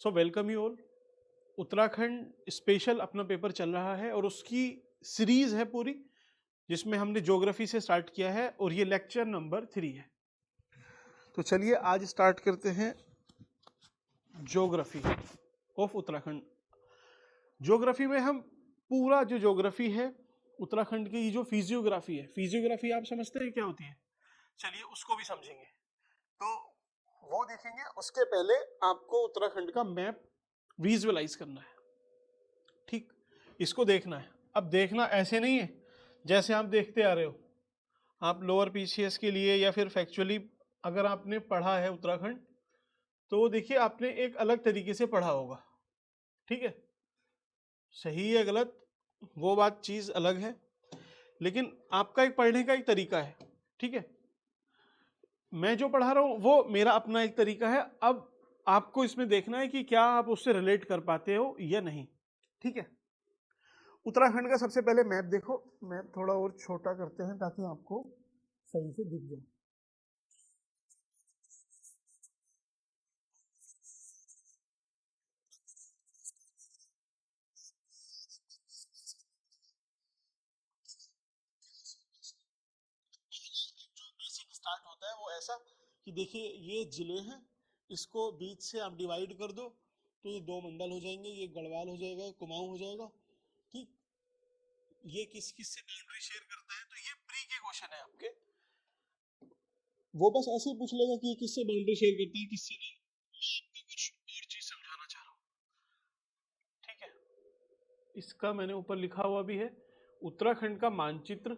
So welcome you all. Uttarakhand special अपना paper चल रहा है और उसकी सीरीज है पूरी, जिसमें हमने ज्योग्राफी से स्टार्ट किया है और ये लेक्चर नंबर 3 है। तो चलिए आज स्टार्ट करते हैं ज्योग्राफी ऑफ उत्तराखंड। ज्योग्राफी में हम पूरा जो ज्योग्राफी है उत्तराखंड की, जो फिजियोग्राफी है, फिजियोग्राफी आप समझते हैं क्या होती है? चलिए उसको भी समझेंगे। तो वो देखेंगे, उसके पहले आपको उत्तराखंड का मैप विजुअलाइज करना है। ठीक, इसको देखना है। अब देखना ऐसे नहीं है जैसे आप देखते आ रहे हो। आप लोअर पीसीएस के लिए या फिर फैक्चुअली अगर आपने पढ़ा है उत्तराखंड, तो वो देखिए आपने एक अलग तरीके से पढ़ा होगा। ठीक है, सही है गलत वो बात चीज अलग है, लेकिन आपका एक पढ़ने का एक तरीका है। ठीक है, मैं जो पढ़ा रहा हूँ वो मेरा अपना एक तरीका है। अब आपको इसमें देखना है कि क्या आप उससे रिलेट कर पाते हो या नहीं। ठीक है, उत्तराखंड का सबसे पहले मैप देखो। मैप थोड़ा और छोटा करते हैं ताकि आपको सही से दिख जाए। बेसिक स्टार्ट होता है वो ऐसा कि देखिए ये जिले हैं, इसको बीच से आप डिवाइड कर दो तो ये दो मंडल हो जाएंगे, ये गढ़वाल हो जाएगा, कुमाऊं हो जाएगा। ठीक, ये किस किस से बाउंड्री शेयर करता है, तो ये प्री के क्वेश्चन है आपके। वो बस ऐसे ही पूछ लेगा कि ये किससे बाउंड्री शेयर करता है, किससे नहीं। आपको कुछ और चीज समझाना चाह रहा हूँ। ठीक है, इसका मैंने ऊपर लिखा हुआ भी है उत्तराखंड का मानचित्र।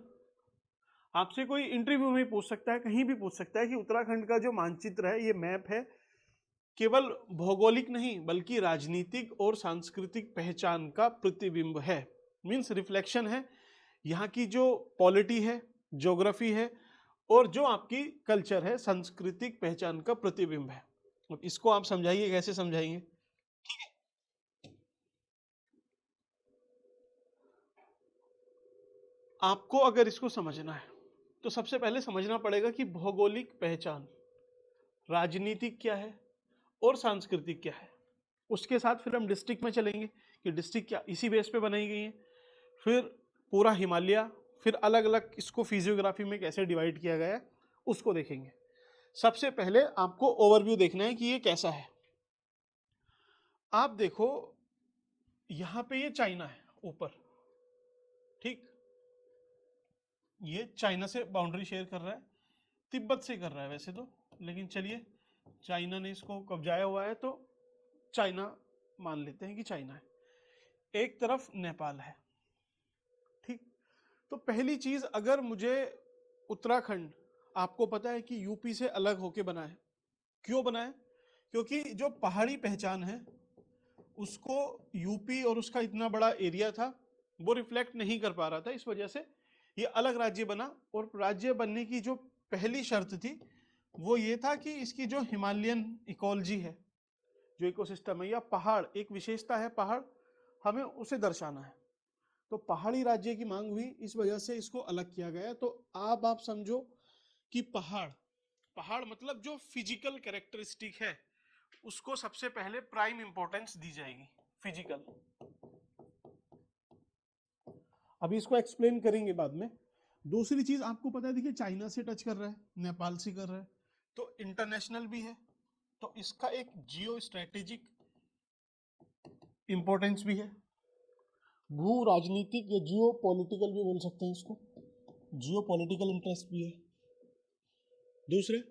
आपसे कोई इंटरव्यू में पूछ सकता है, कहीं भी पूछ सकता है कि उत्तराखंड का जो मानचित्र है, ये मैप है, केवल भौगोलिक नहीं बल्कि राजनीतिक और सांस्कृतिक पहचान का प्रतिबिंब है। मीन्स रिफ्लेक्शन है यहाँ की जो पॉलिटी है, ज्योग्राफी है, और जो आपकी कल्चर है, सांस्कृतिक पहचान का प्रतिबिंब है। अब इसको आप समझाइए, कैसे समझाएंगे? आपको अगर इसको समझना है तो सबसे पहले समझना पड़ेगा कि भौगोलिक पहचान, राजनीतिक क्या है और सांस्कृतिक क्या है। उसके साथ फिर हम डिस्ट्रिक्ट में चलेंगे कि डिस्ट्रिक्ट क्या इसी बेस पे बनाई गई है। फिर पूरा हिमालय, फिर अलग अलग इसको फिजियोग्राफी में कैसे डिवाइड किया गया है उसको देखेंगे। सबसे पहले आपको ओवरव्यू देखना है कि ये कैसा है। आप देखो यहाँ पे ये चाइना है ऊपर। ठीक, ये चाइना से बाउंड्री शेयर कर रहा है, तिब्बत से कर रहा है वैसे तो, लेकिन चलिए चाइना ने इसको कब्जाया हुआ है तो चाइना मान लेते हैं कि चाइना है। एक तरफ नेपाल है। ठीक, तो पहली चीज, अगर मुझे उत्तराखंड, आपको पता है कि यूपी से अलग होके बना है। क्यों बना है? क्योंकि जो पहाड़ी पहचान है उसको यूपी और उसका इतना बड़ा एरिया था वो रिफ्लेक्ट नहीं कर पा रहा था, इस वजह से ये अलग राज्य बना। और राज्य बनने की जो पहली शर्त थी वो ये था कि इसकी जो हिमालयन इकोलॉजी है, जो इकोसिस्टम है या पहाड़, एक विशेषता है पहाड़, हमें उसे दर्शाना है। तो पहाड़ी राज्य की मांग हुई, इस वजह से इसको अलग किया गया। तो आप समझो कि पहाड़, पहाड़ मतलब जो फिजिकल कैरेक्टरिस्टिक है उसको सबसे पहले प्राइम इंपॉर्टेंस दी जाएगी, फिजिकल। अभी इसको एक्सप्लेन करेंगे बाद में। दूसरी चीज आपको पता है, देखिए चाइना से टच कर रहा है, नेपाल से कर रहा है, तो इंटरनेशनल भी है, तो इसका एक जियो स्ट्रेटेजिक इंपॉर्टेंस भी है। भू राजनीतिक या जियो पॉलिटिकल भी बोल सकते हैं इसको, जियो पॉलिटिकल इंटरेस्ट भी है। दूसरे,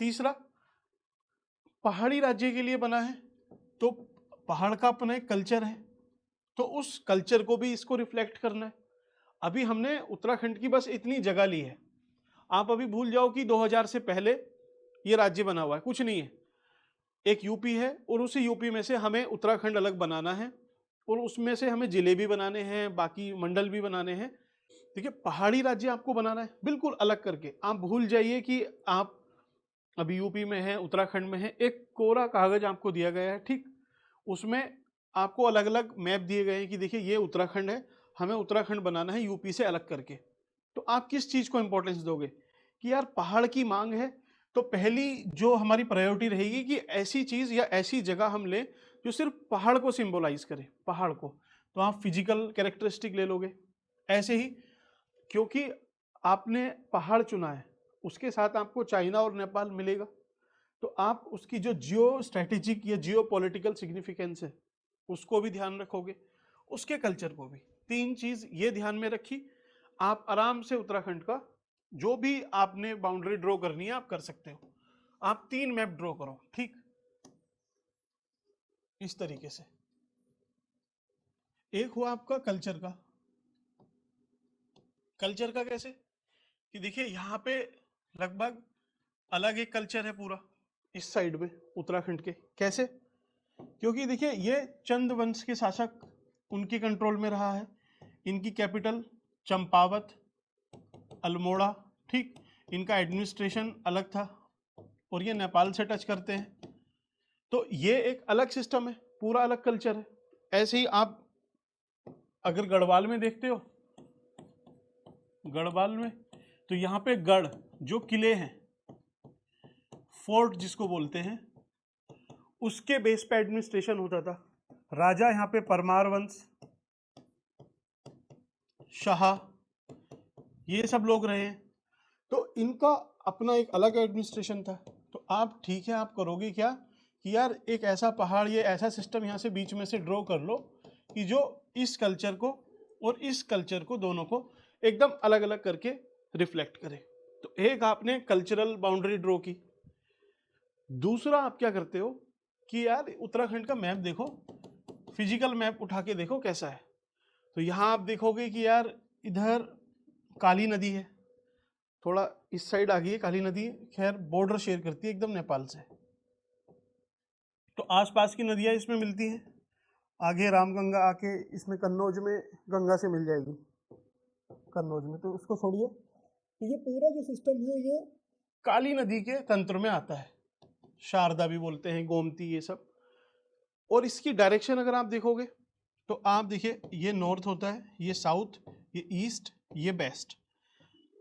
तीसरा, पहाड़ी राज्य के लिए बना है तो पहाड़ का अपना एक कल्चर है, तो उस कल्चर को भी इसको रिफ्लेक्ट करना है। अभी हमने उत्तराखंड की बस इतनी जगह ली है, आप अभी भूल जाओ कि 2000 से पहले ये राज्य बना हुआ है, कुछ नहीं है। एक यूपी है और उसी यूपी में से हमें उत्तराखंड अलग बनाना है और उसमें से हमें जिले भी बनाने हैं, बाकी मंडल भी बनाने हैं। देखिए पहाड़ी राज्य आपको बनाना है बिल्कुल अलग करके। आप भूल जाइए कि आप अभी यूपी में है, उत्तराखंड में है। एक कोरा कागज आपको दिया गया है, ठीक, उसमें आपको अलग अलग मैप दिए गए हैं कि देखिए ये उत्तराखंड है, हमें उत्तराखंड बनाना है यूपी से अलग करके। तो आप किस चीज को इंपॉर्टेंस दोगे कि यार पहाड़ की मांग है तो पहली जो हमारी प्रायोरिटी रहेगी कि ऐसी चीज या ऐसी जगह हम लें जो सिर्फ पहाड़ को सिंबलाइज करे, पहाड़ को। तो आप फिजिकल कैरेक्टरिस्टिक ले लोगे। ऐसे ही क्योंकि आपने पहाड़ चुना है, उसके साथ आपको चाइना और नेपाल मिलेगा, तो आप उसकी जो जियो स्ट्रेटेजिक या जियो पॉलिटिकल सिग्निफिकेंस है उसको भी ध्यान रखोगे, उसके कल्चर को भी। तीन चीज ये ध्यान में रखी, आप आराम से उत्तराखंड का जो भी आपने बाउंड्री ड्रॉ करनी है आप कर सकते हो। आप 3 मैप ड्रॉ करो, ठीक, इस तरीके से। एक हुआ आपका कल्चर का। कल्चर का कैसे कि देखिए यहाँ पे लगभग अलग एक कल्चर है पूरा इस साइड में उत्तराखंड के। कैसे? क्योंकि देखिए ये चंद वंश के शासक उनके कंट्रोल में रहा है, इनकी कैपिटल चंपावत, अल्मोड़ा, ठीक, इनका एडमिनिस्ट्रेशन अलग था, और ये नेपाल से टच करते हैं, तो ये एक अलग सिस्टम है, पूरा अलग कल्चर है। ऐसे ही आप अगर गढ़वाल में देखते हो, गढ़वाल में तो यहाँ पे गढ़ जो किले हैं, फोर्ट जिसको बोलते हैं, उसके बेस पे एडमिनिस्ट्रेशन होता था। राजा यहाँ पे परमार वंश, शाह, ये सब लोग रहे हैं, तो इनका अपना एक अलग एडमिनिस्ट्रेशन था। तो आप ठीक है, आप करोगे क्या कि यार एक ऐसा पहाड़, ये ऐसा सिस्टम यहाँ से बीच में से ड्रॉ कर लो कि जो इस कल्चर को और इस कल्चर को दोनों को एकदम अलग अलग करके रिफ्लेक्ट करे। तो एक आपने कल्चरल बाउंड्री ड्रॉ की। दूसरा आप क्या करते हो कि यार उत्तराखंड का मैप देखो, फिजिकल मैप उठा के देखो कैसा है। तो यहाँ आप देखोगे कि यार इधर काली नदी है, थोड़ा इस साइड आ गई है काली नदी, खैर बॉर्डर शेयर करती है एकदम नेपाल से, तो आसपास की नदियाँ इसमें मिलती हैं। आगे रामगंगा आके इसमें कन्नौज में गंगा से मिल जाएगी, कन्नौज में, तो उसको छोड़िए। तो ये पूरा जो सिस्टम है ये काली नदी के तंत्र में आता है, शारदा भी बोलते हैं, गोमती, ये सब। और इसकी डायरेक्शन अगर आप देखोगे तो आप देखिए ये नॉर्थ होता है, ये साउथ, ये ईस्ट, ये वेस्ट।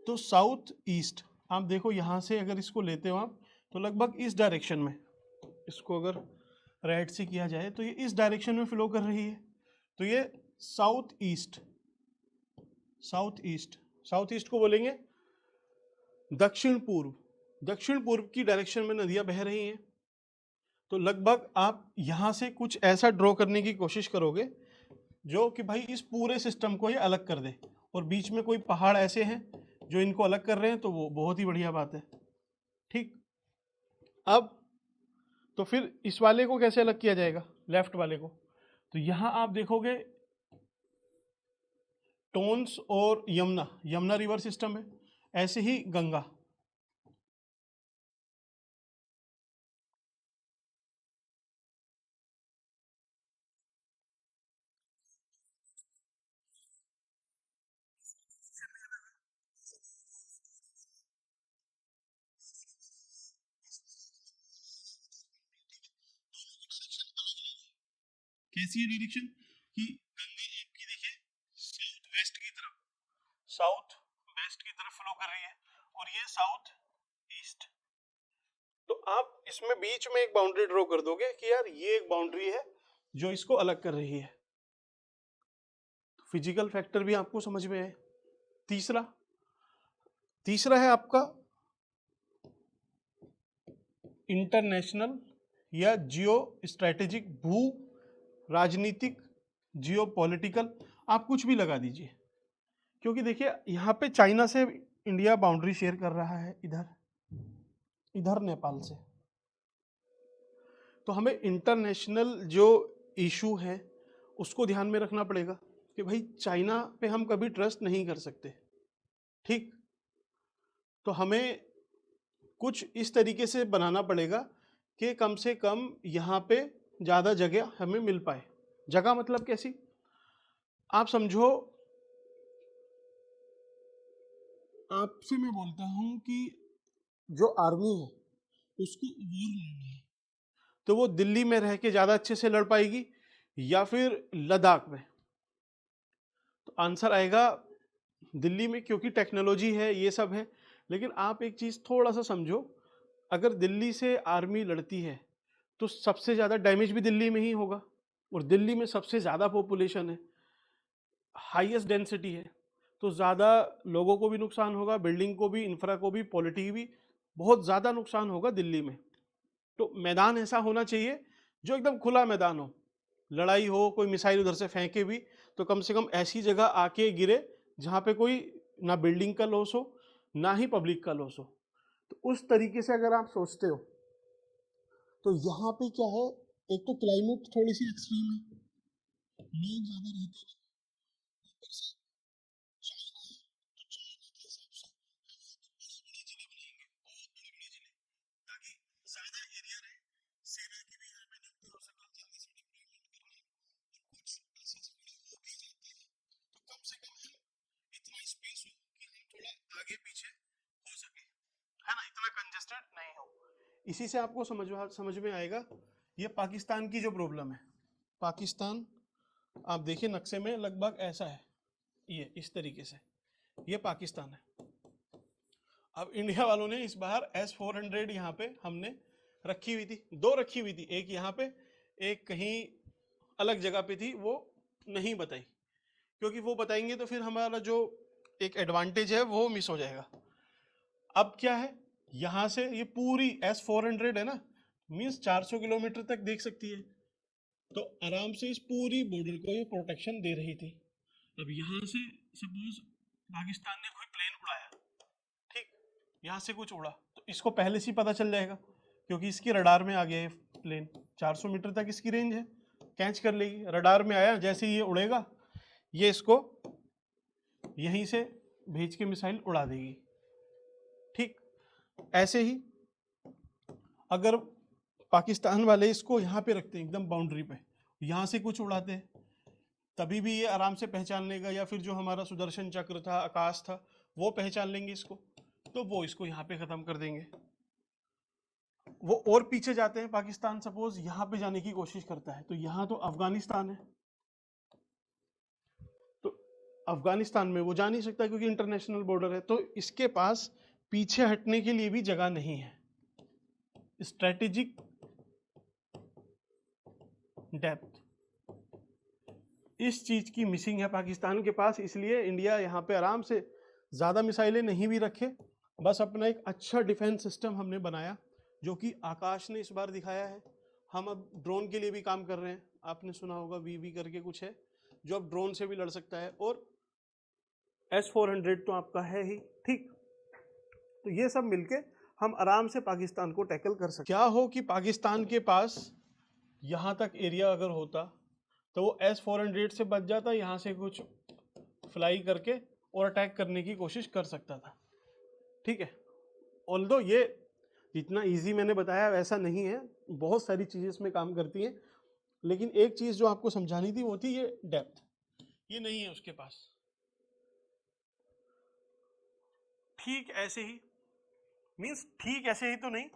तो साउथ ईस्ट आप देखो, यहाँ से अगर इसको लेते हो आप तो लगभग इस डायरेक्शन में, इसको अगर राइट से किया जाए तो ये इस डायरेक्शन में फ्लो कर रही है। तो ये south east, south east, south east को बोलेंगे दक्षिण पूर्व। दक्षिण पूर्व की डायरेक्शन में नदियां बह रही हैं। तो लगभग आप यहां से कुछ ऐसा ड्रॉ करने की कोशिश करोगे जो कि भाई इस पूरे सिस्टम को ये अलग कर दे, और बीच में कोई पहाड़ ऐसे हैं जो इनको अलग कर रहे हैं, तो वो बहुत ही बढ़िया बात है, ठीक। अब तो फिर इस वाले को कैसे अलग किया जाएगा, लेफ्ट वाले को? तो यहां आप देखोगे टोन्स और यमुना, यमुना रिवर सिस्टम है, ऐसे ही गंगा। कैसी है डायरेक्शन कि गंगा आपकी देखिए साउथ वेस्ट की तरफ, साउथ वेस्ट की तरफ फ्लो कर रही है, और ये साउथ ईस्ट। तो आप इसमें बीच में एक बाउंड्री ड्रॉ कर दोगे कि यार ये एक बाउंड्री है जो इसको अलग कर रही है। फिजिकल फैक्टर भी आपको समझ में है। तीसरा, तीसरा है आपका इंटरनेशनल या जियो स्ट्रैटेजिक, भू राजनीतिक, जियो पॉलिटिकल, आप कुछ भी लगा दीजिए। क्योंकि देखिए यहाँ पे चाइना से इंडिया बाउंड्री शेयर कर रहा है, इधर इधर नेपाल से। तो हमें इंटरनेशनल जो इशू है उसको ध्यान में रखना पड़ेगा कि भाई चाइना पे हम कभी ट्रस्ट नहीं कर सकते, ठीक। तो हमें कुछ इस तरीके से बनाना पड़ेगा कि कम से कम यहाँ पे ज़्यादा जगह हमें मिल पाए। जगह मतलब कैसी? आप समझो, आपसे मैं बोलता हूँ कि जो आर्मी है उसको वॉर लड़ना है, तो वो दिल्ली में रह के ज़्यादा अच्छे से लड़ पाएगी या फिर लद्दाख में? तो आंसर आएगा दिल्ली में, क्योंकि टेक्नोलॉजी है, ये सब है। लेकिन आप एक चीज़ थोड़ा सा समझो, अगर दिल्ली से आर्मी लड़ती है तो सबसे ज़्यादा डैमेज भी दिल्ली में ही होगा, और दिल्ली में सबसे ज़्यादा पॉपुलेशन है, हाईएस्ट डेंसिटी है, तो ज़्यादा लोगों को भी नुकसान होगा, बिल्डिंग को भी, इंफ्रा को भी, पॉलिटी भी, बहुत ज़्यादा नुकसान होगा दिल्ली में। तो मैदान ऐसा होना चाहिए जो एकदम खुला मैदान हो, लड़ाई हो, कोई मिसाइल उधर से फेंके भी तो कम से कम ऐसी जगह आके गिरे जहाँ पे कोई ना बिल्डिंग का लॉस हो ना ही पब्लिक का लॉस हो। तो उस तरीके से अगर आप सोचते हो तो यहाँ पे क्या है, एक तो क्लाइमेट थोड़ी सी एक्सट्रीम है, लोग ज्यादा रहते हैं, ऊपर से चाइना है, तो चाइना के हिसाब से बड़े बड़े जिले बनाएंगे, बहुत बड़े बड़े जिले, ताकि ज्यादा एरिया रहे, सेना की भी यहाँ पे नियुक्ति हो सके, जल्दी से डिप्लॉयमेंट करने, और कुछ ऐसे झगड़े हो भी जाते हैं तो कम से कम हम इतना स्पेस हो कि हम थोड़ा आगे पीछे हो सके, है ना, इतना कंजेस्टेड नहीं हो। इसी से आपको समझ में आएगा ये पाकिस्तान की जो प्रॉब्लम है। पाकिस्तान आप देखिए नक्शे में लगभग ऐसा है, ये इस तरीके से, ये पाकिस्तान है। अब इंडिया वालों ने इस बार S-400 यहाँ पे हमने रखी हुई थी, दो रखी हुई थी, एक यहाँ पे एक कहीं अलग जगह पे थी, वो नहीं बताई, क्योंकि वो बताएंगे तो फिर हमारा जो एक एडवांटेज है वो मिस हो जाएगा। अब क्या है, यहां से ये पूरी S-400 है ना, मीन्स 400 किलोमीटर तक देख सकती है, तो आराम से इस पूरी बॉर्डर को ये प्रोटेक्शन दे रही थी। अब यहाँ से सपोज पाकिस्तान ने कोई प्लेन उड़ाया, ठीक, यहाँ से कुछ उड़ा तो इसको पहले से ही पता चल जाएगा, क्योंकि इसकी रडार में आ गया है प्लेन, 400 मीटर तक इसकी रेंज है, कैच कर लेगी, रडार में आया, जैसे ही ये उड़ेगा ये इसको यहीं से भेज के मिसाइल उड़ा देगी। ठीक, ऐसे ही अगर पाकिस्तान वाले इसको यहाँ पे रखते हैं एकदम बाउंड्री पे, यहाँ से कुछ उड़ाते हैं, तभी भी ये आराम से पहचान लेगा, या फिर जो हमारा सुदर्शन चक्र था, आकाश था, वो पहचान लेंगे इसको, तो वो इसको यहाँ पे खत्म कर देंगे। वो और पीछे जाते हैं, पाकिस्तान सपोज यहाँ पे जाने की कोशिश करता है, तो यहाँ तो अफगानिस्तान है, तो अफगानिस्तान में वो जा नहीं सकता क्योंकि इंटरनेशनल बॉर्डर है, तो इसके पास पीछे हटने के लिए भी जगह नहीं है। स्ट्रेटेजिक डेप्थ इस चीज की मिसिंग है पाकिस्तान के पास, इसलिए इंडिया यहाँ पे आराम से ज्यादा मिसाइलें नहीं भी रखे, बस अपना एक अच्छा डिफेंस सिस्टम हमने बनाया, जो कि आकाश ने इस बार दिखाया है। हम अब ड्रोन के लिए भी काम कर रहे हैं, आपने सुना होगा वीवी करके कुछ है, जो अब ड्रोन से भी लड़ सकता है, और S-400 तो आपका है ही। ठीक, तो ये सब मिलके हम आराम से पाकिस्तान को टैकल कर सकते। क्या हो कि पाकिस्तान के पास यहाँ तक एरिया अगर होता तो वो S-400 से बच जाता, यहाँ से कुछ फ्लाई करके और अटैक करने की कोशिश कर सकता था। ठीक है, ऑल्दो ये जितना इजी मैंने बताया वैसा नहीं है, बहुत सारी चीज़ें इसमें काम करती हैं, लेकिन एक चीज़ जो आपको समझानी थी वो थी ये डेप्थ, ये नहीं है उसके पास। ठीक ऐसे ही, मीन्स ठीक ऐसे ही तो नहीं,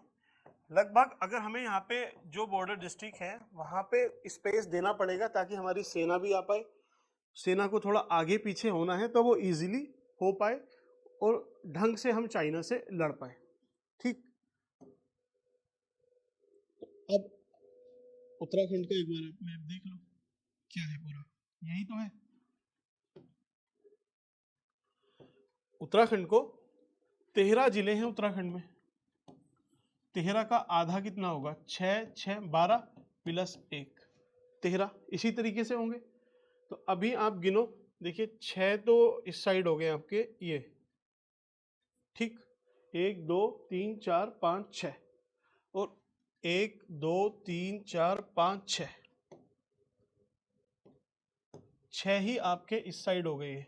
लगभग अगर हमें यहाँ पे जो बॉर्डर डिस्ट्रिक्ट है वहाँ पे स्पेस देना पड़ेगा ताकि हमारी सेना भी आ पाए, सेना को थोड़ा आगे पीछे होना है तो वो इजीली हो पाए और ढंग से हम चाइना से लड़ पाए। ठीक, अब उत्तराखंड का एक बार आप मैप देख लो, क्या है पूरा, यही तो है। उत्तराखंड को 13 जिले हैं उत्तराखंड में, 13 का आधा कितना होगा, 6 6 12 प्लस 1 13, इसी तरीके से होंगे। तो अभी आप गिनो, देखिए 6 तो इस साइड हो गए आपके ये, ठीक, 1 2 3 4 5 6, और 1 2 3 4 5 6, 6 ही आपके इस साइड हो गए,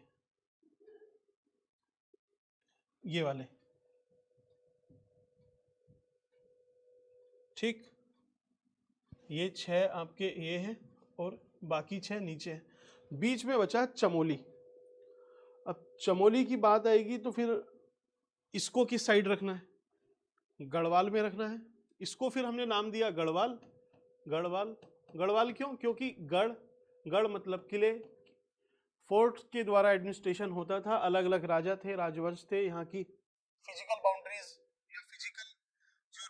ये वाले। ठीक, ये 6 आपके ये हैं और बाकी 6 नीचे हैं। बीच में बचा चमोली। अब चमोली की बात आएगी तो फिर इसको किस साइड रखना है, गढ़वाल में रखना है। इसको फिर हमने नाम दिया गढ़वाल। गढ़वाल, गढ़वाल क्यों, क्योंकि गढ़ मतलब किले, फोर्ट के द्वारा एडमिनिस्ट्रेशन होता था, अलग अलग राजा थे, राजवंश थे, यहाँ की फिजिकल बाउंड्रीज या फिजिकल जो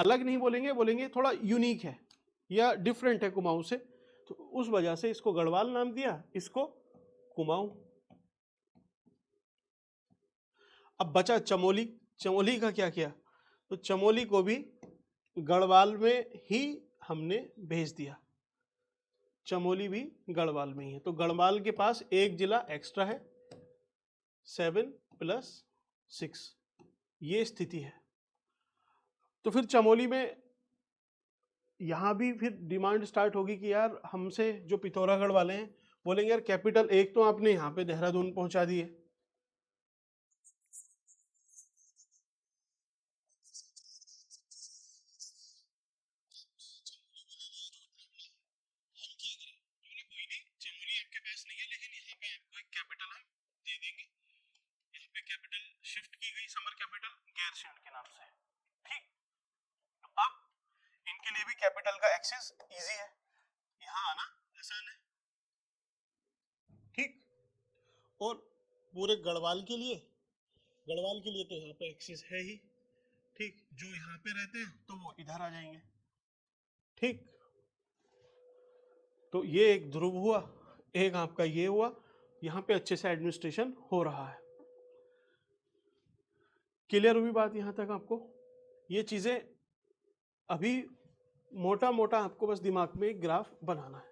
अलग नहीं बोलेंगे, बोलेंगे थोड़ा यूनिक है या डिफरेंट है कुमाऊं से, तो उस वजह से इसको गढ़वाल नाम दिया, इसको कुमाऊं। अब बचा चमोली। चमोली का क्या किया, तो चमोली को भी गढ़वाल में ही हमने भेज दिया। चमोली भी गढ़वाल में ही है, तो गढ़वाल के पास एक जिला एक्स्ट्रा है, 7 + 6, ये स्थिति है। तो फिर चमोली में यहां भी फिर डिमांड स्टार्ट होगी कि यार हमसे जो पिथौरागढ़ वाले हैं बोलेंगे यार कैपिटल एक तो आपने यहाँ पे देहरादून पहुंचा दी है, चमोली आपके पास नहीं है, लेकिन यहाँ पे आपको एक कैपिटल हम दे देंगे। यहाँ पे कैपिटल शिफ्ट की गई, समर कैपिटल गैरसैंण के नाम से। ठीक, तो अब इनके लिए भी कैपिटल का एक्सेस इजी है, यहाँ आना आसान है। ठीक, और पूरे गढ़वाल के लिए, गढ़वाल के लिए तो यहाँ पे एक्सेस है ही। ठीक, जो यहाँ पे रहते हैं तो वो इधर आ जाएंगे। ठीक, तो ये एक ध्रुव हुआ, एक आपका ये हुआ, यहाँ पे अच्छे से एडमिनिस्ट्रेशन हो रहा है। क्लियर हुई बात यहाँ तक आपको? ये चीजें अभी मोटा मोटा आपको बस दिमाग में एक ग्राफ बनाना है।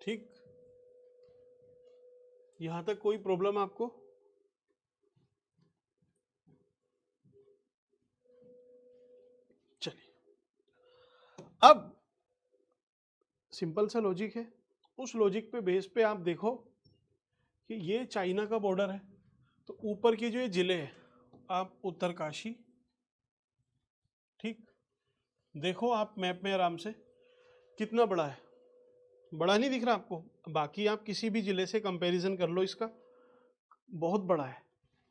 ठीक, यहां तक कोई प्रॉब्लम आपको? चलिए, अब सिंपल सा लॉजिक है, उस लॉजिक पे बेस पे आप देखो कि ये चाइना का बॉर्डर है, तो ऊपर के जो ये जिले हैं, आप उत्तरकाशी, ठीक, देखो आप मैप में आराम से कितना बड़ा है, बड़ा नहीं दिख रहा आपको? बाकी आप किसी भी जिले से कंपैरिजन कर लो, इसका बहुत बड़ा है।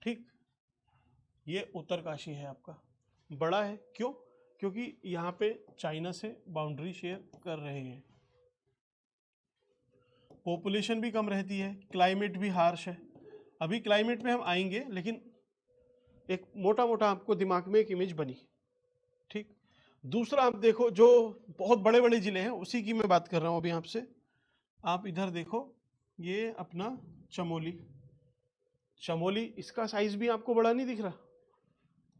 ठीक, ये उत्तरकाशी है आपका, बड़ा है, क्यों? क्योंकि यहाँ पे चाइना से बाउंड्री शेयर कर रहे हैं, पॉपुलेशन भी कम रहती है, क्लाइमेट भी हार्श है। अभी क्लाइमेट में हम आएंगे, लेकिन एक मोटा मोटा आपको दिमाग में एक इमेज बनी। ठीक, दूसरा आप देखो, जो बहुत बड़े बड़े जिले हैं उसी की मैं बात कर रहा हूं अभी आपसे। आप इधर देखो, ये अपना चमोली, चमोली इसका साइज भी आपको बड़ा नहीं दिख रहा?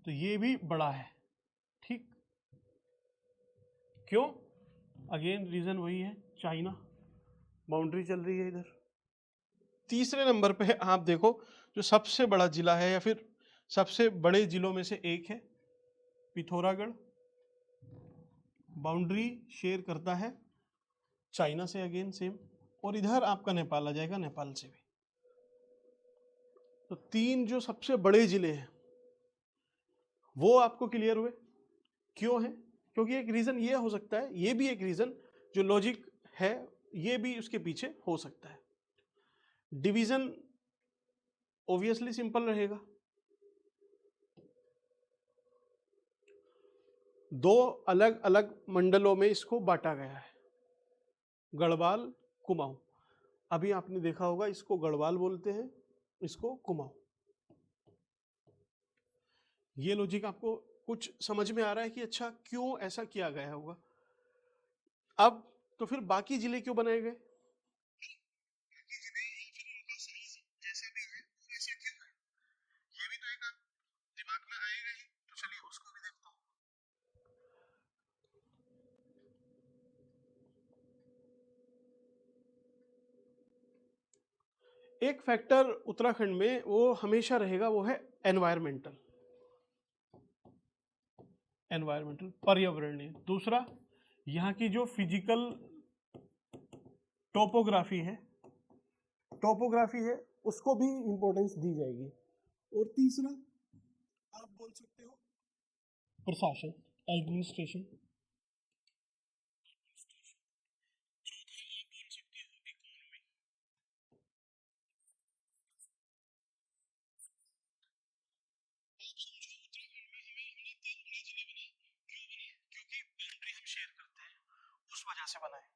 तो ये भी बड़ा है। ठीक, क्यों? अगेन रीजन वही है, चाइना, बाउंड्री चल रही है इधर। तीसरे नंबर पे आप देखो, जो सबसे बड़ा जिला है या फिर सबसे बड़े जिलों में से एक है, पिथौरागढ़, बाउंड्री शेयर करता है चाइना से, अगेन सेम, और इधर आपका नेपाल आ जाएगा, नेपाल से भी। तो तीन जो सबसे बड़े जिले हैं वो आपको क्लियर हुए, क्यों है? क्योंकि एक रीजन ये हो सकता है, ये भी एक रीजन जो लॉजिक है, ये भी उसके पीछे हो सकता है। डिवीजन ऑब्वियसली सिंपल रहेगा, दो अलग अलग मंडलों में इसको बांटा गया है, गढ़वाल, कुमाऊं। अभी आपने देखा होगा, इसको गढ़वाल बोलते हैं, इसको कुमाऊं। ये लॉजिक आपको कुछ समझ में आ रहा है कि अच्छा क्यों ऐसा किया गया होगा? अब तो फिर बाकी जिले क्यों बनाए गए? जैसे भी है वैसे क्यों है, ये भी तो एक आप दिमाग में आएगा ही। तो चलिए उसको भी देखता हूँ। एक फैक्टर उत्तराखंड में वो हमेशा रहेगा, वो है एनवायरमेंटल, एनवायरमेंटल पर्यावरणीय। दूसरा, यहाँ की जो फिजिकल टोपोग्राफी है, टोपोग्राफी है, उसको भी इंपॉर्टेंस दी जाएगी। और तीसरा आप बोल सकते हो प्रशासन, एडमिनिस्ट्रेशन। उस वजह से बना है।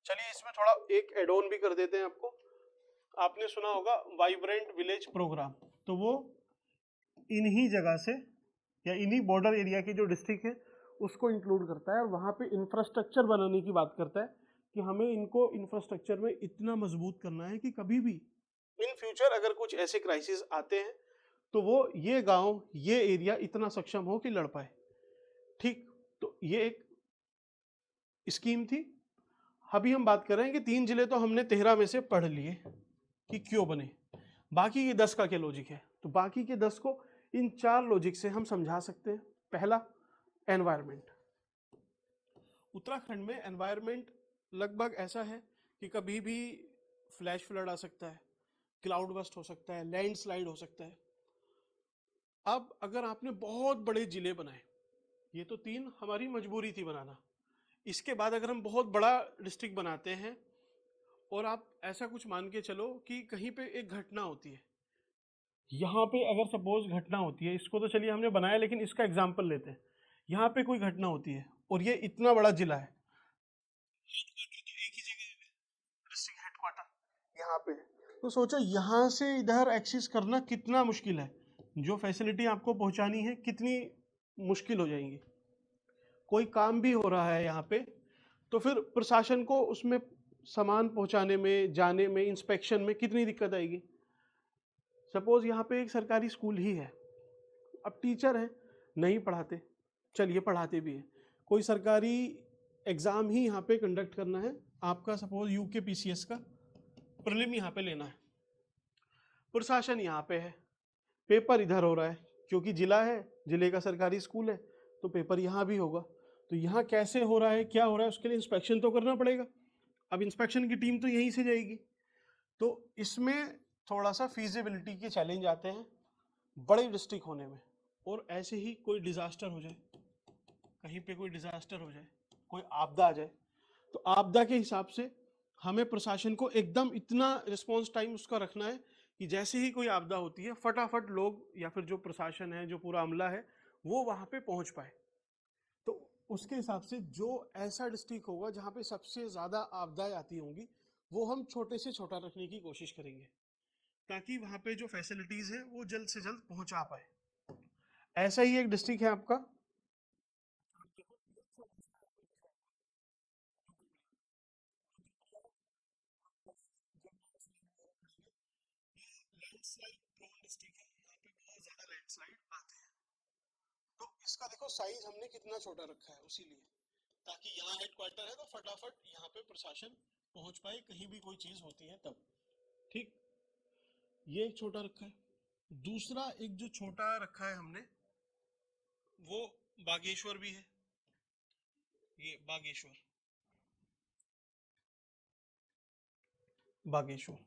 चलिए इसमें थोड़ा एक एड ऑन भी कर देते हैं आपको। आपने सुना होगा वाइब्रेंट विलेज प्रोग्राम, तो वो इन्हीं जगह से या इन्हीं बॉर्डर एरिया की जो डिस्ट्रिक्ट है उसको इंक्लूड करता है, और वहाँ पे इंफ्रास्ट्रक्चर बनाने की बात करता है कि हमें इनको इंफ्रास्ट्रक्चर में इतना मजबूत करना है कि कभी भी इन फ्यूचर अगर कुछ ऐसे क्राइसिस आते हैं तो वो ये गांव ये एरिया इतना सक्षम हो कि लड़ पाए। ठीक, तो ये एक स्कीम थी। अभी हम बात कर रहे हैं कि 3 जिले तो हमने 13 में से पढ़ लिए कि क्यों बने, बाकी के 10 का क्या लॉजिक है। तो बाकी के 10 को इन 4 लॉजिक से हम समझा सकते हैं। पहला, एनवायरमेंट। उत्तराखंड में एनवायरमेंट लगभग ऐसा है कि कभी भी फ्लैश फ्लड आ सकता है, क्लाउड बस्ट हो सकता है, लैंडस्लाइड हो सकता है। अब अगर आपने बहुत बड़े जिले बनाए, ये तो 3 हमारी मजबूरी थी बनाना, इसके बाद अगर हम बहुत बड़ा डिस्ट्रिक्ट बनाते हैं और आप ऐसा कुछ मान के चलो कि कहीं पे एक घटना होती है, यहाँ पे अगर सपोज घटना होती है, इसको तो चलिए हमने बनाया लेकिन इसका एग्जाम्पल लेते हैं, यहाँ पे कोई घटना होती है और ये इतना बड़ा जिला है, एक ही जगह है, डिस्ट्रिक्ट हेडक्वार्टर यहाँ पे है, तो सोचो यहाँ से इधर एक्सेस करना कितना मुश्किल है, जो फैसिलिटी आपको पहुंचानी है कितनी मुश्किल हो जाएंगी। कोई काम भी हो रहा है यहाँ पे तो फिर प्रशासन को उसमें सामान पहुंचाने में, जाने में, इंस्पेक्शन में कितनी दिक्कत आएगी। सपोज यहाँ पे एक सरकारी स्कूल ही है, अब टीचर है नहीं पढ़ाते, चलिए पढ़ाते भी हैं, कोई सरकारी एग्ज़ाम ही यहाँ पे कंडक्ट करना है आपका, सपोज यूकेपीसीएस का प्रीलिम यहाँ पे लेना है, प्रशासन यहाँ पे है, पेपर इधर हो रहा है क्योंकि जिला है, जिले का सरकारी स्कूल है तो पेपर यहाँ भी होगा, तो यहाँ कैसे हो रहा है, क्या हो रहा है, उसके लिए इंस्पेक्शन तो करना पड़ेगा। अब इंस्पेक्शन की टीम तो यहीं से जाएगी, तो इसमें थोड़ा सा फीजिबिलिटी के चैलेंज आते हैं बड़े डिस्ट्रिक्ट होने में। और ऐसे ही कोई डिजास्टर हो जाए, कहीं पे कोई डिजास्टर हो जाए, कोई आपदा आ जाए, तो आपदा के हिसाब से हमें प्रशासन को एकदम इतना रिस्पॉन्स टाइम उसका रखना है कि जैसे ही कोई आपदा होती है फटाफट लोग या फिर जो प्रशासन है, जो पूरा अमला है, वो वहां पे पहुंच पाए। तो उसके हिसाब से जो ऐसा डिस्ट्रिक्ट होगा जहाँ पे सबसे ज़्यादा आपदाएं आती होंगी वो हम छोटे से छोटा रखने की कोशिश करेंगे ताकि वहाँ पे जो फैसिलिटीज़ है वो जल्द से जल्द पहुँचा पाए। ऐसा ही एक डिस्ट्रिक्ट है आपका, लैंडस्लाइड प्रोन डिस्ट्रिक्ट है, यहाँ पे बहुत ज़्यादा लैंडस्लाइड आते हैं। तो इसका देखो साइज हमने कितना छोटा रखा है, उसी लिए ताकि यहाँ हेडक्वार्टर है तो फटाफट यहाँ पे प्रशासन पहुँच पाए कहीं भी कोई चीज़ होती है तब। ठीक, ये एक छोटा रखा है। दूसरा एक जो छोटा रखा है हमने वो बागेश्वर भी है, ये बागेश्वर, बागेश्वर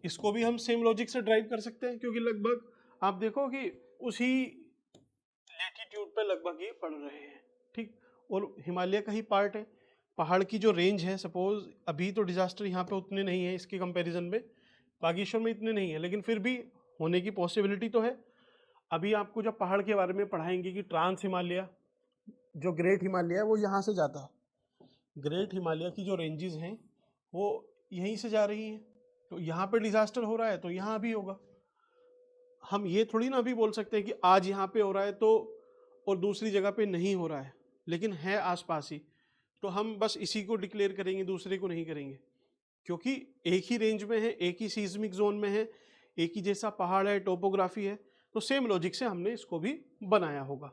इसको भी हम सेम लॉजिक से ड्राइव कर सकते हैं क्योंकि लगभग आप देखो कि उसी लैटिट्यूड पे लगभग ये पड़ रहे हैं। ठीक, और हिमालय का ही पार्ट है, पहाड़ की जो रेंज है, सपोज अभी तो डिजास्टर यहाँ पे उतने नहीं है इसके कंपैरिजन में, बागेश्वर में इतने नहीं है लेकिन फिर भी होने की पॉसिबिलिटी तो है। अभी आपको जब पहाड़ के बारे में पढ़ाएंगे कि ट्रांस हिमालय, जो ग्रेट हिमालय है वो यहाँ से जाता है, ग्रेट हिमालय की जो रेंजेस हैं वो यहीं से जा रही हैं, तो यहाँ पे डिजास्टर हो रहा है तो यहाँ भी होगा। हम ये थोड़ी ना अभी बोल सकते हैं कि आज यहाँ पे हो रहा है तो और दूसरी जगह पे नहीं हो रहा है, लेकिन है आसपास ही, तो हम बस इसी को डिक्लेयर करेंगे, दूसरे को नहीं करेंगे, क्योंकि एक ही रेंज में है, एक ही सीज्मिक जोन में है, एक ही जैसा पहाड़ है, टोपोग्राफी है, तो सेम लॉजिक से हमने इसको भी बनाया होगा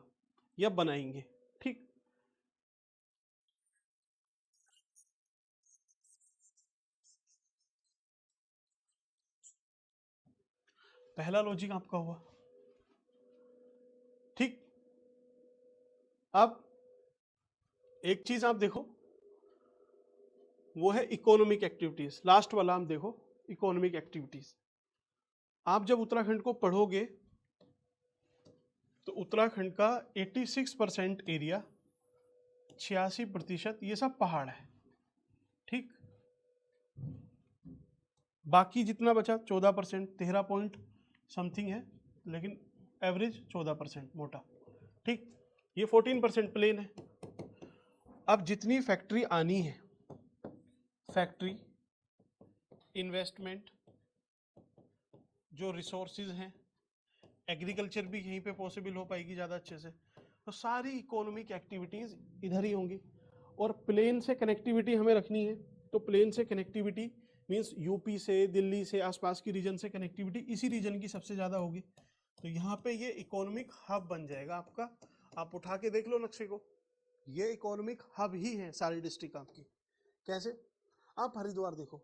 या बनाएंगे। ठीक, पहला लॉजिक आपका हुआ। ठीक, अब एक चीज आप देखो वो है इकोनॉमिक एक्टिविटीज, लास्ट वाला हम देखो इकोनॉमिक एक्टिविटीज। आप जब उत्तराखंड को पढ़ोगे तो उत्तराखंड का 86% एरिया, 86% ये सब पहाड़ है। ठीक, बाकी जितना बचा 14%, 13 पॉइंट समथिंग है, लेकिन एवरेज 14% मोटा। ठीक, ये 14% प्लेन है। अब जितनी फैक्ट्री आनी है, फैक्ट्री, इन्वेस्टमेंट, जो रिसोर्सेज हैं, एग्रीकल्चर भी यहीं पे पॉसिबल हो पाएगी ज़्यादा अच्छे से, तो सारी इकोनॉमिक एक्टिविटीज़ इधर ही होंगी। और प्लेन से कनेक्टिविटी हमें रखनी है, तो प्लेन से कनेक्टिविटी मीन्स यूपी से, दिल्ली से, आसपास की रीजन से कनेक्टिविटी इसी रीजन की सबसे ज़्यादा होगी। तो यहाँ पे ये इकोनॉमिक हब बन जाएगा आपका। आप उठा के देख लो नक्शे को, ये इकोनॉमिक हब ही है सारी डिस्ट्रिक्ट आपकी। कैसे? आप हरिद्वार देखो,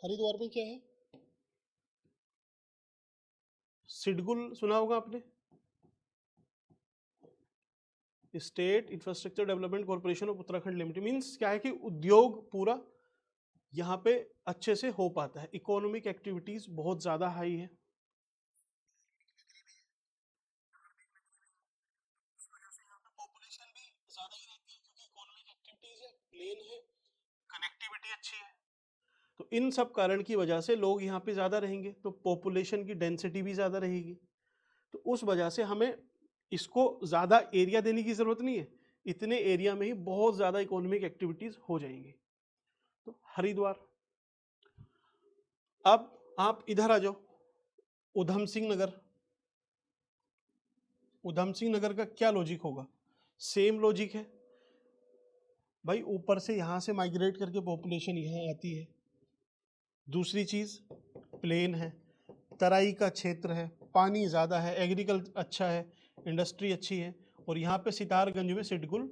हरिद्वार में क्या है? सिडगुल सुना होगा आपने, state infrastructure development corporation of Uttarakhand limited. Means क्या है कि उद्योग पूरा यहाँ पे अच्छे से हो पाता है, इकोनॉमिक एक्टिविटीज बहुत ज्यादा हाई है। पॉपुलेशन भी ज्यादा ही रहती है क्योंकि इकोनॉमिक एक्टिविटीज है, प्लेन है, कनेक्टिविटी अच्छी है, तो इन सब कारण की वजह से लोग यहाँ पे ज्यादा रहेंगे, तो पॉपुलेशन की डेंसिटी भी ज्यादा रहेगी। तो उस वजह से हमें इसको ज्यादा एरिया देने की जरूरत नहीं है, इतने एरिया में ही बहुत ज्यादा इकोनॉमिक एक्टिविटीज हो जाएंगी। तो हरिद्वार। अब आप इधर आ जाओ, उधम सिंह नगर। उधम सिंह नगर का क्या लॉजिक होगा? सेम लॉजिक है भाई, ऊपर से यहां से माइग्रेट करके पॉपुलेशन यहाँ आती है। दूसरी चीज, प्लेन है, तराई का क्षेत्र है, पानी ज्यादा है, एग्रीकल्चर अच्छा है, इंडस्ट्री अच्छी है, और यहाँ पे सितारगंज में सिडकुल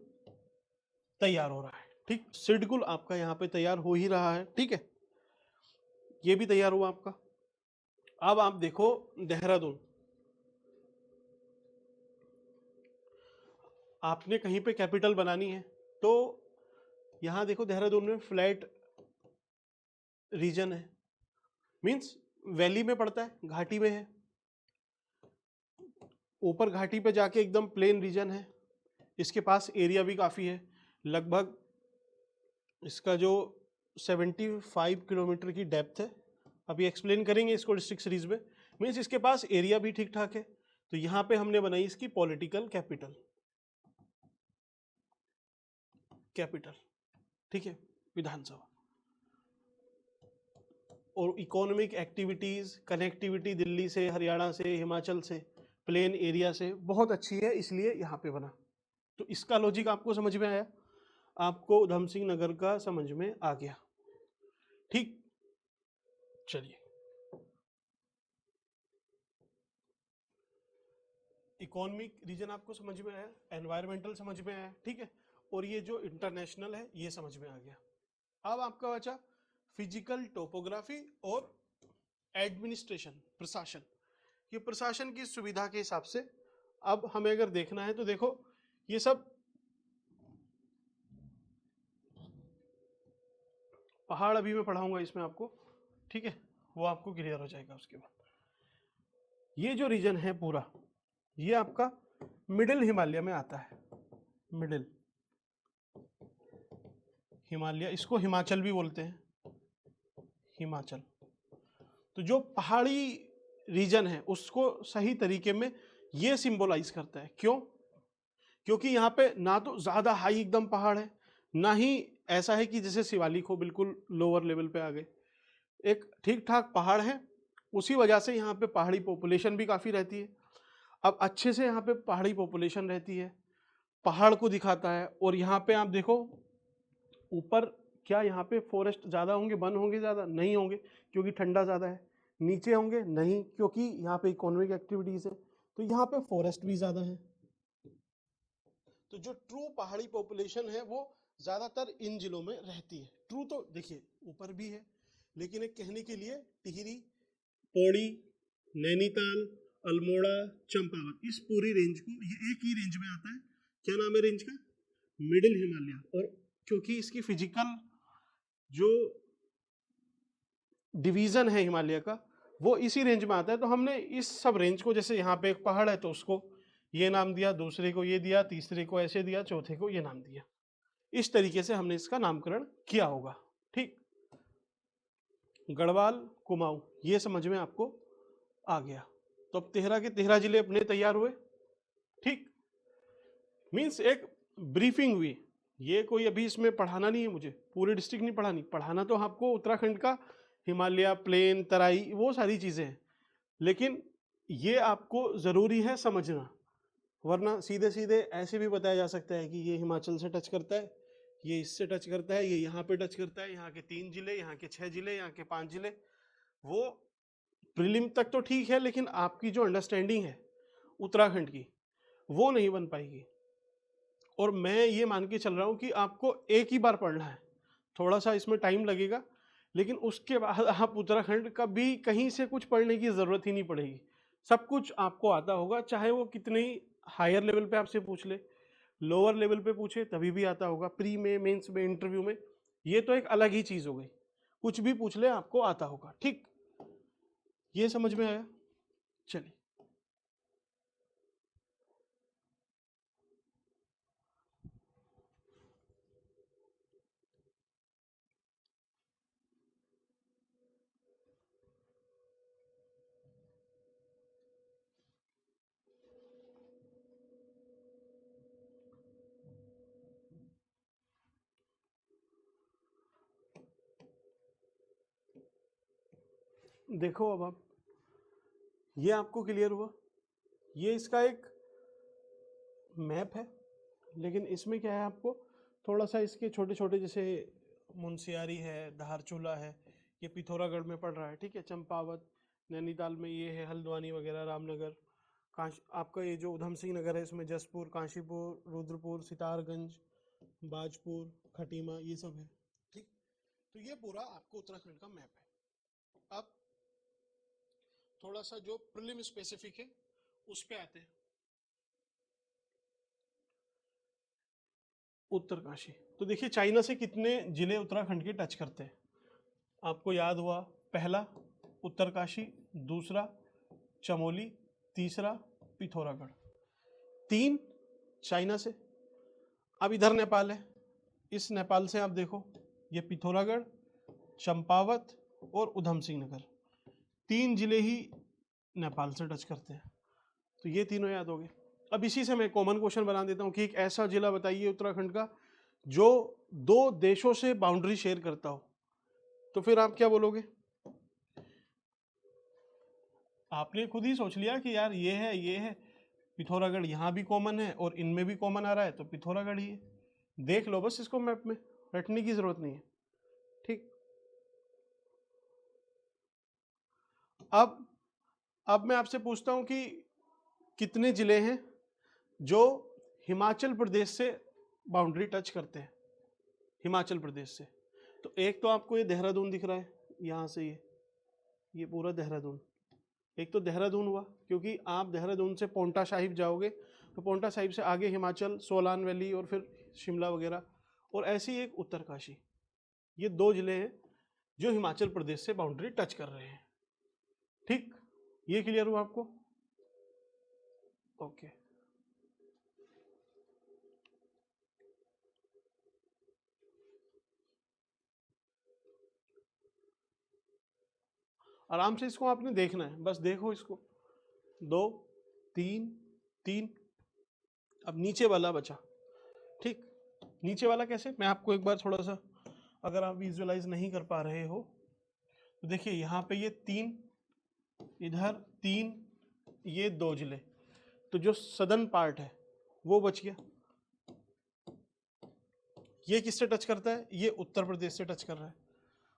तैयार हो रहा है। ठीक, सिडकुल आपका यहाँ पे तैयार हो ही रहा है। ठीक है, ये भी तैयार हुआ आपका। अब आप देखो देहरादून, आपने कहीं पे कैपिटल बनानी है, तो यहां देखो देहरादून में फ्लैट रीजन है, मींस वैली में पड़ता है, घाटी में है, ऊपर घाटी पे जाके एकदम प्लेन रीजन है, इसके पास एरिया भी काफ़ी है, लगभग इसका जो 75 किलोमीटर की डेप्थ है। अभी एक्सप्लेन करेंगे इसको डिस्ट्रिक्ट सीरीज में। मीन्स इसके पास एरिया भी ठीक ठाक है, तो यहाँ पे हमने बनाई इसकी पॉलिटिकल कैपिटल, कैपिटल, ठीक है, विधानसभा। और इकोनॉमिक एक्टिविटीज़, कनेक्टिविटी दिल्ली से, हरियाणा से, हिमाचल से, प्लेन एरिया से बहुत अच्छी है, इसलिए यहाँ पे बना। तो इसका लॉजिक आपको समझ में आया, आपको उधम सिंह नगर का समझ में आ गया। ठीक, चलिए, इकोनॉमिक रीजन आपको समझ में आया, एनवायरमेंटल समझ में आया, ठीक है, और ये जो इंटरनेशनल है ये समझ में आ गया। अब आपका बचा फिजिकल टोपोग्राफी और एडमिनिस्ट्रेशन, प्रशासन। ये प्रशासन की सुविधा के हिसाब से अब हमें अगर देखना है तो देखो, ये सब पहाड़ अभी मैं पढ़ाऊंगा इसमें आपको, ठीक है, वो आपको क्लियर हो जाएगा उसके बाद। ये जो रीजन है पूरा, ये आपका मिडिल हिमालय में आता है, मिडिल हिमालय, इसको हिमाचल भी बोलते हैं, हिमाचल। तो जो पहाड़ी रीजन है उसको सही तरीके में ये सिंबलाइज करता है। क्यों? क्योंकि यहाँ पे ना तो ज्यादा हाई एकदम पहाड़ है, ना ही ऐसा है कि जैसे शिवालिक हो बिल्कुल लोअर लेवल पे आ गए, एक ठीक ठाक पहाड़ है, उसी वजह से यहाँ पे पहाड़ी पॉपुलेशन भी काफी रहती है। अब अच्छे से यहाँ पे पहाड़ी पॉपुलेशन रहती है, पहाड़ को दिखाता है। और यहाँ पे आप देखो ऊपर, क्या यहाँ पे फॉरेस्ट ज्यादा होंगे, वन होंगे ज्यादा? नहीं होंगे, क्योंकि ठंडा ज्यादा है। नीचे होंगे? नहीं, क्योंकि यहाँ पे इकोनॉमिक एक्टिविटीज है, तो यहाँ पे फॉरेस्ट भी ज्यादा है। तो जो ट्रू पहाड़ी पॉपुलेशन है वो ज्यादातर इन जिलों में रहती है। ट्रू तो देखिए ऊपर भी है, लेकिन एक कहने के लिए टिहरी, पौड़ी, नैनीताल, अल्मोड़ा, चंपावत, इस पूरी रेंज को, ये एक ही रेंज में आता है। क्या नाम है रेंज का? मिडिल हिमालय। और क्योंकि इसकी फिजिकल जो डिवीजन है हिमालय का वो इसी रेंज में आता है, तो हमने इस सब रेंज को, जैसे यहाँ पे एक पहाड़ है तो उसको ये नाम दिया, दूसरे को ये दिया, तीसरे को ऐसे दिया, चौथे को ये नाम दिया, इस तरीके से हमने इसका नामकरण किया होगा। ठीक, गढ़वाल, कुमाऊं, ये समझ में आपको आ गया। तो अब 13 के 13 जिले अपने तैयार हुए। ठीक, मीन्स एक ब्रीफिंग हुई, ये कोई अभी इसमें पढ़ाना नहीं है मुझे, पूरी डिस्ट्रिक्ट नहीं पढ़ानी, पढ़ाना तो आपको उत्तराखंड का हिमालय, प्लेन, तराई, वो सारी चीज़ें हैं, लेकिन ये आपको ज़रूरी है समझना, वरना सीधे सीधे ऐसे भी बताया जा सकता है कि ये हिमाचल से टच करता है, ये इससे टच करता है, ये यहाँ पे टच करता है, यहाँ के 3 जिले, यहाँ के 6 जिले, यहाँ के 5 जिले। वो प्रीलिम तक तो ठीक है, लेकिन आपकी जो अंडरस्टैंडिंग है उत्तराखंड की वो नहीं बन पाएगी। और मैं ये मान के चल रहा हूँ कि आपको एक ही बार पढ़ना है, थोड़ा सा इसमें टाइम लगेगा, लेकिन उसके बाद आप उत्तराखंड का भी कहीं से कुछ पढ़ने की ज़रूरत ही नहीं पड़ेगी, सब कुछ आपको आता होगा, चाहे वो कितने ही हायर लेवल पे आपसे पूछ ले, लोअर लेवल पे पूछे तभी भी आता होगा, प्री में, मेंस में, इंटरव्यू में, ये तो एक अलग ही चीज़ हो गई, कुछ भी पूछ ले आपको आता होगा। ठीक, ये समझ में आया? चलिए, देखो अब आप, ये आपको क्लियर हुआ, ये इसका एक मैप है, लेकिन इसमें क्या है, आपको थोड़ा सा इसके छोटे छोटे, जैसे मुंशियारी है, धारचूला है, ये पिथौरागढ़ में पड़ रहा है, ठीक है, चंपावत, नैनीताल में ये है, हल्द्वानी वगैरह, रामनगर, आपका ये जो उधम सिंह नगर है इसमें जसपुर, काशीपुर, रुद्रपुर, सितारगंज, बाजपुर, खटीमा, ये सब है। ठीक, तो ये पूरा आपको उत्तराखंड का मैप है। अब थोड़ा सा जो प्रीलिम स्पेसिफिक है उस पे आते हैं। उत्तरकाशी, तो देखिए चाइना से कितने जिले उत्तराखंड के टच करते हैं, आपको याद हुआ, पहला उत्तरकाशी, दूसरा चमोली, तीसरा पिथौरागढ़, 3 चाइना से। अब इधर नेपाल है, इस नेपाल से आप देखो, ये पिथौरागढ़, चंपावत और उधम सिंह नगर, 3 जिले ही नेपाल से टच करते हैं, तो ये तीनों याद हो गए। अब इसी से मैं कॉमन क्वेश्चन बना देता हूँ कि एक ऐसा जिला बताइए उत्तराखंड का जो 2 देशों से बाउंड्री शेयर करता हो, तो फिर आप क्या बोलोगे? आपने खुद ही सोच लिया कि यार ये है, ये है, पिथौरागढ़ यहाँ भी कॉमन है और इनमें भी कॉमन आ रहा है, तो पिथौरागढ़ ही है, देख लो बस इसको मैप में, रटने की जरूरत नहीं है। ठीक, अब मैं आपसे पूछता हूँ कि कितने जिले हैं जो हिमाचल प्रदेश से बाउंड्री टच करते हैं, हिमाचल प्रदेश से? तो एक तो आपको ये देहरादून दिख रहा है, यहाँ से ये पूरा देहरादून, एक तो देहरादून हुआ, क्योंकि आप देहरादून से पोंटा साहिब जाओगे तो पोंटा साहिब से आगे हिमाचल, सोलान वैली और फिर शिमला वगैरह, और ऐसी एक उत्तरकाशी, ये 2 जिले हैं जो हिमाचल प्रदेश से बाउंड्री टच कर रहे हैं। ठीक, ये क्लियर हुआ आपको? ओके, आराम से इसको आपने देखना है, बस देखो इसको, 2, 3, 3, अब नीचे वाला बचा। ठीक, नीचे वाला कैसे, मैं आपको एक बार थोड़ा सा, अगर आप विजुअलाइज नहीं कर पा रहे हो तो देखिए, यहाँ पे ये 3, इधर 3, ये 2 जिले, तो जो सदर्न पार्ट है वो बच गया। ये किससे टच करता है? ये उत्तर प्रदेश से टच कर रहा है,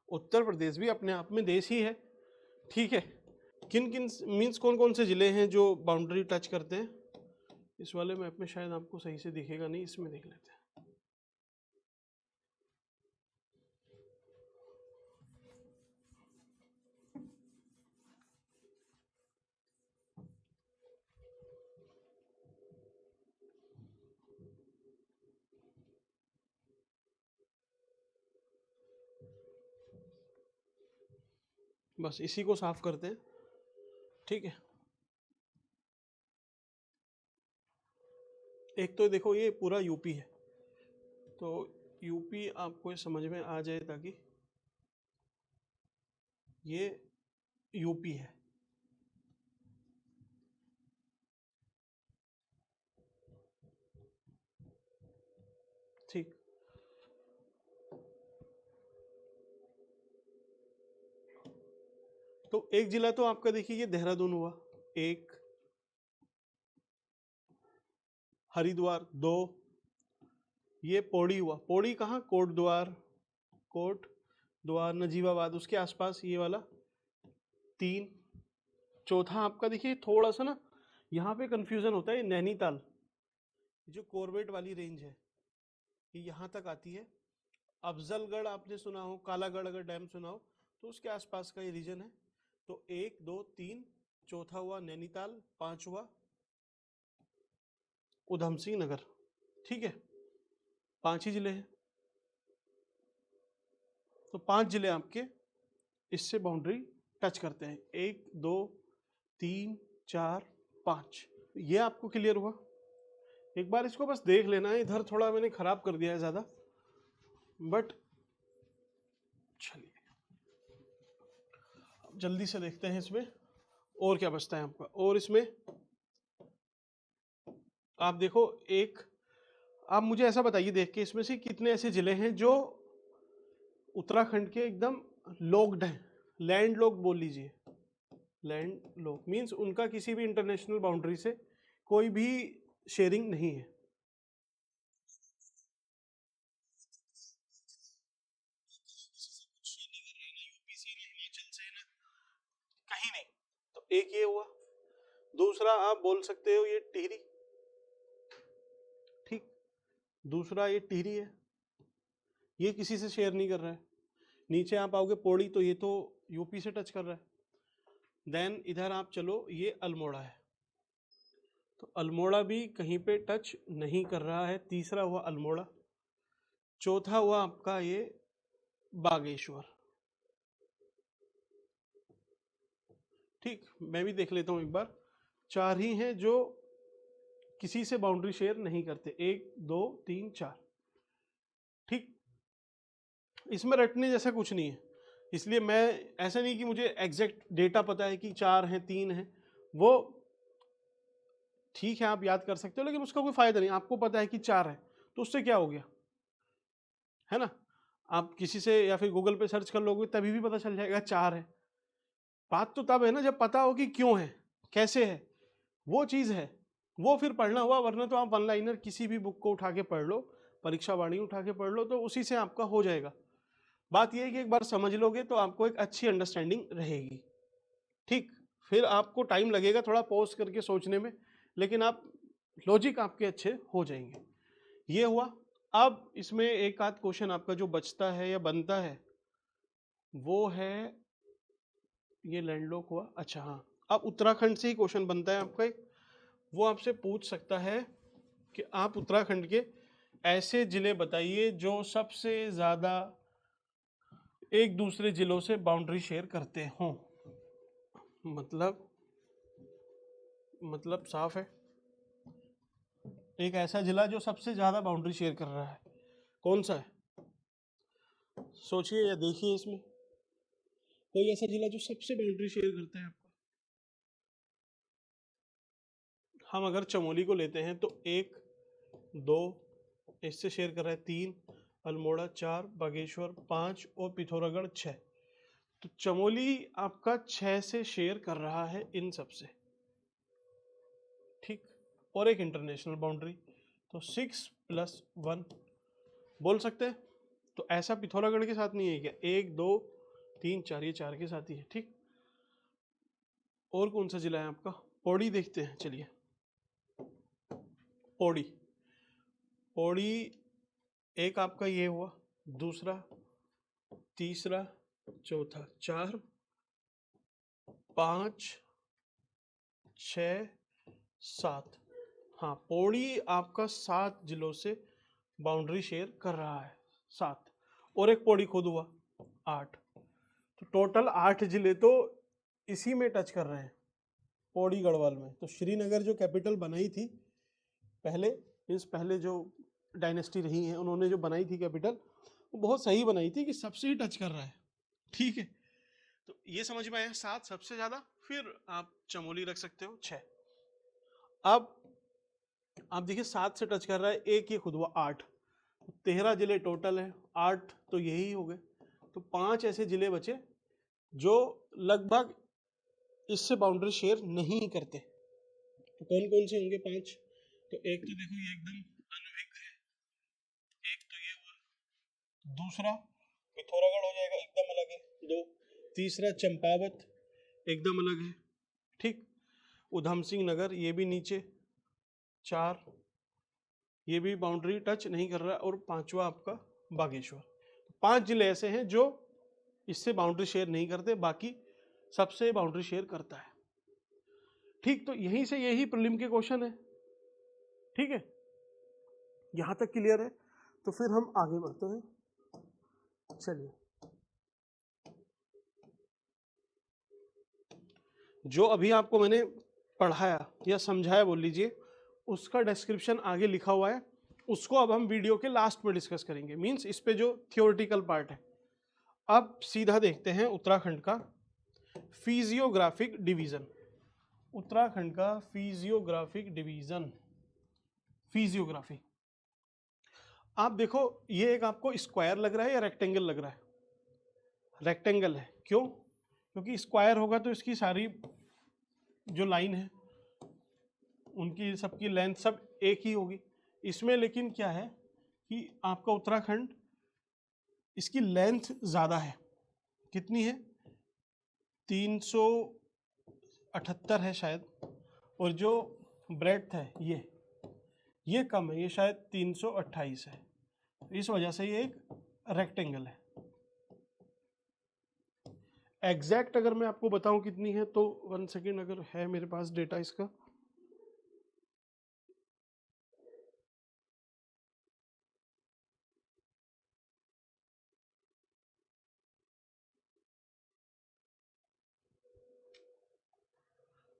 उत्तर प्रदेश भी अपने आप में देश ही है। ठीक है, किन किन मीन्स कौन कौन से जिले हैं जो बाउंड्री टच करते हैं? इस वाले मैप में शायद आपको सही से दिखेगा नहीं, इसमें देख लेते हैं। बस इसी को साफ करते हैं। ठीक है, एक तो देखो ये पूरा यूपी है, तो यूपी आपको समझ में आ जाए, ताकि ये यूपी है, ठीक, तो एक जिला तो आपका देखिए ये देहरादून हुआ, एक, हरिद्वार दो, ये पौड़ी हुआ, पौड़ी कहाँ, कोटद्वार, कोट द्वार नजीबाबाद उसके आसपास ये वाला तीन। चौथा आपका देखिए थोड़ा सा ना यहाँ पे कंफ्यूजन होता है, नैनीताल जो कॉर्बेट वाली रेंज है ये यहाँ तक आती है। अफजलगढ़ आपने सुना हो, कालागढ़ अगर डैम सुना हो तो उसके आसपास का ये रीजन है। तो एक दो तीन, चौथा हुआ नैनीताल, पांच हुआ उधम सिंह नगर। ठीक है, पांच ही जिले हैं, तो पांच जिले आपके इससे बाउंड्री टच करते हैं, एक दो तीन चार पांच। ये आपको क्लियर हुआ। एक बार इसको बस देख लेना है, इधर थोड़ा मैंने खराब कर दिया है ज्यादा, बट चलिए जल्दी से देखते हैं इसमें और क्या बचता है आपका। और इसमें आप देखो एक, आप मुझे ऐसा बताइए देख के इसमें से कितने ऐसे जिले हैं जो उत्तराखंड के एकदम लॉक्ड हैं, लैंड लॉक बोल लीजिए। लैंड लॉक मीन्स उनका किसी भी इंटरनेशनल बाउंड्री से कोई भी शेयरिंग नहीं है। कहीं नहीं, तो एक ये हुआ। दूसरा आप बोल सकते हो ये टिहरी, ठीक, दूसरा ये टिहरी है, ये किसी से शेयर नहीं कर रहा है। नीचे आप आओगे पौड़ी, तो ये तो यूपी से टच कर रहा है। देन इधर आप चलो, ये अल्मोड़ा है, तो अल्मोड़ा भी कहीं पे टच नहीं कर रहा है। तीसरा हुआ अल्मोड़ा, चौथा हुआ आपका ये बागेश्वर। ठीक, मैं भी देख लेता हूं एक बार, चार ही हैं जो किसी से बाउंड्री शेयर नहीं करते, एक दो तीन चार। ठीक, इसमें रटने जैसा कुछ नहीं है, इसलिए मैं ऐसा नहीं कि मुझे एग्जैक्ट डेटा पता है कि चार हैं तीन हैं, वो ठीक है आप याद कर सकते हो, लेकिन उसका कोई फायदा नहीं। आपको पता है कि चार है तो उससे क्या हो गया, है ना। आप किसी से या फिर गूगल पे सर्च कर लोगे तभी भी पता चल जाएगा चार है। बात तो तब है ना जब पता हो कि क्यों है, कैसे है, वो चीज है, वो फिर पढ़ना हुआ। वरना तो आप वन लाइनर किसी भी बुक को उठा के पढ़ लो, परीक्षा वाणी उठा के पढ़ लो, तो उसी से आपका हो जाएगा। बात यह है कि एक बार समझ लोगे तो आपको एक अच्छी अंडरस्टैंडिंग रहेगी। ठीक, फिर आपको टाइम लगेगा थोड़ा पॉज करके सोचने में, लेकिन आप लॉजिक आपके अच्छे हो जाएंगे। ये हुआ। अब इसमें एक आध क्वेश्चन आपका जो बचता है या बनता है वो है, ये लैंडलॉक हुआ। अच्छा हाँ, अब उत्तराखंड से ही क्वेश्चन बनता है आपका एक, वो आपसे पूछ सकता है कि आप उत्तराखंड के ऐसे जिले बताइए जो सबसे ज्यादा एक दूसरे जिलों से बाउंड्री शेयर करते हों। मतलब साफ है, एक ऐसा जिला जो सबसे ज्यादा बाउंड्री शेयर कर रहा है, कौन सा है? सोचिए या देखिए इसमें कोई ऐसा जिला जो सबसे बाउंड्री शेयर करता है आपका। हम अगर चमोली को लेते हैं तो एक दो इससे शेयर कर रहा है, तीन, अल्मोड़ा चार, बागेश्वर पांच और पिथौरागढ़ छह। तो चमोली आपका छह से शेयर कर रहा है इन सबसे। ठीक, और एक इंटरनेशनल बाउंड्री, तो 6+1 बोल सकते हैं। तो ऐसा पिथौरागढ़ के साथ नहीं है क्या, एक दो तीन चार, ये चार के साथ ही है। ठीक, और कौन सा जिला है आपका? पौड़ी देखते हैं, चलिए पौड़ी। पौड़ी एक आपका ये हुआ, दूसरा, तीसरा, चौथा, चार, पांच, छ, सात। हाँ, पौड़ी आपका 7 जिलों से बाउंड्री शेयर कर रहा है, 7, और एक पौड़ी खुद हुआ 8। तो टोटल 8 जिले तो इसी में टच कर रहे हैं, पौड़ी गढ़वाल में। तो श्रीनगर जो कैपिटल बनाई थी पहले, इस पहले जो डायनेस्टी रही है उन्होंने जो बनाई थी कैपिटल, वो बहुत सही बनाई थी कि सबसे ही टच कर रहा है। ठीक है, तो ये समझ में आया, 7 सबसे ज्यादा, फिर आप चमोली रख सकते हो 6। अब आप देखिए 7 से टच कर रहा है, एक ये खुद हुआ 8, 13 जिले टोटल है, 8 तो यही हो गए, तो 5 ऐसे जिले बचे जो लगभग इससे बाउंड्री शेयर नहीं करते। तो कौन कौन से होंगे 5? तो एक तो देखो ये एकदम अनभिज्ञ है, एक तो ये हुआ, दूसरा पिथौरागढ़ हो जाएगा, एकदम अलग है, 2, तीसरा चंपावत एकदम अलग है, ठीक, उधम सिंह नगर ये भी नीचे, 4 ये भी बाउंड्री टच नहीं कर रहा, और 5वां आपका बागेश्वर। 5 जिले ऐसे हैं जो इससे बाउंड्री शेयर नहीं करते, बाकी सबसे बाउंड्री शेयर करता है, ठीक। तो यहीं से यही प्रीलिम के क्वेश्चन है, ठीक है, यहां तक क्लियर है। तो फिर हम आगे बढ़ते हैं, चलिए। जो अभी आपको मैंने पढ़ाया या समझाया बोल लीजिए, उसका डिस्क्रिप्शन आगे लिखा हुआ है, उसको अब हम वीडियो के लास्ट में डिस्कस करेंगे, मींस इस पे जो थियोरेटिकल पार्ट है। अब सीधा देखते हैं उत्तराखंड का फिजियोग्राफिक डिवीजन, उत्तराखंड का फिजियोग्राफिक डिवीजन, फिजियोग्राफी। आप देखो ये एक आपको स्क्वायर लग रहा है या रेक्टेंगल लग रहा है? रेक्टेंगल है, क्यों? क्योंकि स्क्वायर होगा तो इसकी सारी जो लाइन है उनकी सबकी लेंथ सब एक ही होगी। इसमें लेकिन क्या है कि आपका उत्तराखंड, इसकी लेंथ ज़्यादा है, कितनी है? 378 है शायद, और जो ब्रेड्थ है ये कम है, ये शायद 328 है। इस वजह से ये एक रेक्टेंगल है। एग्जैक्ट अगर मैं आपको बताऊं कितनी है तो 1 सेकेंड, अगर है मेरे पास डेटा इसका,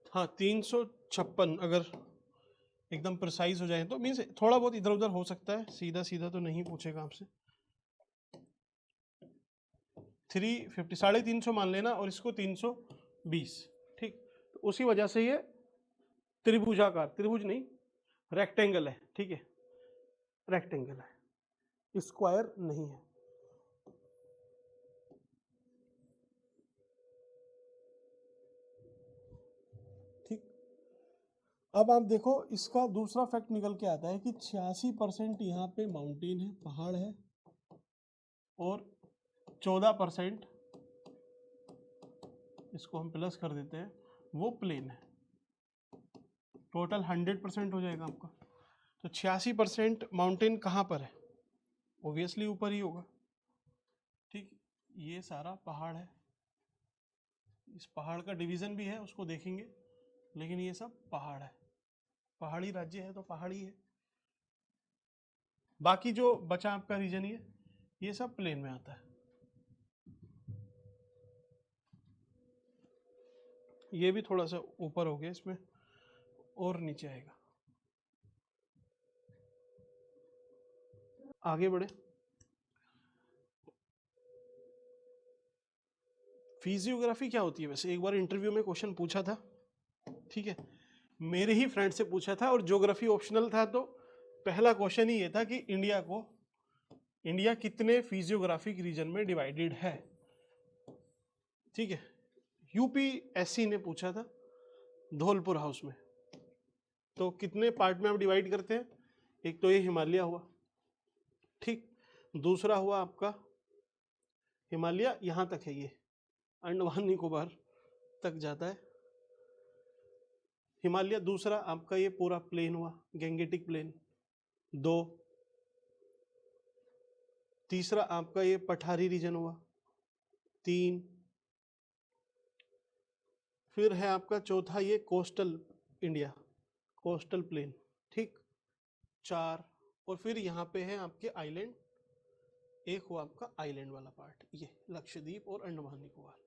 हाँ 356 अगर एकदम प्रिसाइज हो जाए तो, मीन्स थोड़ा बहुत इधर उधर हो सकता है, सीधा सीधा तो नहीं पूछेगा आपसे। 350, 350 मान लेना, और इसको 320, ठीक। तो उसी वजह से ये त्रिभुजाकार, त्रिभुज नहीं रेक्टेंगल है, ठीक है, रेक्टेंगल है, स्क्वायर नहीं है। ठीक, अब आप देखो इसका दूसरा फैक्ट निकल के आता है कि 86% यहाँ पे माउंटेन है, पहाड़ है, और 14% इसको हम प्लस कर देते हैं, वो प्लेन है। टोटल 100% हो जाएगा आपका। तो 86% माउंटेन कहाँ पर है? ओबियसली ऊपर ही होगा, ठीक। ये सारा पहाड़ है, इस पहाड़ का डिवीजन भी है, उसको देखेंगे, लेकिन ये सब पहाड़ है, पहाड़ी राज्य है तो पहाड़ी है। बाकी जो बचा आपका रीजन ये सब प्लेन में आता है। ये भी थोड़ा सा ऊपर हो गया, इसमें और नीचे आएगा। आगे बढ़े, फिजियोग्राफी क्या होती है वैसे? एक बार इंटरव्यू में क्वेश्चन पूछा था, ठीक है, मेरे ही फ्रेंड से पूछा था, और ज्योग्राफी ऑप्शनल था, तो पहला क्वेश्चन ही ये था कि इंडिया कितने फिजियोग्राफिक रीजन में डिवाइडेड है, ठीक है। यूपीएससी ने पूछा था धौलपुर हाउस में। तो कितने पार्ट में आप डिवाइड करते हैं? एक तो ये हिमालय हुआ, ठीक, दूसरा हुआ आपका हिमालय यहां तक है, ये अंडमान निकोबार तक जाता है हिमालय। दूसरा आपका ये पूरा प्लेन हुआ, गैंगेटिक प्लेन, 2। तीसरा आपका ये पठारी रीजन हुआ, 3। फिर है आपका चौथा ये कोस्टल इंडिया, कोस्टल प्लेन, ठीक, 4। और फिर यहाँ पे है आपके आइलैंड, एक हुआ आपका आइलैंड वाला पार्ट, ये लक्षद्वीप और अंडमान निकोबार।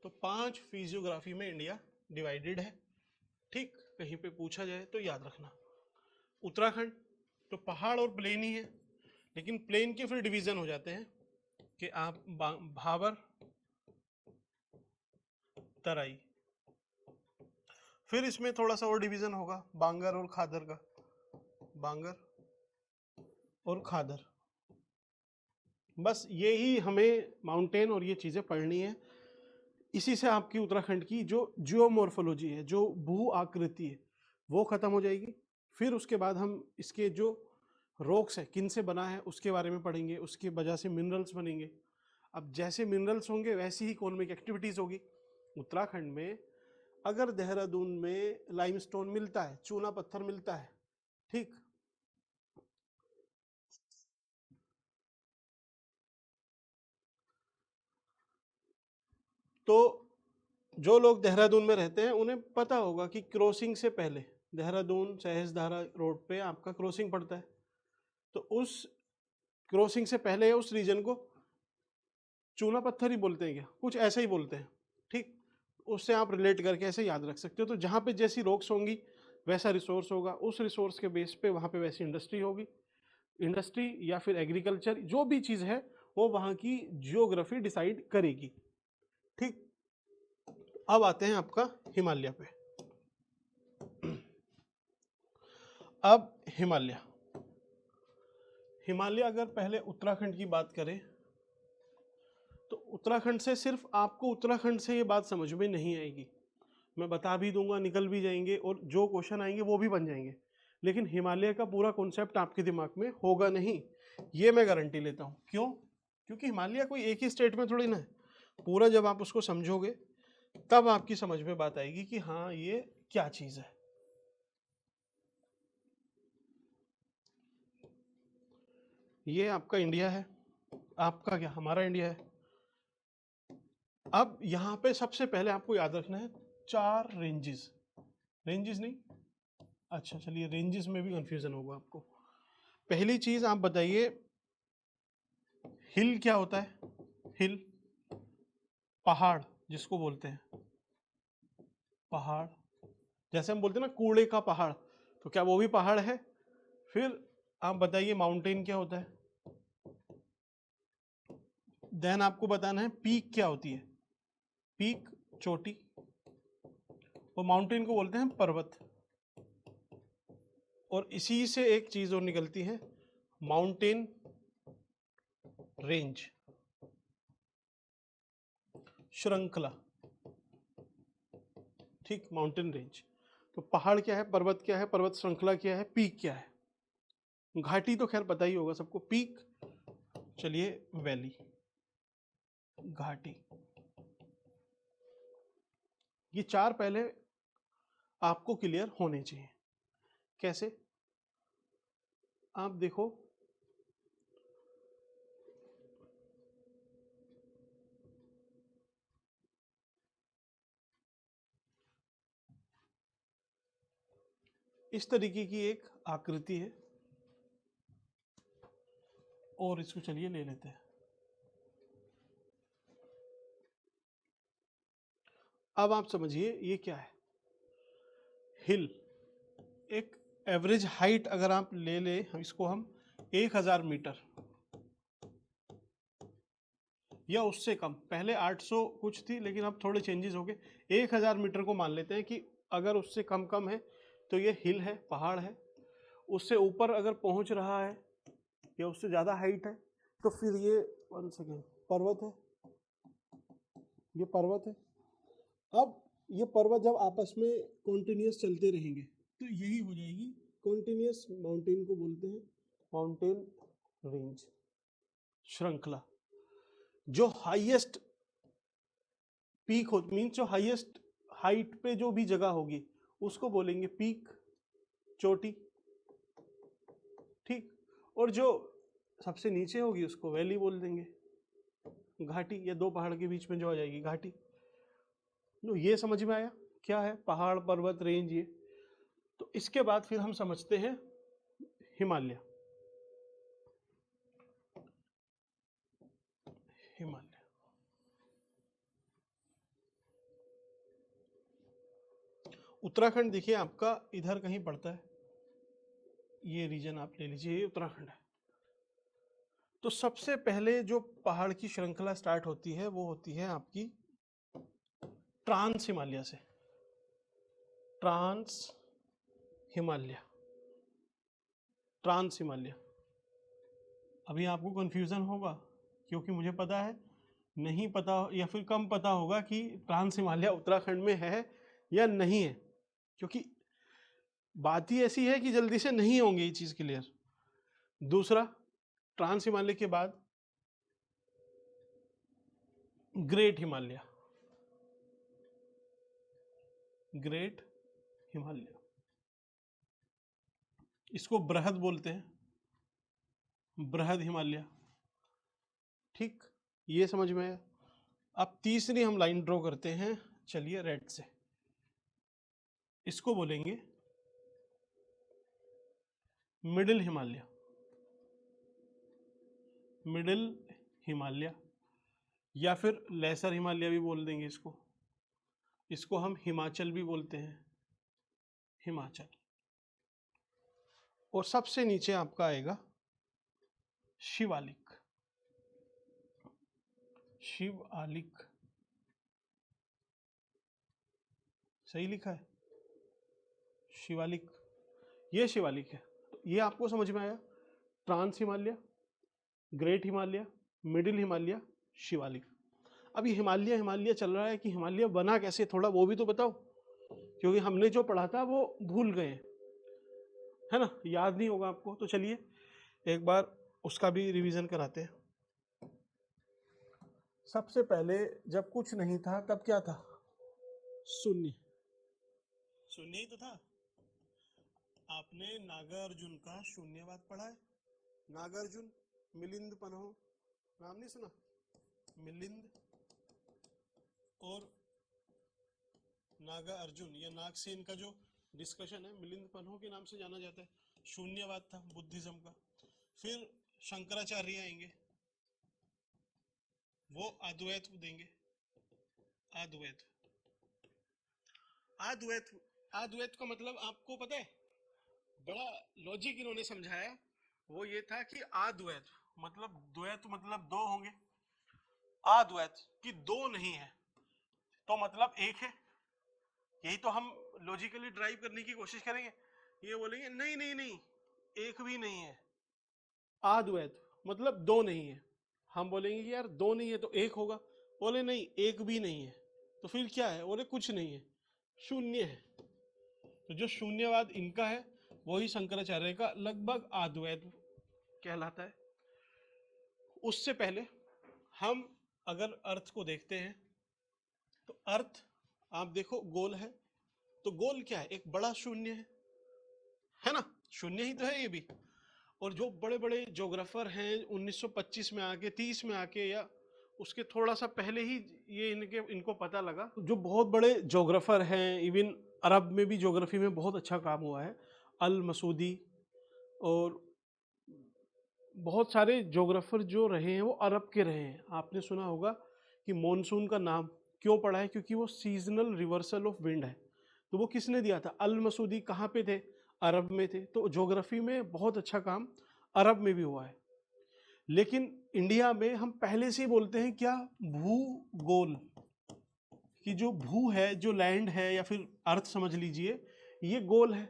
तो 5 फिजियोग्राफी में इंडिया डिवाइडेड है, ठीक। कहीं पे पूछा जाए तो याद रखना। उत्तराखंड तो पहाड़ और प्लेन ही है, लेकिन प्लेन के फिर डिवीजन हो जाते हैं कि आप भाबर, तराई, फिर इसमें थोड़ा सा और डिवीजन होगा बांगर और खादर का, बांगर और खादर, बस ये ही हमें माउंटेन और ये चीज़ें पढ़नी है। इसी से आपकी उत्तराखंड की जो जियोमॉर्फोलॉजी है, जो भू आकृति है, वो खत्म हो जाएगी। फिर उसके बाद हम इसके जो रॉक्स है, किन से बना है, उसके बारे में पढ़ेंगे, उसकी वजह से मिनरल्स बनेंगे। अब जैसे मिनरल्स होंगे वैसी ही इकोनॉमिक एक्टिविटीज होगी। उत्तराखंड में अगर देहरादून में लाइमस्टोन मिलता है, चूना पत्थर मिलता है, ठीक, तो जो लोग देहरादून में रहते हैं उन्हें पता होगा कि क्रॉसिंग से पहले देहरादून सहस्त्रधारा रोड पे आपका क्रॉसिंग पड़ता है, तो उस क्रॉसिंग से पहले उस रीजन को चूना पत्थर ही बोलते हैं क्या, कुछ ऐसा ही बोलते हैं, ठीक। उससे आप रिलेट करके ऐसे याद रख सकते हो। तो जहाँ पे जैसी रॉक्स होंगी वैसा रिसोर्स होगा, उस रिसोर्स के बेस पे वहाँ पे वैसी इंडस्ट्री होगी, इंडस्ट्री या फिर एग्रीकल्चर, जो भी चीज़ है वो वहाँ की जियोग्राफी डिसाइड करेगी, ठीक। अब आते हैं आपका हिमालय पे। अब हिमालय, हिमालय अगर पहले उत्तराखंड की बात करें तो उत्तराखंड से सिर्फ आपको उत्तराखंड से ये बात समझ में नहीं आएगी। मैं बता भी दूंगा, निकल भी जाएंगे और जो क्वेश्चन आएंगे वो भी बन जाएंगे, लेकिन हिमालय का पूरा कॉन्सेप्ट आपके दिमाग में होगा नहीं, ये मैं गारंटी लेता हूँ। क्यों? क्योंकि हिमालय कोई एक ही स्टेट में थोड़ी ना है। पूरा जब आप उसको समझोगे तब आपकी समझ में बात आएगी कि हाँ ये क्या चीज़ है। ये आपका इंडिया है, आपका क्या, हमारा इंडिया है। अब यहाँ पे सबसे पहले आपको याद रखना है 4 रेंजेस, रेंजेस नहीं, अच्छा चलिए रेंजेस में भी कंफ्यूजन होगा आपको। पहली चीज आप बताइए, हिल क्या होता है? हिल पहाड़ जिसको बोलते हैं, पहाड़, जैसे हम बोलते हैं ना कूड़े का पहाड़, तो क्या वो भी पहाड़ है? फिर आप बताइए माउंटेन क्या होता है? देन आपको बताना है पीक क्या होती है, पीक चोटी, और माउंटेन को बोलते हैं पर्वत। और इसी से एक चीज और निकलती है, माउंटेन रेंज, श्रृंखला, ठीक, माउंटेन रेंज। तो पहाड़ क्या है, पर्वत क्या है, पर्वत श्रृंखला क्या है, पीक क्या है? घाटी तो खैर पता ही होगा सबको, पीक, चलिए वैली, घाटी। ये 4 पहले आपको क्लियर होने चाहिए। कैसे? आप देखो, इस तरीके की एक आकृति है, और इसको चलिए ले लेते हैं। अब आप समझिए ये क्या है। हिल, एक एवरेज हाइट अगर आप ले ले, इसको हम 1000 मीटर या उससे कम, पहले 800 कुछ थी लेकिन अब थोड़े चेंजेस हो गए, 1000 मीटर को मान लेते हैं कि अगर उससे कम कम है तो ये हिल है, पहाड़ है। उससे ऊपर अगर पहुंच रहा है या उससे ज़्यादा हाइट है तो फिर ये 1 सेकेंड पर्वत है, ये पर्वत है। अब ये पर्वत जब आपस में कॉन्टिन्यूस चलते रहेंगे तो यही हो जाएगी कॉन्टिन्यूस माउंटेन, को बोलते हैं माउंटेन रेंज, श्रृंखला। जो हाईएस्ट पीक हो, मीन्स जो हाईएस्ट हाइट पे जो भी जगह होगी उसको बोलेंगे पीक, चोटी, ठीक। और जो सबसे नीचे होगी उसको वैली बोल देंगे, घाटी, या 2 पहाड़ के बीच में जो आ जाएगी घाटी। तो ये समझ में आया क्या है पहाड़, पर्वत, रेंज, ये। तो इसके बाद फिर हम समझते हैं हिमालय। हिमालय, उत्तराखंड देखिए आपका इधर कहीं पड़ता है, ये रीजन आप ले लीजिए, ये उत्तराखंड है। तो सबसे पहले जो पहाड़ की श्रृंखला स्टार्ट होती है वो होती है आपकी ट्रांस हिमालय से, ट्रांस हिमालय, ट्रांस हिमालय। अभी आपको कंफ्यूजन होगा क्योंकि मुझे पता है, नहीं पता या फिर कम पता होगा कि ट्रांस हिमालय उत्तराखंड में है या नहीं है, क्योंकि बात ही ऐसी है कि जल्दी से नहीं होंगे ये चीज क्लियर। दूसरा, ट्रांस हिमालय के बाद ग्रेट हिमालय, ग्रेट हिमालय, इसको बृहद बोलते हैं, बृहद हिमालय। ठीक, ये समझ में आया। अब तीसरी हम लाइन ड्रॉ करते हैं, चलिए रेड से, इसको बोलेंगे मिडिल हिमालय, मिडिल हिमालय, या फिर लेसर हिमालय भी बोल देंगे इसको। इसको हम हिमाचल भी बोलते हैं, हिमाचल। और सबसे नीचे आपका आएगा शिवालिक, शिवालिक, सही लिखा है, शिवालिक, ये शिवालिक है। तो ये आपको समझ में आया, trans Himalaya, great Himalaya, middle Himalaya, Shivalik. अब ये हिमालय हिमालय चल रहा है कि हिमालय बना कैसे, थोड़ा वो भी तो बताओ, क्योंकि हमने जो पढ़ा था वो भूल गए, है ना, याद नहीं होगा आपको। तो चलिए एक बार उसका भी रिवीजन कराते हैं। सबसे पहले जब कुछ नहीं था तब क्या था, शून्य, शून्य ही तो था। आपने नागार्जुन का शून्यवाद पढ़ा है, नागार्जुन, मिलिंद पन्हो, नाम नहीं सुना, मिलिंद और नागा अर्जुन, या नागसेन का जो डिस्कशन है मिलिंद पन्हो के नाम से जाना जाता है, शून्यवाद था बुद्धिज्म का। फिर शंकराचार्य आएंगे, वो अद्वैत देंगे, अद्वैत, अद्वैत, अद्वैत का मतलब आपको पता है, बड़ा लॉजिक इन्होंने समझाया, वो ये था कि अद्वैत मतलब, द्वैत मतलब दो होंगे, अद्वैत कि दो नहीं है तो मतलब एक है। यही तो हम लॉजिकली ड्राइव करने की कोशिश करेंगे। ये बोलेंगे नहीं नहीं नहीं, एक भी नहीं है, अद्वैत मतलब दो नहीं है। हम बोलेंगे कि यार दो नहीं है तो एक होगा, बोले नहीं एक भी नहीं है, तो फिर क्या है, बोले कुछ नहीं है, शून्य है। तो जो शून्यवाद इनका है वही शंकराचार्य का लगभग अद्वैत कहलाता है। उससे पहले हम अगर अर्थ को देखते हैं तो अर्थ आप देखो गोल है, तो गोल क्या है, एक बड़ा शून्य है ना, शून्य ही तो है ये भी। और जो बड़े बड़े ज्योग्राफर हैं 1925 में आके 30 में आके या उसके थोड़ा सा पहले ही ये इनको पता लगा, जो बहुत बड़े ज्योग्राफर हैं, इवन अरब में भी ज्योग्राफी में बहुत अच्छा काम हुआ है, अल मसूदी और बहुत सारे ज्योग्राफर जो रहे हैं वो अरब के रहे हैं। आपने सुना होगा कि मॉनसून का नाम क्यों पड़ा है, क्योंकि वो सीजनल रिवर्सल ऑफ विंड है। तो वो किसने दिया था, अल मसूदी। कहाँ पे थे, अरब में थे। तो ज्योग्राफी में बहुत अच्छा काम अरब में भी हुआ है। लेकिन इंडिया में हम पहले से ही बोलते हैं क्या, भूगोल, कि जो भू है, जो लैंड है या फिर अर्थ समझ लीजिए, ये गोल है।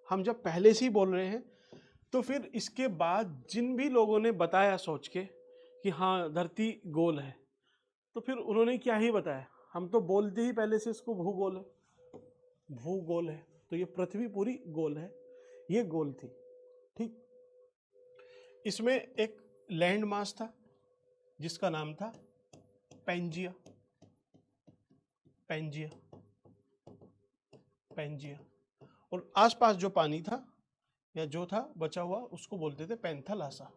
हम जब पहले से ही बोल रहे हैं तो फिर इसके बाद जिन भी लोगों ने बताया सोच के कि हाँ धरती गोल है, तो फिर उन्होंने क्या ही बताया, हम तो बोलते ही पहले से इसको भूगोल है, भूगोल है। तो ये पृथ्वी पूरी गोल है, ये गोल थी। ठीक, इसमें एक लैंड मास था जिसका नाम था पेंजिया, पेंजिया, पेंजिया। और आसपास जो पानी था या जो था बचा हुआ उसको बोलते थे पैंथालासा।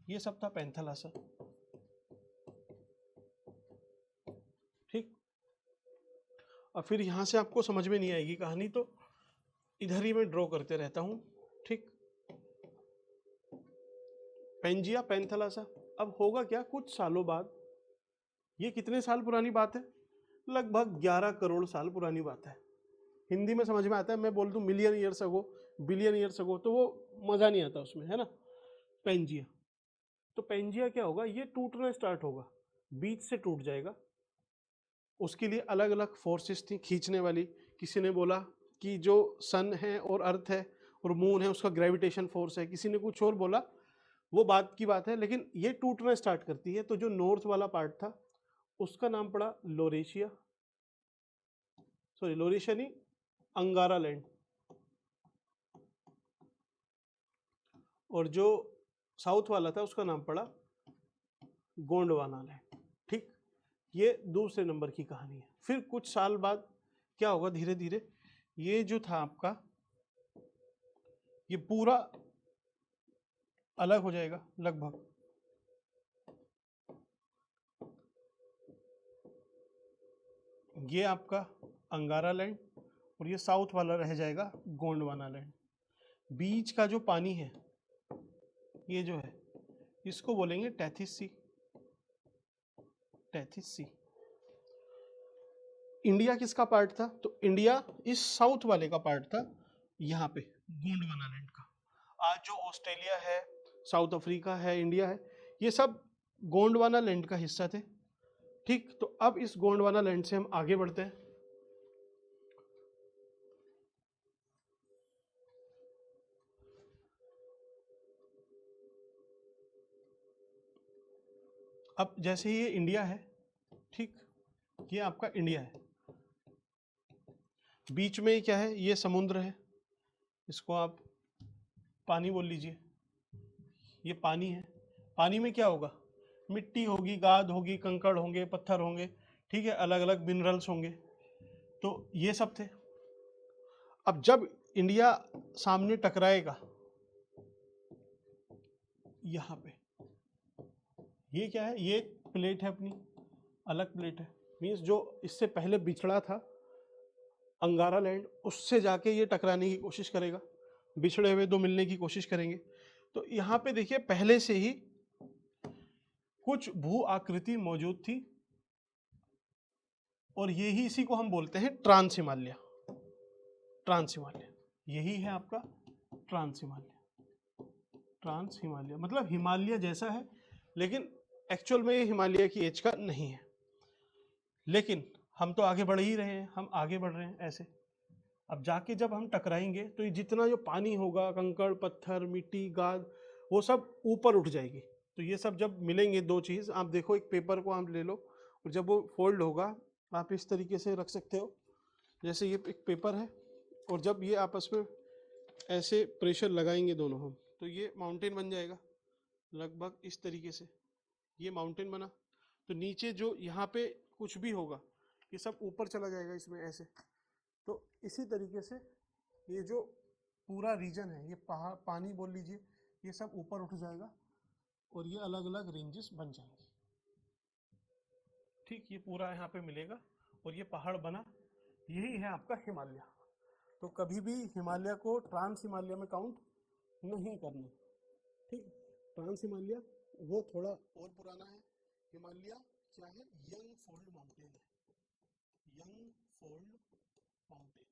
ये सब था पैंथालासा। ठीक, और फिर यहां से आपको समझ में नहीं आएगी कहानी, तो इधर ही मैं ड्रॉ करते रहता हूं। ठीक, पेंजिया, पैंथालासा। अब होगा क्या, कुछ सालों बाद, ये कितने साल पुरानी बात है, लगभग 11 करोड़ साल पुरानी बात है। हिंदी में समझ में आता है, मैं बोल दूं million years ago, billion years ago, तो वो मजा नहीं आता उसमें, है ना। पेंजिया, तो पेंजिया क्या होगा, ये टूटना स्टार्ट होगा, बीच से टूट जाएगा। उसके लिए अलग अलग फोर्सेस थी खींचने वाली। किसी ने बोला कि जो सन है और अर्थ है और मून है उसका ग्रेविटेशन फोर्स है, किसी ने कुछ और बोला, वो बात की बात है, लेकिन ये टूटना स्टार्ट करती है। तो जो नॉर्थ वाला पार्ट था उसका नाम पड़ा लोरेशिया, सॉरी लोरेशिया नहीं, अंगारा लैंड। और जो साउथ वाला था उसका नाम पड़ा गोंडवाना लैंड। ठीक, ये दूसरे नंबर की कहानी है। फिर कुछ साल बाद क्या होगा, धीरे धीरे ये जो था आपका, ये पूरा अलग हो जाएगा लगभग। ये आपका अंगारा लैंड और ये साउथ वाला रह जाएगा गोंडवाना लैंड। बीच का जो पानी है ये जो है इसको बोलेंगे Tethys sea. Tethys sea. India किसका पार्ट था? तो इंडिया इस साउथ वाले का पार्ट था, यहाँ पे गोंडवाना लैंड का। आज जो ऑस्ट्रेलिया है, साउथ अफ्रीका है, इंडिया है, ये सब गोंडवाना लैंड का हिस्सा थे। ठीक, तो अब इस गोंडवाना लैंड से हम आगे बढ़ते हैं। अब जैसे ये इंडिया है, ठीक, ये आपका इंडिया है। बीच में क्या है, ये समुद्र है, इसको आप पानी बोल लीजिए। ये पानी है। पानी में क्या होगा, मिट्टी होगी, गाद होगी, कंकड़ होंगे, पत्थर होंगे, ठीक है, अलग अलग मिनरल्स होंगे। तो ये सब थे। अब जब इंडिया सामने टकराएगा यहाँ पे, ये क्या है, ये प्लेट है अपनी, अलग प्लेट है। मीन्स जो इससे पहले बिछड़ा था अंगारा लैंड, उससे जाके ये टकराने की कोशिश करेगा, बिछड़े हुए दो मिलने की कोशिश करेंगे। तो यहाँ पे देखिए पहले से ही कुछ भू आकृति मौजूद थी, और यही इसी को हम बोलते हैं ट्रांस हिमालय। ट्रांस हिमालय यही है आपका ट्रांस हिमालय। ट्रांस हिमालय मतलब हिमालय जैसा है, लेकिन एक्चुअल में ये हिमालय की एज का नहीं है। लेकिन हम तो आगे बढ़ ही रहे हैं, हम आगे बढ़ रहे हैं ऐसे। अब जाके जब हम टकराएंगे तो ये जितना जो पानी होगा, कंकड़, पत्थर, मिट्टी, गाद, वो सब ऊपर उठ जाएगी। तो ये सब जब मिलेंगे, दो चीज़, आप देखो एक पेपर को आप ले लो, और जब वो फोल्ड होगा आप इस तरीके से रख सकते हो, जैसे ये एक पेपर है, और जब ये आपस में ऐसे प्रेशर लगाएंगे दोनों हम, तो ये माउंटेन बन जाएगा लगभग इस तरीके से। ये माउंटेन बना, तो नीचे जो यहाँ पे कुछ भी होगा ये सब ऊपर चला जाएगा इसमें ऐसे। तो इसी तरीके से ये जो पूरा रीजन है, ये पहाड़, पानी बोल लीजिए, ये सब ऊपर उठ जाएगा और ये अलग अलग रेंजेस बन जाएंगे। ठीक, ये पूरा यहाँ पे मिलेगा और ये पहाड़ बना, यही है आपका हिमालय। तो कभी भी हिमालय को ट्रांस हिमालय में काउंट नहीं करना। ठीक, ट्रांस हिमालय वो थोड़ा और पुराना है। हिमालय क्या है, यंग फोल्ड माउंटेन है, यंग फोल्ड माउंटेन।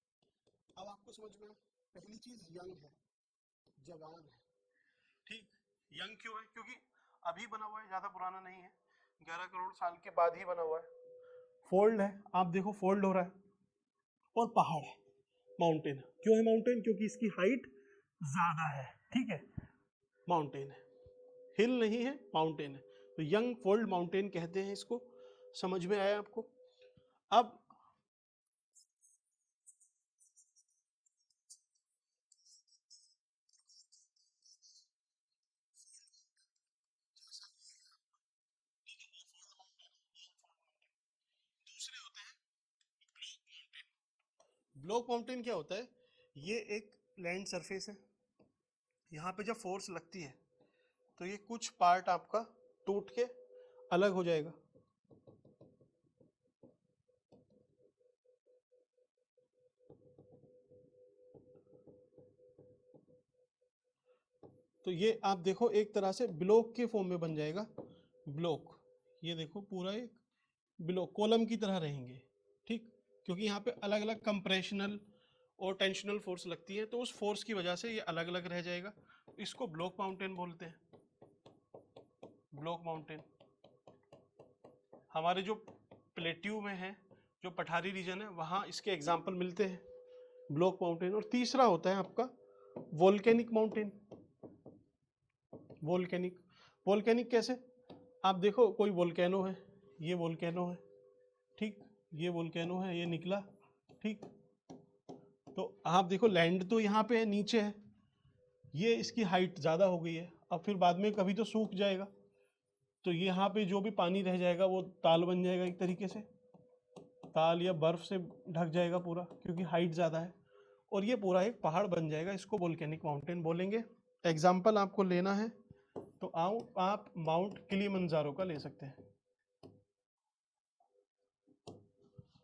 अब आपको समझ में, पहली चीज यंग है, जवान है। ठीक, यंग क्यों है, क्योंकि अभी बना हुआ है, ज्यादा पुराना नहीं है, 11 करोड़ साल के बाद ही बना हुआ है। फोल्ड है, आप देखो फोल्ड हो रहा है, और पहाड़ है, माउंटेन है। क्यों है माउंटेन, क्योंकि इसकी हाइट ज्यादा है। ठीक है, माउंटेन है, हिल नहीं है, माउंटेन है। तो यंग फोल्ड माउंटेन कहते हैं इसको। समझ में आया आपको? अब दूसरे होते हैं ब्लॉक माउंटेन। ब्लॉक माउंटेन क्या होता है, ये एक लैंड सरफेस है, यहाँ पे जब फोर्स लगती है तो ये कुछ पार्ट आपका टूट के अलग हो जाएगा। तो ये आप देखो एक तरह से ब्लॉक के फॉर्म में बन जाएगा। ब्लॉक, ये देखो पूरा एक ब्लॉक कॉलम की तरह रहेंगे। ठीक, क्योंकि यहाँ पे अलग अलग कंप्रेशनल और टेंशनल फोर्स लगती है, तो उस फोर्स की वजह से ये अलग अलग रह जाएगा। इसको ब्लॉक माउंटेन बोलते हैं। ब्लॉक माउंटेन हमारे जो प्लेट्यू में है, जो पठारी रीजन है, वहाँ इसके एग्जाम्पल मिलते हैं, ब्लॉक माउंटेन। और तीसरा होता है आपका वोल्केनिक माउंटेन। वोल्केनिक। वोल्केनिक कैसे? आप देखो कोई वोल्केनो है, ये वोल्केनो है, ठीक, ये वोल्केनो है, ये निकला, ठीक, तो आप देखो लैंड तो यहाँ पे है, नीचे है, ये इसकी हाइट ज़्यादा हो गई है, अब फिर बाद में कभी तो सूख जाएगा, तो यहाँ पे जो भी पानी रह जाएगा वो ताल बन जाएगा, एक तरीके से ताल या बर्फ से ढक जाएगा पूरा, क्योंकि हाइट ज़्यादा है, और ये पूरा एक पहाड़ बन जाएगा, इसको वोल्केनिक माउंटेन बोलेंगे। एग्जाम्पल आपको लेना है तो आप माउंट किलिमंजारो का ले सकते हैं।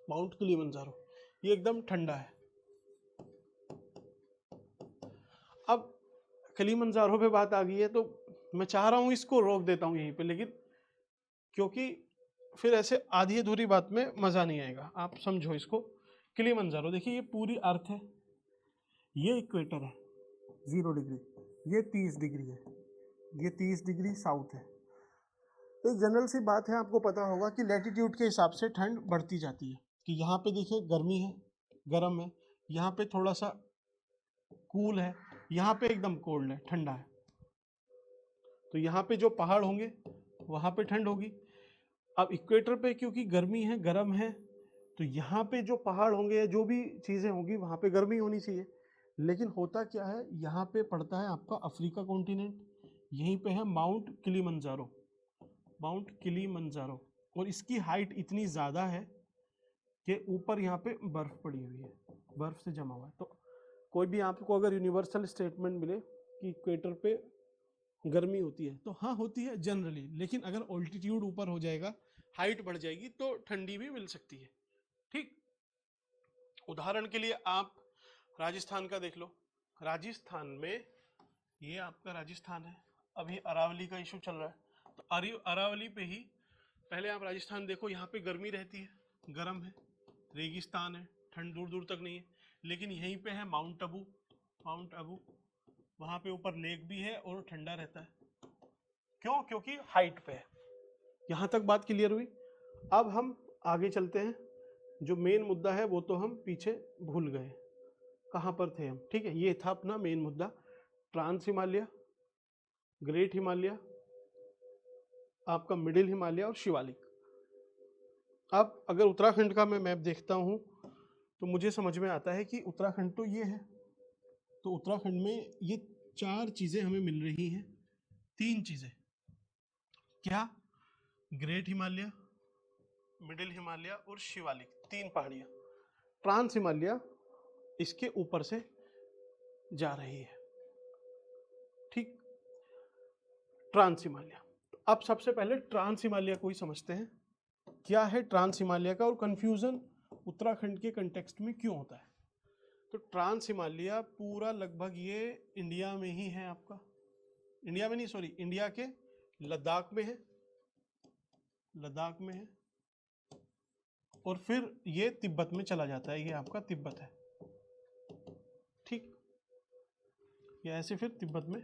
माउंट किलिमंजारो ये एकदम ठंडा है। अब किलिमंजारो पे बात आ गई है तो मैं चाह रहा हूं इसको रोक देता हूं यहीं पे, लेकिन क्योंकि फिर ऐसे आधी अधूरी बात में मजा नहीं आएगा, आप समझो इसको। किलिमंजारो देखिए ये पूरी अर्थ है, ये इक्वेटर है 0 डिग्री, ये 30 डिग्री है, ये 30 डिग्री साउथ है। एक जनरल सी बात है, आपको पता होगा कि लैटिट्यूड के हिसाब से ठंड बढ़ती जाती है, कि यहाँ पे देखिए गर्मी है, गर्म है, यहाँ पे थोड़ा सा कूल है, यहाँ पे एकदम कोल्ड है, ठंडा है। तो यहाँ पे जो पहाड़ होंगे वहाँ पे ठंड होगी। अब इक्वेटर पे क्योंकि गर्मी है, गर्म है, तो यहाँ पे जो पहाड़ होंगे, जो भी चीज़ें होंगी वहाँ पे गर्मी होनी चाहिए। लेकिन होता क्या है, यहाँ पे पड़ता है आपका अफ्रीका कॉन्टिनेंट, यहीं पे है माउंट किलिमंजारो, माउंट किलिमंजारो, और इसकी हाइट इतनी ज़्यादा है कि ऊपर यहाँ पे बर्फ़ पड़ी हुई है, बर्फ़ से जमा हुआ है। तो कोई भी आपको अगर यूनिवर्सल स्टेटमेंट मिले कि इक्वेटर पे गर्मी होती है, तो हाँ होती है जनरली, लेकिन अगर ऑल्टीट्यूड ऊपर हो जाएगा, हाइट बढ़ जाएगी, तो ठंडी भी मिल सकती है, ठीक। उदाहरण के लिए आप राजस्थान का देख लो, राजस्थान में ये आपका राजस्थान है, अभी अरावली का इशू चल रहा है, तो अरावली पे ही पहले आप राजस्थान देखो, यहाँ पे गर्मी रहती है, गर्म है, रेगिस्तान है, ठंड दूर दूर तक नहीं है, लेकिन यहीं पे है माउंट अबू, माउंट अबू, वहाँ पे ऊपर लेक भी है और ठंडा रहता है। क्यों? क्योंकि हाइट पे है। यहाँ तक बात क्लियर हुई। अब हम आगे चलते हैं, जो मेन मुद्दा है वो तो हम पीछे भूल गए, कहाँ पर थे हम, ठीक है, ये था अपना मेन मुद्दा, ट्रांस हिमालय, ग्रेट हिमालय, आपका मिडिल हिमालय और शिवालिक। अब अगर उत्तराखंड का मैं मैप देखता हूँ तो मुझे समझ में आता है कि उत्तराखंड तो ये है, तो उत्तराखंड में ये 4 चीज़ें हमें मिल रही हैं, 3 चीज़ें, क्या? ग्रेट हिमालय, मिडिल हिमालय और शिवालिक, 3 पहाड़ियाँ। ट्रांस हिमालय इसके ऊपर से जा रही है, ठीक, ट्रांस हिमालय। तो अब सबसे पहले ट्रांस हिमालय को ही समझते हैं, क्या है ट्रांस हिमालय का, और कंफ्यूजन उत्तराखंड के कंटेक्स्ट में क्यों होता है। तो ट्रांस हिमालय पूरा लगभग ये इंडिया में ही है आपका, इंडिया में नहीं, सॉरी, इंडिया के लद्दाख में है, लद्दाख में है, और फिर ये तिब्बत में चला जाता है, ये आपका तिब्बत है, ठीक, ये ऐसे फिर तिब्बत में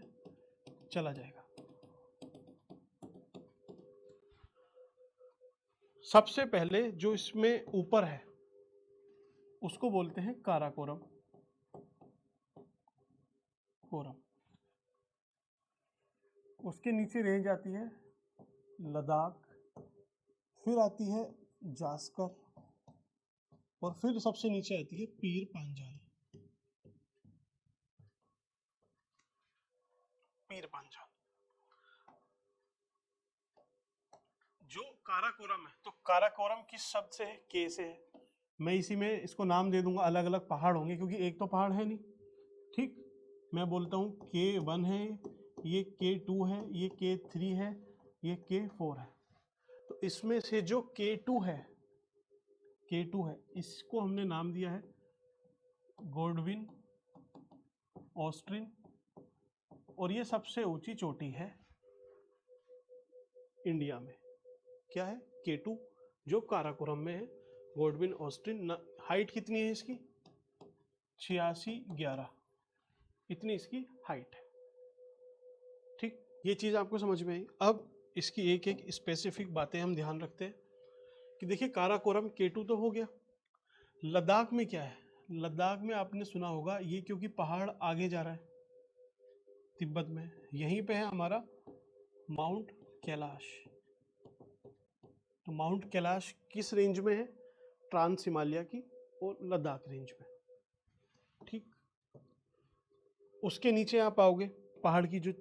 चला जाएगा। सबसे पहले जो इसमें ऊपर है उसको बोलते हैं काराकोरम, कोरम, उसके नीचे रेंज आती है लद्दाख, फिर आती है जास्कर, और फिर सबसे नीचे आती है पीर पांजाल, पीर पांजाल। जो काराकोरम है, तो काराकोरम किस शब्द से है? के से है, मैं इसी में इसको नाम दे दूंगा, अलग अलग पहाड़ होंगे क्योंकि एक तो पहाड़ है नहीं, ठीक, मैं बोलता हूँ K1 है, ये K2 है, ये K3 है, ये K4 है। तो इसमें से जो K2 है, K2 है, इसको हमने नाम दिया है गोल्डविन ऑस्ट्रिन, और ये सबसे ऊंची चोटी है इंडिया में, क्या है? K2, जो काराकोरम में है, गोल्डविन ऑस्ट्रिन। हाइट कितनी है इसकी? 8611, इतनी इसकी हाइट है, ठीक, ये चीज आपको समझ में आई। अब इसकी एक एक स्पेसिफिक बातें हम ध्यान रखते हैं कि देखिए काराकोरम K2 तो हो गया, लद्दाख में क्या है? लद्दाख में आपने सुना होगा, ये क्योंकि पहाड़ आगे जा रहा है तिब्बत में, यहीं पे है हमारा माउंट कैलाश। तो माउंट कैलाश किस रेंज में है? ट्रांस हिमालय की और लद्दाख रेंज में। ठीक, उसके नीचे आप आओगे, पहाड़ की जो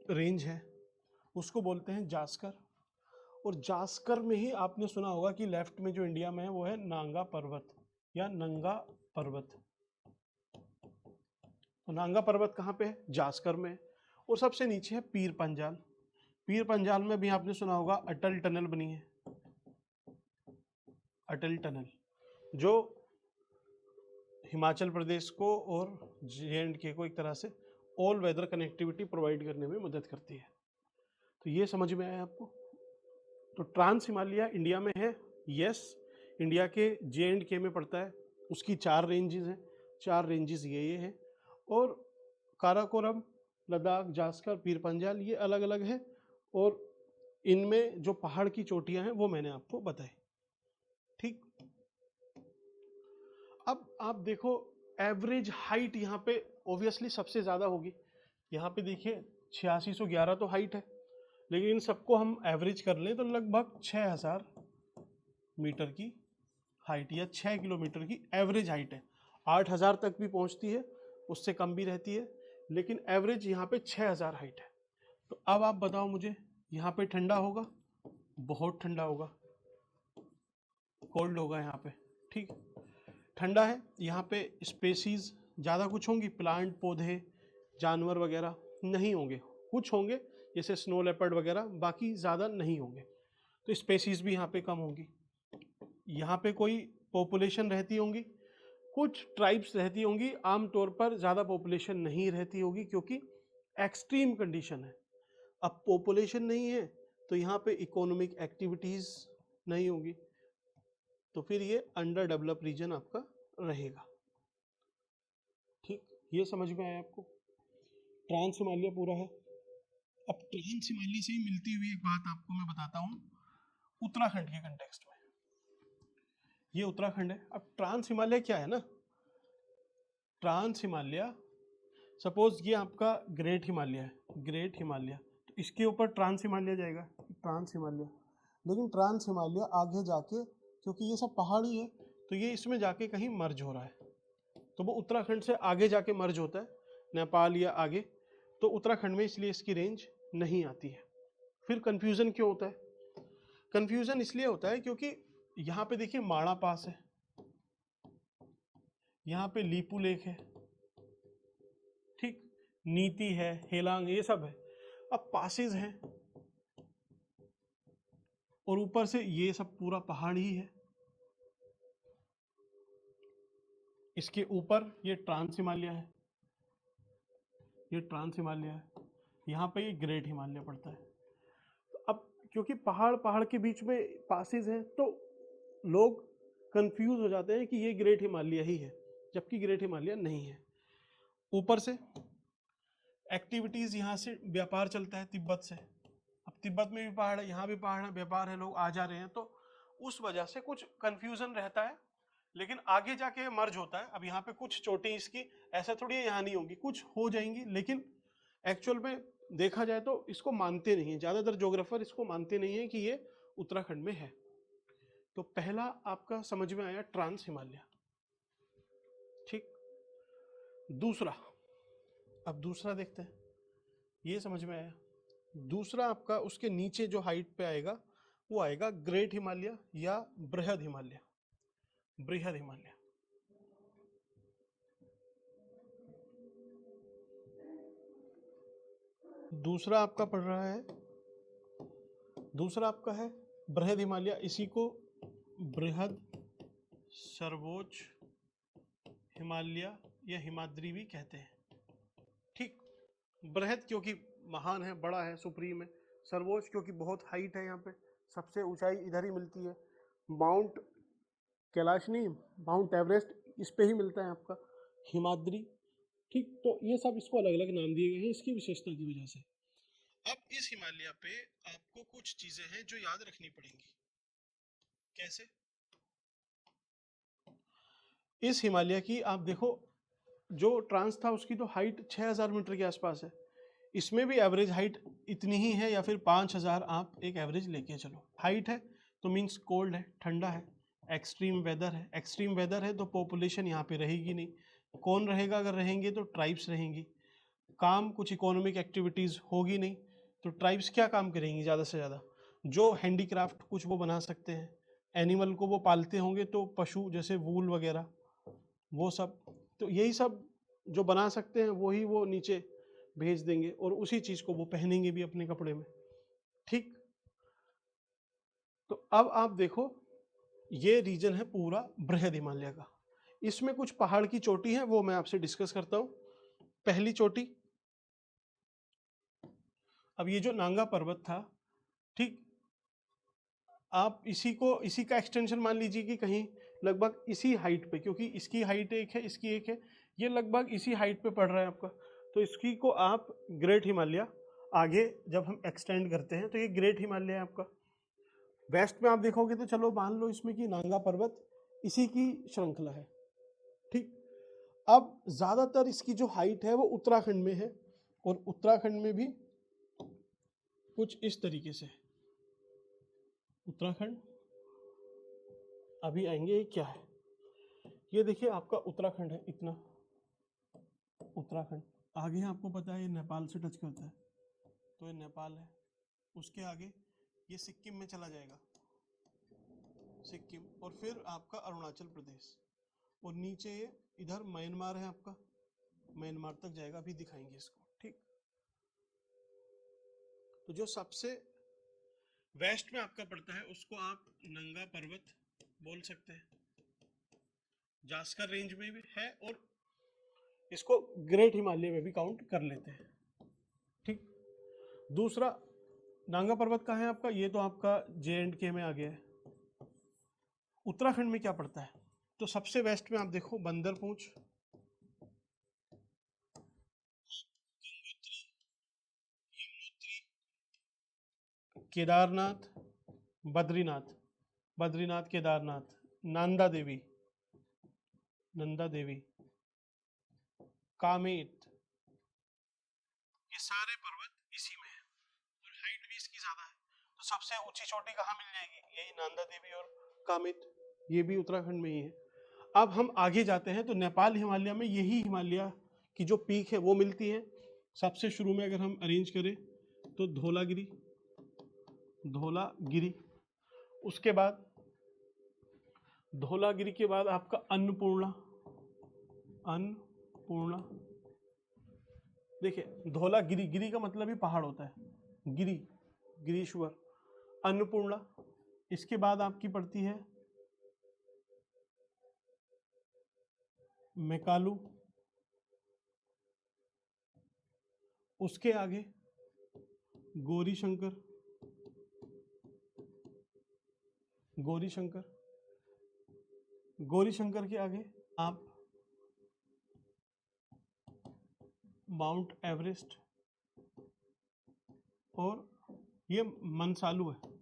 रेंज है उसको बोलते हैं जास्कर। और जास्कर में ही आपने सुना होगा कि लेफ्ट में जो इंडिया में है वो है नांगा पर्वत या नंगा पर्वत। तो नांगा पर्वत कहाँ पे है? जास्कर में है। और सबसे नीचे है पीर पंजाल। पीर पंजाल में भी आपने सुना होगा अटल टनल बनी है, अटल टनल, जो हिमाचल प्रदेश को और JNK को एक तरह से ऑल वेदर कनेक्टिविटी प्रोवाइड करने में मदद करती है। तो ये समझ में आया आपको? तो ट्रांस हिमालय इंडिया में है, यस, इंडिया के JNK में पड़ता है। उसकी 4 रेंजेस हैं, 4 रेंजेस ये हैं। और काराकोरम, लद्दाख, जास्कर, पीर पंजाल ये अलग अलग हैं। और इनमें जो पहाड़ की चोटियां हैं वो मैंने आपको बताई। ठीक, अब आप देखो एवरेज हाइट यहाँ पे ऑब्वियसली सबसे ज्यादा होगी। यहाँ पे देखिए 8611 तो हाइट है, लेकिन इन सबको हम एवरेज कर लें तो लगभग 6000 मीटर की हाइट या 6 किलोमीटर की एवरेज हाइट है। 8000 तक भी पहुंचती है, उससे कम भी रहती है, लेकिन एवरेज यहाँ पे 6000 हाइट है। तो अब आप बताओ मुझे, यहाँ पे ठंडा होगा? बहुत ठंडा होगा, कोल्ड होगा यहाँ पे। ठीक, ठंडा है, यहाँ पे स्पेसीज ज़्यादा कुछ होंगी, प्लांट, पौधे, जानवर वगैरह नहीं होंगे। कुछ होंगे जैसे स्नो लेपर्ड वगैरह, बाकी ज़्यादा नहीं होंगे। तो स्पेसीज भी यहाँ पे कम होंगी। यहाँ पे कोई पॉपुलेशन रहती होंगी, कुछ ट्राइब्स रहती होंगी, आमतौर पर ज़्यादा पॉपुलेशन नहीं रहती होगी क्योंकि एक्सट्रीम कंडीशन है। अब पॉपुलेशन नहीं है तो यहाँ पे इकोनॉमिक एक्टिविटीज़ नहीं होगी, तो फिर ये अंडर डेवलप रीजन आपका रहेगा। ठीक, ये समझ में आया आपको? ट्रांस हिमालय पूरा है। अब ट्रांस हिमालय से ही मिलती हुई एक बात आपको मैं बताता हूँ उत्तराखंड के कंटेक्स्ट में। ये उत्तराखंड है। अब ट्रांस हिमालय क्या है ना, ट्रांस हिमालय, सपोज ये आपका ग्रेट हिमालय है, ग्रेट हिमालय, तो इसके ऊपर ट्रांस हिमालय जाएगा, ट्रांस हिमालय। लेकिन ट्रांस हिमालय आगे जाके, क्योंकि ये सब पहाड़ी है, तो ये इसमें जाके कहीं मर्ज हो रहा है, तो वो उत्तराखंड से आगे जाके मर्ज होता है, नेपाल या आगे। तो उत्तराखंड में इसलिए इसकी रेंज नहीं आती है। फिर कंफ्यूजन क्यों होता है? कंफ्यूजन इसलिए होता है क्योंकि यहाँ पे देखिए माणा पास है, यहाँ पे लीपू लेक है, ठीक, नीति है, हेलांग, ये सब है। अब पासेस हैं और ऊपर से ये सब पूरा पहाड़ ही है। इसके ऊपर ये ट्रांस हिमालय है, ये ट्रांस हिमालय है, यहाँ पे ये ग्रेट हिमालय पड़ता है। अब क्योंकि पहाड़ पहाड़ के बीच में पासेस हैं तो लोग कंफ्यूज हो जाते हैं कि ये ग्रेट हिमालय ही है, जबकि ग्रेट हिमालय नहीं है। ऊपर से एक्टिविटीज, यहाँ से व्यापार चलता है तिब्बत से। अब तिब्बत में भी पहाड़ है, यहाँ भी पहाड़ है, व्यापार है, लोग आ जा रहे हैं, तो उस वजह से कुछ कंफ्यूजन रहता है। लेकिन आगे जाके मर्ज होता है। अब यहाँ पे कुछ चोटी इसकी ऐसा थोड़ी है यहाँ नहीं होगी, कुछ हो जाएंगी, लेकिन एक्चुअल में देखा जाए तो इसको मानते नहीं है, ज्यादातर ज्योग्राफर इसको मानते नहीं है कि ये उत्तराखंड में है। तो पहला आपका समझ में आया ट्रांस हिमालय। ठीक, दूसरा, अब दूसरा देखते हैं, ये समझ में आया। दूसरा आपका उसके नीचे जो हाइट पे आएगा वो आएगा ग्रेट हिमालय या बृहद हिमालय, बृहद हिमालय। दूसरा आपका पड़ रहा है, दूसरा आपका है बृहद हिमालय, इसी को बृहद, सर्वोच्च हिमालय या हिमाद्री भी कहते हैं। ठीक, बृहद क्योंकि महान है, बड़ा है, सुप्रीम है। सर्वोच्च क्योंकि बहुत हाइट है, यहाँ पे सबसे ऊंचाई इधर ही मिलती है। माउंट कैलाश नहीं, माउंट एवरेस्ट इस पे ही मिलता है आपका। हिमाद्री, ठीक, तो ये सब इसको अलग अलग नाम दिए गए हैं इसकी विशेषता की वजह से। अब इस हिमालय पे आपको कुछ चीजें हैं जो याद रखनी पड़ेंगी। कैसे? इस हिमालय की आप देखो, जो ट्रांस था उसकी तो हाइट 6000 मीटर के आसपास है, इसमें भी एवरेज हाइट इतनी ही है या फिर 5000 आप एक एवरेज लेके चलो। हाइट है तो मीन्स कोल्ड है, ठंडा है, एक्सट्रीम वेदर है। एक्सट्रीम वेदर है तो पॉपुलेशन यहाँ पे रहेगी नहीं। कौन रहेगा? अगर रहेंगे तो ट्राइब्स रहेंगी। काम कुछ इकोनॉमिक एक्टिविटीज़ होगी नहीं, तो ट्राइब्स क्या काम करेंगी ज़्यादा से ज़्यादा? जो हैंडीक्राफ्ट कुछ वो बना सकते हैं, एनिमल को वो पालते होंगे तो पशु जैसे वूल वगैरह वो सब, तो यही सब जो बना सकते हैं वही वो नीचे भेज देंगे और उसी चीज़ को वो पहनेंगे भी अपने कपड़े में। ठीक, तो अब आप देखो ये रीजन है पूरा बृहद हिमालय का। इसमें कुछ पहाड़ की चोटी है वो मैं आपसे डिस्कस करता हूँ। पहली चोटी, अब ये जो नांगा पर्वत था, ठीक, आप इसी का एक्सटेंशन मान लीजिए कि कहीं लगभग इसी हाइट पे, क्योंकि इसकी हाइट एक है, इसकी एक है, ये लगभग इसी हाइट पे पड़ रहा है आपका, तो इसकी को आप ग्रेट हिमालय, आगे जब हम एक्सटेंड करते हैं तो ये ग्रेट हिमालय है आपका। वेस्ट में आप देखोगे तो चलो मान लो इसमें कि नांगा पर्वत इसी की श्रृंखला है। ठीक, अब ज्यादातर इसकी जो हाइट है वो उत्तराखंड में है, और उत्तराखंड में भी कुछ इस तरीके से। उत्तराखंड अभी आएंगे, ये क्या है, ये देखिए आपका उत्तराखंड है इतना, उत्तराखंड। आगे आपको पता है ये नेपाल से टच करता है, तो ये नेपाल है। उसके आगे ये सिक्किम में चला जाएगा, सिक्किम, और फिर आपका अरुणाचल प्रदेश, और नीचे ये इधर म्यांमार है आपका, म्यांमार तक जाएगा, अभी दिखाएंगे इसको। ठीक, तो जो सबसे वेस्ट में आपका पड़ता है उसको आप नंगा पर्वत बोल सकते हैं, जास्कर रेंज में भी है, और इसको ग्रेट हिमालय में भी काउंट कर लेते हैं। ठीक, दूसरा नांगा पर्वत कहाँ है आपका? ये तो आपका JNK में आ गया है। उत्तराखंड में क्या पड़ता है? तो सबसे वेस्ट में आप देखो बंदरपूंछ, केदारनाथ, बद्रीनाथ, बद्रीनाथ केदारनाथ, नंदा देवी, नंदा देवी, कामेत, ये सारे पर्वत इसी में है, और हाइट भी इसकी ज्यादा है। तो सबसे ऊंची चोटी कहाँ मिल जाएगी? यही नंदा देवी और कामेत, ये भी उत्तराखंड में ही है। अब हम आगे जाते हैं तो नेपाल हिमालय में यही हिमालय की जो पीक है वो मिलती है। सबसे शुरू में अगर हम अरेंज करें तो धौलागिरी, धौलागिरी, उसके बाद धौलागिरी के बाद आपका अन्नपूर्णा, अन्नपूर्णा, देखिए धौलागिरी, गिरी का मतलब ही पहाड़ होता है, गिरी, गिरीश्वर, अन्नपूर्णा। इसके बाद आपकी पड़ती है मैकालू, उसके आगे गौरी शंकर, गौरी शंकर, गौरी शंकर के आगे आप माउंट एवरेस्ट, और ये मनसालू है,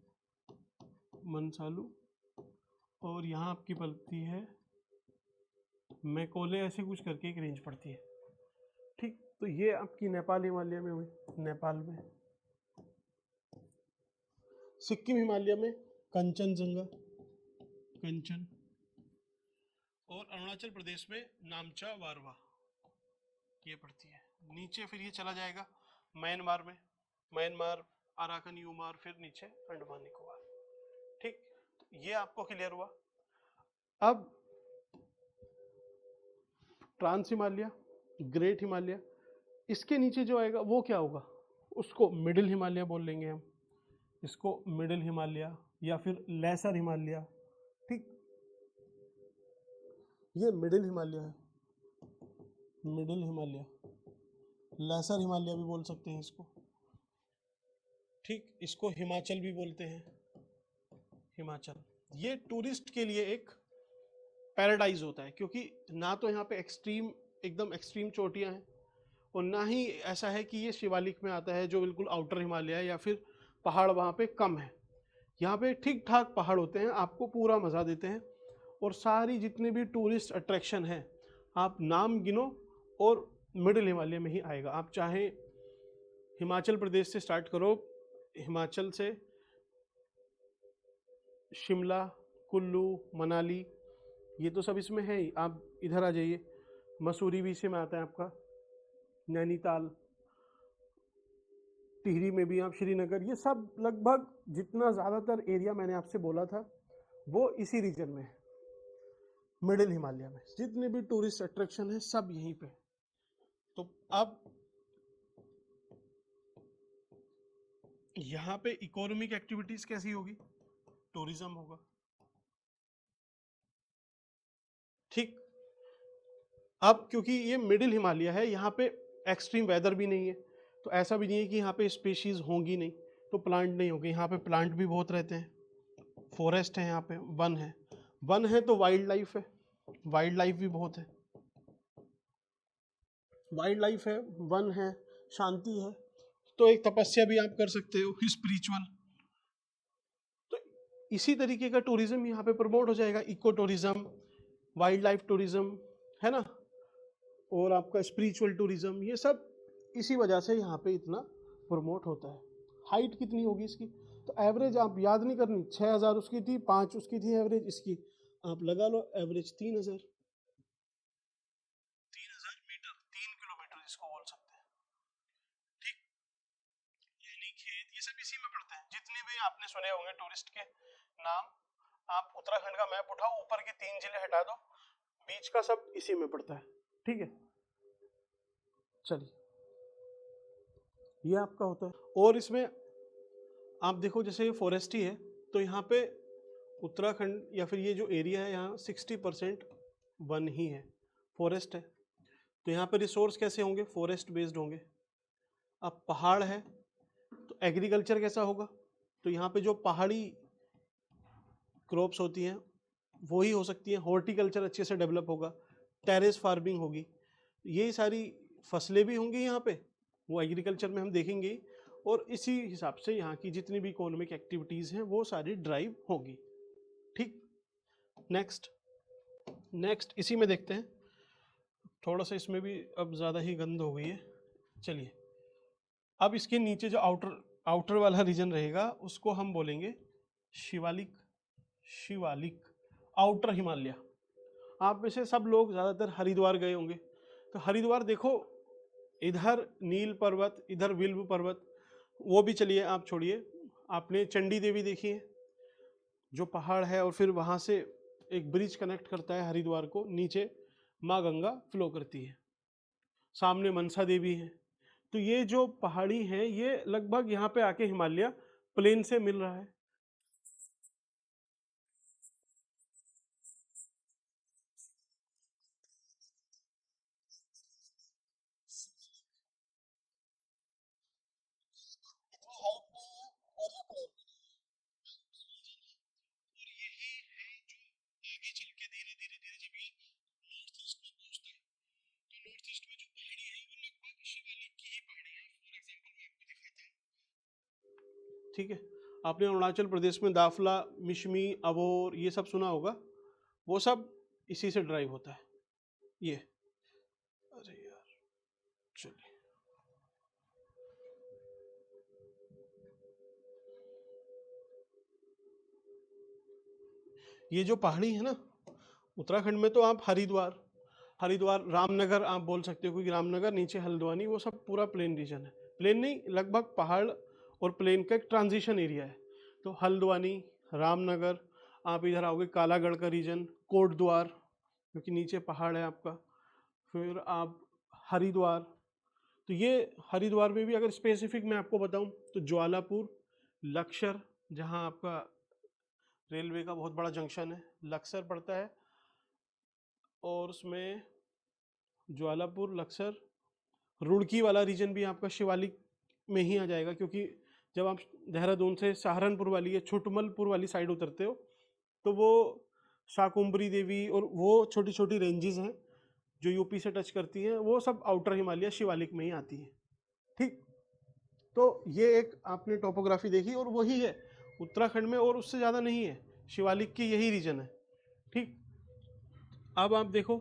मनसालू, और यहाँ आपकी पड़ती है मैकोले, ऐसे कुछ करके एक रेंज पड़ती है। ठीक, तो ये आपकी नेपाल हिमालय में हुई, नेपाल में। सिक्किम हिमालय में कंचनजंगा, कंचन, और अरुणाचल प्रदेश में नामचा वारवा, ये पड़ती है। नीचे फिर ये चला जाएगा म्यांमार में, म्यांमार, अराकन यूमार, फिर नीचे अंडमान निकोबार। ठीक, तो ये आपको क्लियर हुआ। अब ट्रांस हिमालय, ग्रेट हिमालय, इसके नीचे जो आएगा वो क्या होगा? उसको मिडिल हिमालय बोल लेंगे हम, इसको मिडिल हिमालय या फिर लेसर हिमालय। ठीक, ये मिडिल हिमालय है, मिडिल हिमालय, लेसर हिमालय भी बोल सकते हैं इसको। ठीक, इसको हिमाचल भी बोलते हैं, हिमाचल। ये टूरिस्ट के लिए एक पैराडाइज होता है, क्योंकि ना तो यहाँ पे एक्सट्रीम, एकदम एक्सट्रीम चोटियाँ हैं, और ना ही ऐसा है कि ये शिवालिक में आता है जो बिल्कुल आउटर हिमालय है, या फिर पहाड़ वहाँ पे कम है। यहाँ पे ठीक ठाक पहाड़ होते हैं, आपको पूरा मज़ा देते हैं, और सारी जितने भी टूरिस्ट अट्रैक्शन है आप नाम गिनो और मिडिल हिमालय में ही आएगा। आप चाहे हिमाचल प्रदेश से स्टार्ट करो, हिमाचल से शिमला, कुल्लू, मनाली, ये तो सब इसमें है ही। आप इधर आ जाइए, मसूरी भी इसी में आता है आपका, नैनीताल, टिहरी में भी आप, श्रीनगर, ये सब लगभग जितना ज़्यादातर एरिया मैंने आपसे बोला था वो इसी रीजन में है, मिडिल हिमालय में। जितने भी टूरिस्ट अट्रैक्शन है सब यहीं पे। तो अब यहाँ पे इकोनॉमिक एक्टिविटीज कैसी होगी? टूरिज्म होगा, ठीक। अब क्योंकि ये मिडिल हिमालय है, यहाँ पे एक्सट्रीम वेदर भी नहीं है, तो ऐसा भी नहीं है कि यहाँ पे स्पीशीज होंगी नहीं, तो प्लांट नहीं होंगे। यहाँ पे प्लांट भी बहुत रहते हैं, फॉरेस्ट है यहाँ पे, वन है। वन है तो वाइल्ड लाइफ है, वाइल्ड लाइफ भी बहुत है, वाइल्ड लाइफ है, वन है, शांति है। तो एक तपस्या भी आप कर सकते हो, स्पिरिचुअल। तो इसी तरीके का टूरिज्म यहाँ पे प्रमोट हो जाएगा, eco tourism, wild life tourism, है ना, और आपका स्पिरिचुअल टूरिज्म, ये सब इसी वजह से यहाँ पे इतना प्रमोट होता है। हाइट कितनी होगी इसकी? तो एवरेज आप याद नहीं करनी, 6000 उसकी थी, 5 उसकी थी एवरेज, इसकी आप लगा लो एवरेज 3000 मीटर, 3 किलोमीटर इसको बोल सकते हैं, ठीक। यानी खेत, ये सब इसी में पड़ते हैं। जितने भी आपने सुने होंगे टूरिस्ट के नाम, आप उत्तराखंड का मैप उठाओ, ऊपर की 3 जिले हटा दो, बीच का सब इसी में पड़ता है, ठीक है। चलिए, ये आपका होता है। और इसमें आप देखो, जैसे ये फॉरेस्ट ही है, तो यहाँ पे उत्तराखंड या फिर ये जो एरिया है, यहाँ 60% वन ही है, फॉरेस्ट है। तो यहाँ पे रिसोर्स कैसे होंगे? फॉरेस्ट बेस्ड होंगे। अब पहाड़ है तो एग्रीकल्चर कैसा होगा? तो यहाँ पे जो पहाड़ी क्रॉप्स होती हैं वही हो सकती हैं, हॉर्टिकल्चर अच्छे से डेवलप होगा, टेरेस फार्मिंग होगी, ये सारी फसलें भी होंगी यहाँ पे, वो एग्रीकल्चर में हम देखेंगे। और इसी हिसाब से यहाँ की जितनी भी इकोनॉमिक एक्टिविटीज़ हैं वो सारी ड्राइव होगी, ठीक। नेक्स्ट इसी में देखते हैं, थोड़ा सा इसमें भी अब ज़्यादा ही गंद हो गई है। चलिए, अब इसके नीचे जो आउटर वाला रीजन रहेगा उसको हम बोलेंगे शिवालिक। आउटर हिमालय। आप में से सब लोग ज़्यादातर हरिद्वार गए होंगे, तो हरिद्वार देखो, इधर नील पर्वत, इधर विल्व पर्वत, वो भी चलिए आप छोड़िए, आपने चंडी देवी देखी है जो पहाड़ है, और फिर वहाँ से एक ब्रिज कनेक्ट करता है हरिद्वार को, नीचे माँ गंगा फ्लो करती है, सामने मनसा देवी है। तो ये जो पहाड़ी है ये लगभग यहाँ पे आके हिमालय प्लेन से मिल रहा है। ठीक है, आपने अरुणाचल प्रदेश में दाफला, मिशमी, अबोर, ये सब सुना होगा, वो सब इसी से ड्राइव होता है ये। अरे यार, चलिए, ये जो पहाड़ी है ना, उत्तराखंड में तो आप हरिद्वार रामनगर आप बोल सकते हो, क्योंकि रामनगर नीचे हल्द्वानी, वो सब पूरा प्लेन रीजन है, प्लेन नहीं, लगभग पहाड़ और प्लेन का एक ट्रांजिशन एरिया है। तो हल्द्वानी, रामनगर, आप इधर आओगे कालागढ़ का रीजन, कोटद्वार, क्योंकि नीचे पहाड़ है आपका, फिर आप हरिद्वार। तो ये हरिद्वार में भी अगर स्पेसिफिक मैं आपको बताऊं तो ज्वालापुर, लक्सर, जहां आपका रेलवे का बहुत बड़ा जंक्शन है, लक्सर पड़ता है, और उसमें ज्वालापुर, लक्सर, रुड़की वाला रीजन भी आपका शिवालिक में ही आ जाएगा, क्योंकि जब आप देहरादून से सहारनपुर वाली या छुटमलपुर वाली साइड उतरते हो तो वो शाकुंभरी देवी और वो छोटी छोटी रेंजेस हैं जो यूपी से टच करती हैं, वो सब आउटर हिमालय शिवालिक में ही आती हैं, ठीक। तो ये एक आपने टोपोग्राफी देखी, और वही है उत्तराखंड में, और उससे ज़्यादा नहीं है, शिवालिक की यही रीजन है, ठीक। अब आप देखो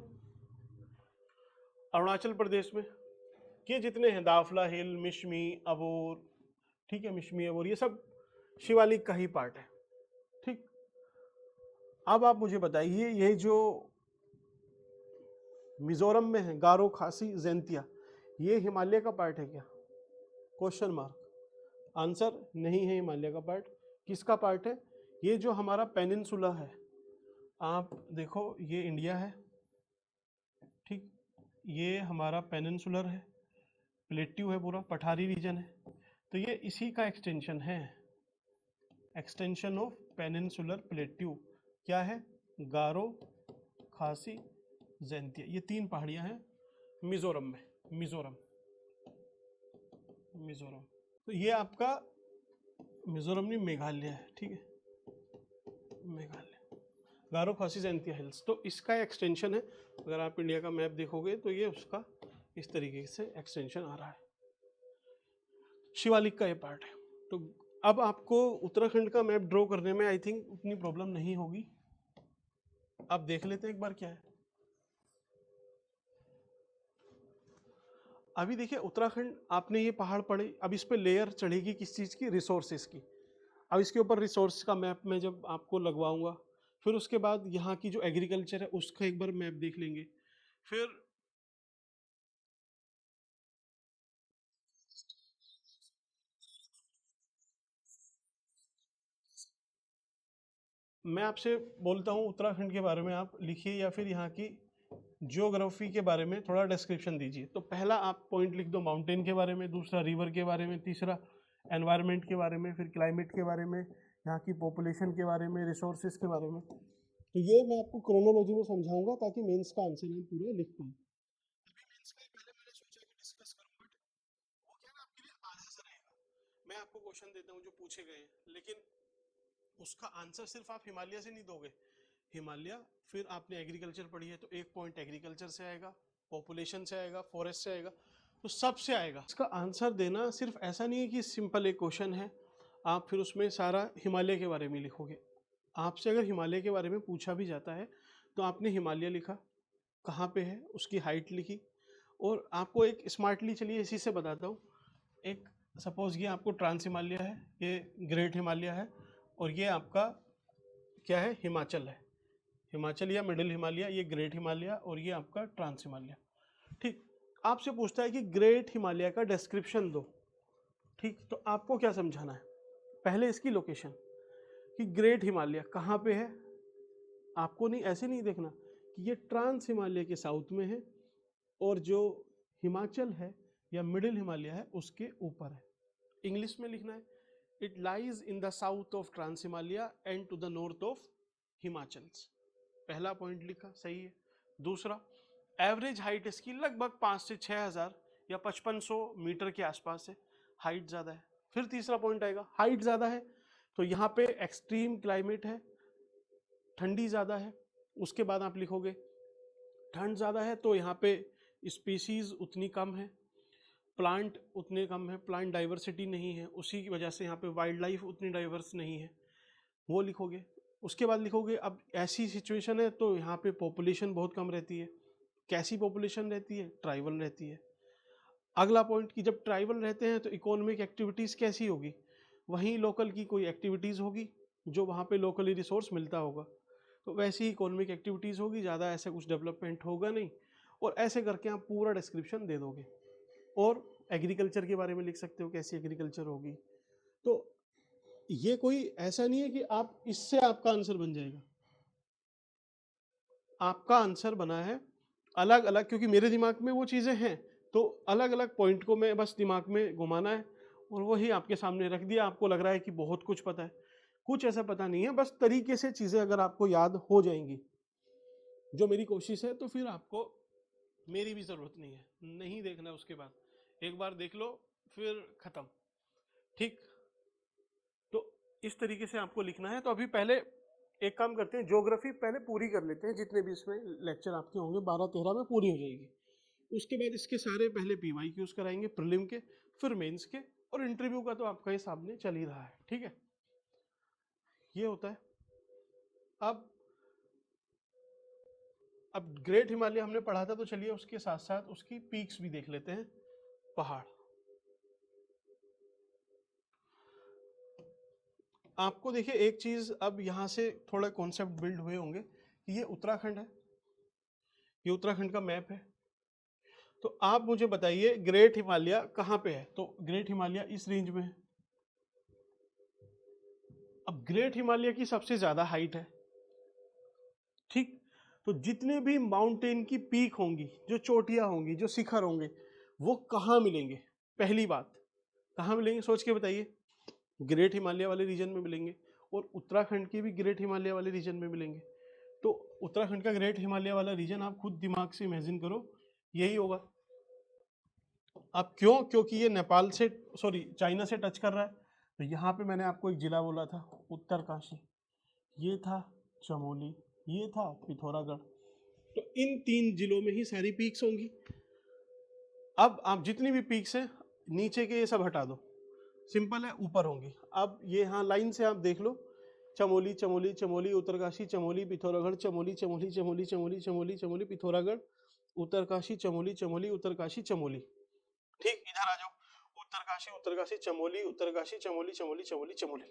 अरुणाचल प्रदेश में ये जितने हैं दाफला हिल, मिशमी, अबोर, ठीक है, मिशमी अबोर, ये सब शिवालिक का ही पार्ट है। ठीक, अब आप मुझे बताइए ये जो मिजोरम में है गारो, खासी, जैंतिया, ये हिमालय का पार्ट है क्या? Question mark. आंसर नहीं है हिमालय का पार्ट। किसका पार्ट है? ये जो हमारा पेनिनसुला है, आप देखो ये इंडिया है, ठीक, ये हमारा पेनिनसुलर है, प्लेट्यू है, पूरा पठारी रीजन है, तो ये इसी का एक्सटेंशन है, एक्सटेंशन ऑफ पेनिनसुलर प्लेट्यू। क्या है? गारो, खासी, जैंतिया, ये 3 पहाड़ियां हैं मिजोरम में। मिजोरम, मिजोरम, तो ये आपका मिजोरम नहीं, मेघालय है, ठीक है, मेघालय, गारो, खासी, जैंतिया हिल्स, तो इसका एक्सटेंशन है। अगर आप इंडिया का मैप देखोगे तो ये उसका इस तरीके से एक्सटेंशन आ रहा है, शिवालिक का ये पार्ट है। तो अब आपको उत्तराखंड का मैप ड्रॉ करने में आई थिंक उतनी प्रॉब्लम नहीं होगी। अब देख लेते हैं एक बार क्या है। अभी देखिए उत्तराखंड, आपने ये पहाड़ पढ़े, अब इस पे लेयर चढ़ेगी किस चीज़ की? रिसोर्सेज की। अब इसके ऊपर रिसोर्स का मैप मैं जब आपको लगवाऊंगा, फिर उसके बाद यहाँ की जो एग्रीकल्चर है उसका एक बार मैप देख लेंगे, फिर मैं आपसे बोलता हूँ उत्तराखंड के बारे में आप लिखिए, या फिर यहाँ की जियोग्राफी के बारे में थोड़ा डिस्क्रिप्शन दीजिए। तो पहला आप पॉइंट लिख दो माउंटेन के बारे में, दूसरा रिवर के बारे में, तीसरा एनवायरनमेंट के बारे में, फिर क्लाइमेट के बारे में, यहाँ की पॉपुलेशन के बारे में, रिसोर्सेज के बारे में। तो ये मैं आपको क्रोनोलॉजी में समझाऊंगा ताकि मेंस का आंसर हम पूरा लिख पाए। अभी मेंस का पहले मैंने सोचा कि डिस्कस करूं, बट वो क्या ना आपके लिए आधा सा रहेगा। मैं आपको क्वेश्चन देता हूँ जो पूछे गए हैं, लेकिन उसका आंसर सिर्फ आप हिमालय से नहीं दोगे। हिमालय, फिर आपने एग्रीकल्चर पढ़ी है तो एक पॉइंट एग्रीकल्चर से आएगा, पॉपुलेशन से आएगा, फॉरेस्ट से आएगा, तो सब से आएगा। इसका आंसर देना सिर्फ ऐसा नहीं है कि सिंपल एक क्वेश्चन है आप फिर उसमें सारा हिमालय के बारे में लिखोगे। आपसे अगर हिमालय के बारे में पूछा भी जाता है तो आपने हिमालय लिखा, कहाँ पे है, उसकी हाइट लिखी, और आपको एक स्मार्टली, चलिए इसी से बताता हूँ। एक सपोज ये आपको ट्रांस हिमालय है, ये ग्रेट हिमालय है, और ये आपका क्या है? हिमाचल है। हिमाचल या मिडिल हिमालय, ये ग्रेट हिमालय, और ये आपका ट्रांस हिमालय। ठीक, आपसे पूछता है कि ग्रेट हिमालय का डिस्क्रिप्शन दो। ठीक, तो आपको क्या समझाना है? पहले इसकी लोकेशन, कि ग्रेट हिमालय कहाँ पे है। आपको नहीं, ऐसे नहीं देखना कि ये ट्रांस हिमालय के साउथ में है और जो हिमाचल है या मिडिल हिमालय है उसके ऊपर है। इंग्लिश में लिखना है, it lies in the south of trans Himalaya and to the north of Himachal. पहला पॉइंट लिखा, सही है। दूसरा, एवरेज हाइट इसकी लगभग 5 से 6,000 या 5500 मीटर के आसपास है, हाइट ज़्यादा है। फिर तीसरा पॉइंट आएगा, हाइट ज़्यादा है तो यहाँ पे एक्सट्रीम क्लाइमेट है, ठंडी ज़्यादा है। उसके बाद आप लिखोगे ठंड ज़्यादा है तो यहाँ पे स्पीसीज उतनी कम है, प्लांट उतने कम है, प्लांट डाइवर्सिटी नहीं है, उसी की वजह से यहाँ पे वाइल्ड लाइफ उतनी डाइवर्स नहीं है, वो लिखोगे। उसके बाद लिखोगे अब ऐसी सिचुएशन है तो यहाँ पे पॉपुलेशन बहुत कम रहती है। कैसी पॉपुलेशन रहती है? ट्राइबल रहती है। अगला पॉइंट कि जब ट्राइबल रहते हैं तो इकोनॉमिक एक्टिविटीज़ कैसी होगी? वहीं लोकल की कोई एक्टिविटीज़ होगी जो वहाँ पे लोकली रिसोर्स मिलता होगा, तो वैसी इकोनॉमिक एक्टिविटीज़ होगी, ज़्यादा ऐसा कुछ डेवलपमेंट होगा नहीं। और ऐसे करके आप पूरा डिस्क्रिप्शन दे दोगे। और एग्रीकल्चर के बारे में लिख सकते हो, कैसी एग्रीकल्चर होगी। तो ये कोई ऐसा नहीं है कि आप इससे आपका आंसर बन जाएगा। आपका आंसर बना है अलग अलग, क्योंकि मेरे दिमाग में वो चीज़ें हैं, तो अलग अलग पॉइंट को मैं बस दिमाग में घुमाना है और वही आपके सामने रख दिया। आपको लग रहा है कि बहुत कुछ पता है, कुछ ऐसा पता नहीं है, बस तरीके से चीज़ें अगर आपको याद हो जाएंगी, जो मेरी कोशिश है, तो फिर आपको मेरी भी ज़रूरत नहीं है, नहीं देखना है उसके बाद, एक बार देख लो फिर ख़त्म। ठीक, तो इस तरीके से आपको लिखना है। तो अभी पहले एक काम करते हैं, ज्योग्राफी पहले पूरी कर लेते हैं, जितने भी इसमें लेक्चर आपके होंगे 12-13 में पूरी हो जाएगी। उसके बाद इसके सारे पहले PYQs कराएंगे, प्रीलिम के, फिर मेंस के, और इंटरव्यू का तो आपका ये सामने चल ही रहा है। ठीक है, ये होता है। अब ग्रेट हिमालय हमने पढ़ा था, तो चलिए उसके साथ साथ उसकी पीक्स भी देख लेते हैं। पहाड़। आपको देखिए एक चीज अब यहां से थोड़ा कॉन्सेप्ट बिल्ड हुए होंगे कि ये उत्तराखंड है, ये उत्तराखंड का मैप है। तो आप मुझे बताइए ग्रेट हिमालय कहाँ पे है? तो ग्रेट हिमालय इस रेंज में है। अब ग्रेट हिमालय की सबसे ज्यादा हाइट है, ठीक। तो जितने भी माउंटेन की पीक होंगी, जो चोटियां होंगी, जो शिखर होंगे, वो कहाँ मिलेंगे? पहली बात कहाँ मिलेंगे सोच के बताइए। ग्रेट हिमालय वाले रीजन में मिलेंगे, और उत्तराखंड के भी ग्रेट हिमालय वाले रीजन में मिलेंगे। तो उत्तराखंड का ग्रेट हिमालय वाला रीजन आप खुद दिमाग से इमेजिन करो, यही होगा। अब क्यों? क्योंकि ये नेपाल से, सॉरी, चाइना से टच कर रहा है। तो यहाँ पे मैंने आपको एक जिला बोला था उत्तरकाशी, ये था चमोली, ये था पिथौरागढ़। तो इन 3 जिलों में ही सारी पीक्स होंगी। अब आप जितनी भी पीक्स हैं नीचे के ये सब हटा दो, सिंपल है, ऊपर होंगी। अब ये यहाँ लाइन से आप देख लो, चमोली चमोली चमोली उत्तरकाशी, चमोली पिथौरागढ़, चमोली चमोली चमोली चमोली चमोली चमोली पिथौरागढ़, उत्तरकाशी चमोली चमोली उत्तरकाशी चमोली। ठीक, इधर आ जाओ, उत्तरकाशी उत्तरकाशी चमोली, उत्तरकाशी चमोली चमोली चमोली चमोली।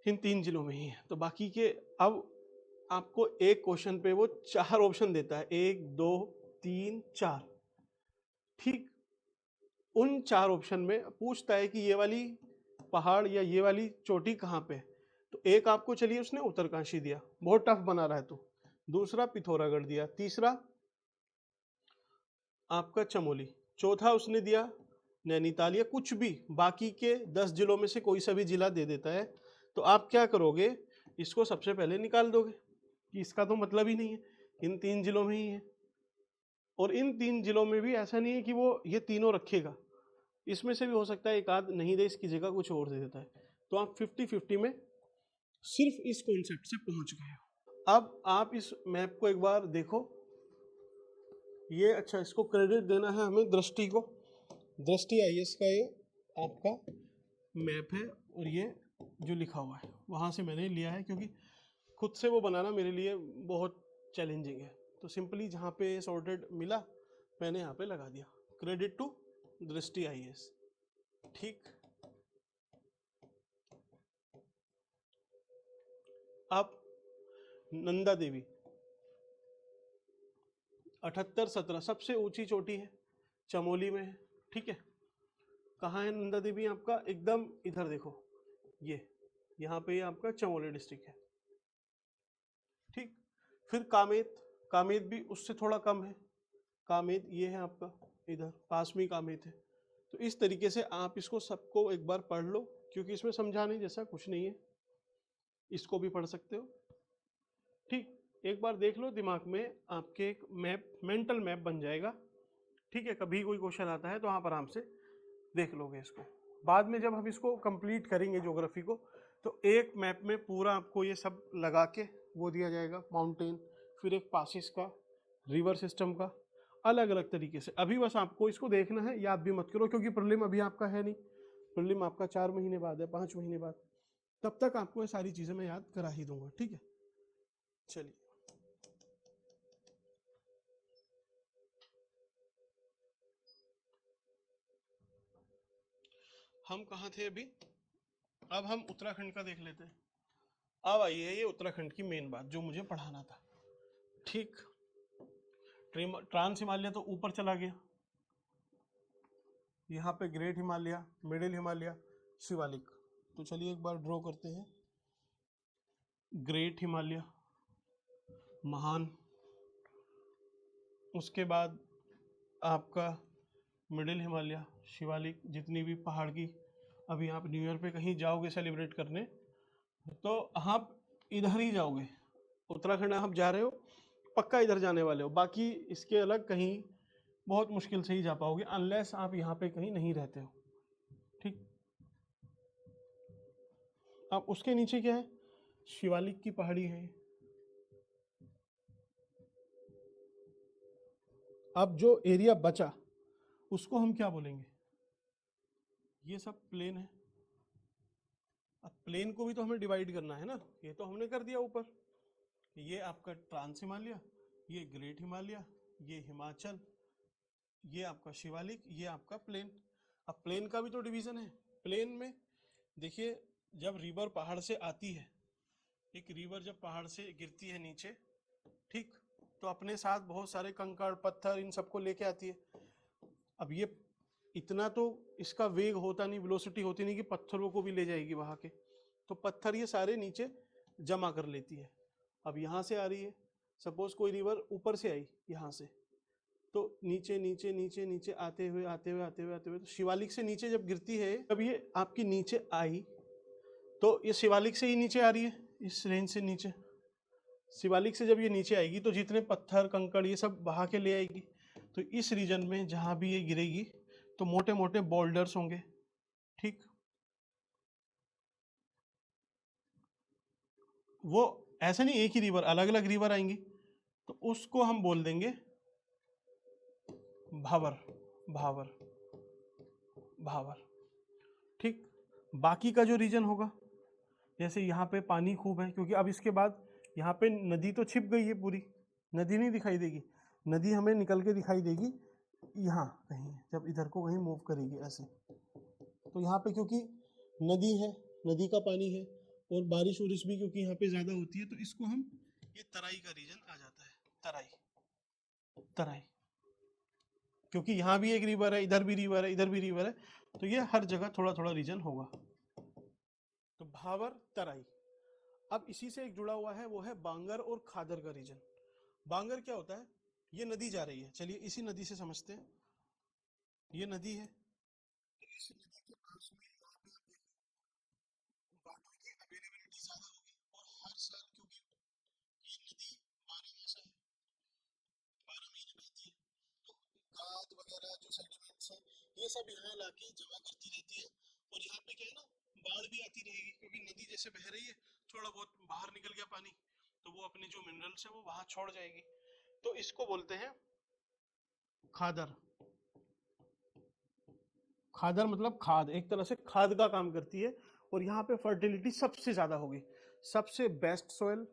इन 3 जिलों में ही है। तो बाकी के, अब आपको एक क्वेश्चन पे वो 4 ऑप्शन देता है, 1 2 3 4, ठीक। उन 4 ऑप्शन में पूछता है कि ये वाली पहाड़ या ये वाली चोटी कहाँ पे है। तो एक आपको, चलिए उसने उत्तरकाशी दिया, बहुत टफ बना रहा है तो। दूसरा पिथौरागढ़ दिया, तीसरा आपका चमोली, चौथा उसने दिया नैनीताल, या कुछ भी बाकी के 10 जिलों में से कोई सा भी जिला दे देता है। तो आप क्या करोगे, इसको सबसे पहले निकाल दोगे कि इसका तो मतलब ही नहीं है, इन 3 जिलों में ही है। और इन 3 जिलों में भी ऐसा नहीं है कि वो ये तीनों रखेगा, इसमें से भी हो सकता है एक आध नहीं दे, इसकी जगह कुछ और दे देता है। तो आप 50-50 में सिर्फ इस कॉन्सेप्ट से पहुंच गए हो। अब आप इस मैप को एक बार देखो, ये अच्छा, इसको क्रेडिट देना है हमें दृष्टि को। दृष्टि आईएएस का ये आपका मैप है, और ये जो लिखा हुआ है वहाँ से मैंने लिया है, क्योंकि खुद से वो बनाना मेरे लिए बहुत चैलेंजिंग है। तो सिंपली जहाँ पे सॉर्टेड मिला मैंने यहाँ पे लगा दिया, क्रेडिट टू दृष्टि आईएएस, ठीक। अब नंदा देवी 78-17 सबसे ऊंची चोटी है, चमोली में है, ठीक है। कहाँ है नंदा देवी? आपका एकदम इधर देखो, ये यहाँ पे आपका चमोली डिस्ट्रिक्ट है, ठीक। फिर कामेत, कामेत भी उससे थोड़ा कम है, कामेत ये है आपका इधर पास में कामेत है। तो इस तरीके से आप इसको सबको एक बार पढ़ लो, क्योंकि इसमें समझाने जैसा कुछ नहीं है, इसको भी पढ़ सकते हो, ठीक। एक बार देख लो, दिमाग में आपके एक मैप, मेंटल मैप बन जाएगा, ठीक है। कभी कोई क्वेश्चन आता है तो आप आराम से देख लोगे इसको। बाद में जब हम इसको कंप्लीट करेंगे ज्योग्राफी को, तो एक मैप में पूरा आपको ये सब लगा के वो दिया जाएगा, माउंटेन, फिर एक पासिस का, रिवर सिस्टम का, अलग अलग तरीके से। अभी बस आपको इसको देखना है, याद भी मत करो, क्योंकि प्रीलिम अभी आपका है नहीं, प्रीलिम आपका 4 महीने बाद है, 5 महीने बाद। तब तक आपको ये सारी चीज़ें मैं याद करा ही दूंगा, ठीक है। चलिए, हम कहाँ थे अभी? अब हम उत्तराखंड का देख लेते हैं। अब आइए ये उत्तराखंड की मेन बात जो मुझे पढ़ाना था, ठीक। ट्रांस हिमालय तो ऊपर चला गया, यहाँ पे ग्रेट हिमालय, मिडिल हिमालय, शिवालिक। तो चलिए एक बार ड्रॉ करते हैं। ग्रेट हिमालय, महान, उसके बाद आपका मिडिल हिमालय, शिवालिक। जितनी भी पहाड़ की, अभी आप न्यू ईयर पे कहीं जाओगे सेलिब्रेट करने, तो आप इधर ही जाओगे, उत्तराखंड आप जा रहे हो पक्का इधर जाने वाले हो, बाकी इसके अलग कहीं बहुत मुश्किल से ही जा पाओगे, अनलेस आप यहाँ पे कहीं नहीं रहते हो, ठीक। अब उसके नीचे क्या है? शिवालिक की पहाड़ी है। अब जो एरिया बचा उसको हम क्या बोलेंगे? ये सब प्लेन है। अब प्लेन को भी तो हमें डिवाइड करना है ना, ये तो हमने कर दिया ऊपर। ये आपका ट्रांस हिमालय, ये ग्रेट हिमालय, ये हिमाचल, ये आपका शिवालिक, ये आपका प्लेन। अब प्लेन का भी तो डिवीजन है। प्लेन में देखिए, जब रिवर पहाड़ से आती है, एक रिवर जब पहाड़ से गिरती है नीचे, ठीक, तो अपने साथ बहुत सारे कंकड़ पत्थर इन सबको लेके आती है। अब ये इतना तो इसका वेग होता नहीं, वेलोसिटी होती नहीं कि पत्थरों को भी ले जाएगी वहां के, तो पत्थर ये सारे नीचे जमा कर लेती है। अब यहाँ से आ रही है, सपोज कोई रिवर ऊपर से आई यहाँ से, तो नीचे नीचे नीचे नीचे आते हुए आते हुए आते हुए आते हुए तो शिवालिक से नीचे जब गिरती है, जब ये आपकी नीचे आई, तो ये शिवालिक से ही नीचे आ रही है, इस रेंज से नीचे। शिवालिक से जब ये नीचे आएगी तो जितने पत्थर कंकड़ ये सब बहा के ले आएगी। तो इस रीजन में जहां भी ये गिरेगी तो मोटे मोटे बोल्डर्स होंगे, ठीक। वो ऐसा नहीं एक ही रिवर, अलग अलग रिवर आएंगी, तो उसको हम बोल देंगे भावर, भावर, भावर, ठीक। बाकी का जो रीजन होगा, जैसे यहाँ पे पानी खूब है, क्योंकि अब इसके बाद यहाँ पे नदी तो छिप गई है पूरी, नदी नहीं दिखाई देगी। नदी हमें निकल के दिखाई देगी यहाँ कहीं, जब इधर को कहीं मूव करेगी ऐसे। तो यहाँ पे क्योंकि नदी है, नदी का पानी है, और बारिश वारिश भी क्योंकि यहाँ पे ज्यादा होती है, तो इसको हम, ये तराई का रीजन आ जाता है, तराई, तराई। क्योंकि यहाँ भी एक रिवर है, इधर भी रिवर है, इधर भी रिवर है, तो ये हर जगह थोड़ा थोड़ा रीजन होगा। तो भावर, तराई। अब इसी से एक जुड़ा हुआ है, वो है बांगर और खादर का रीजन। बांगर क्या होता है, ये नदी जा रही है, चलिए इसी नदी से समझते हैं। ये नदी है, तो इस नदी के पास में यहाँ पे आप देखो वाटर की अवेलेबिलिटी ज्यादा होगी, और हर साल क्योंकि ये नदी 12 मासा है, 12 महीने बहती है, तो खाद वगैरह जो सेडिमेंट्स है ये सब यहाँ लाके जमा करती रहती है। और यहाँ पे क्या है ना, बाढ़ भी आती रहेगी, क्योंकि नदी जैसे बह रही है, थोड़ा बहुत बाहर निकल गया पानी, तो वो अपने जो मिनरल्स है वो वहां छोड़ जाएगी। तो इसको बोलते हैं खादर। खादर मतलब खाद, एक तरह से खाद का काम करती है। और यहाँ पे फर्टिलिटी सबसे ज्यादा होगी, सबसे बेस्ट सोयल,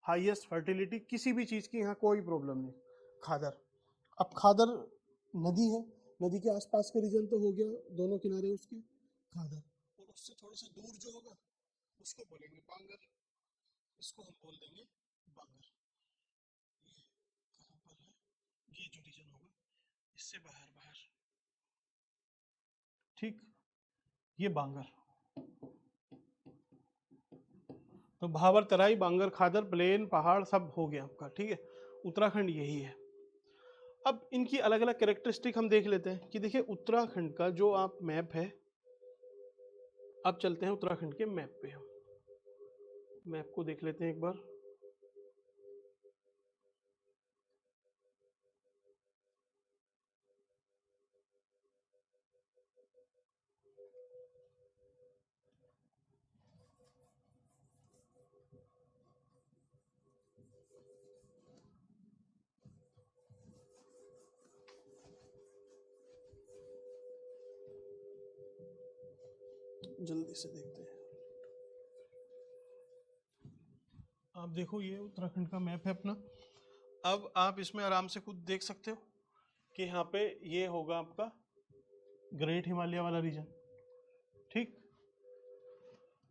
हाईएस्ट फर्टिलिटी, किसी भी चीज की यहाँ कोई प्रॉब्लम नहीं, खादर। अब खादर नदी है, नदी के आसपास का रीजन तो हो गया, दोनों किनारे उसके खादर, और उससे थोड़ा सा दूर जो होगा उसको बोलेंगे बांगर, इसको हम बोल देंगे बांगर। ये कहाँ पर है, ये जो रीजन होगा इससे बाहर बाहर, ठीक, ये बांगर। तो भावर, तराई, बांगर, खादर, प्लेन, पहाड़ सब हो गया आपका, ठीक है। उत्तराखंड यही है। अब इनकी अलग अलग कैरेक्टरिस्टिक हम देख लेते हैं कि देखिए उत्तराखंड का जो आप मैप है, अब चलते हैं उत्तराखंड के मैप पे, हम मैप को देख लेते हैं एक बार। जल्दी से देखते हैं। आप देखो ये उत्तराखंड का मैप है अपना। अब आप इसमें आराम से खुद देख सकते हो कि यहाँ पे ये होगा आपका ग्रेट हिमालय वाला रीजन, ठीक।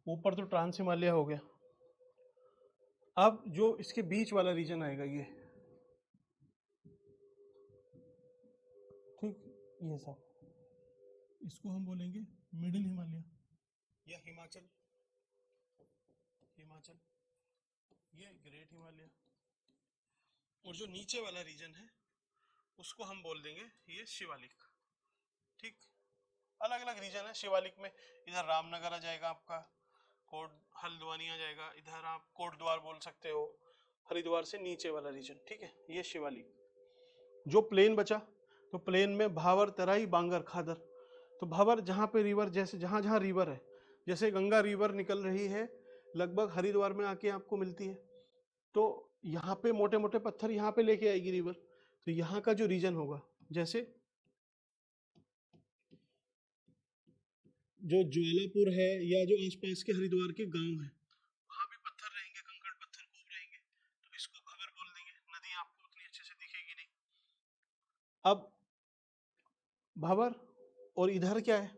ऊपर तो ट्रांस हिमालय हो गया। अब जो इसके बीच वाला रीजन आएगा ये, ठीक, ये सब, इसको हम बोलेंगे मिडिल हिमालय या हिमाचल, हिमाचल, ये ग्रेट हिमालय। और जो नीचे वाला रीजन है उसको हम बोल देंगे ये शिवालिक, ठीक। अलग अलग रीजन है शिवालिक में, इधर रामनगर आ जाएगा आपका, कोट हल्द्वानी आ जाएगा, इधर आप कोटद्वार बोल सकते हो, हरिद्वार से नीचे वाला रीजन, ठीक है, ये शिवालिक। जो प्लेन बचा, तो प्लेन में भावर, तराई, बांगर, खादर। तो भावर जहाँ पे रिवर, जैसे जहाँ जहाँ रिवर है, जैसे गंगा रिवर निकल रही है लगभग हरिद्वार में आके आपको मिलती है, तो यहाँ पे मोटे मोटे पत्थर यहाँ पे लेके आएगी रिवर। तो यहाँ का जो रीजन होगा, जैसे जो ज्वालापुर है या जो आसपास के हरिद्वार के गांव है, वहां भी पत्थर रहेंगे, कंकड़ पत्थर खूब रहेंगे, तो इसको भावर बोल देंगे। नदी आपको उतनी अच्छे से दिखेगी नहीं। अब भाबर, और इधर क्या है,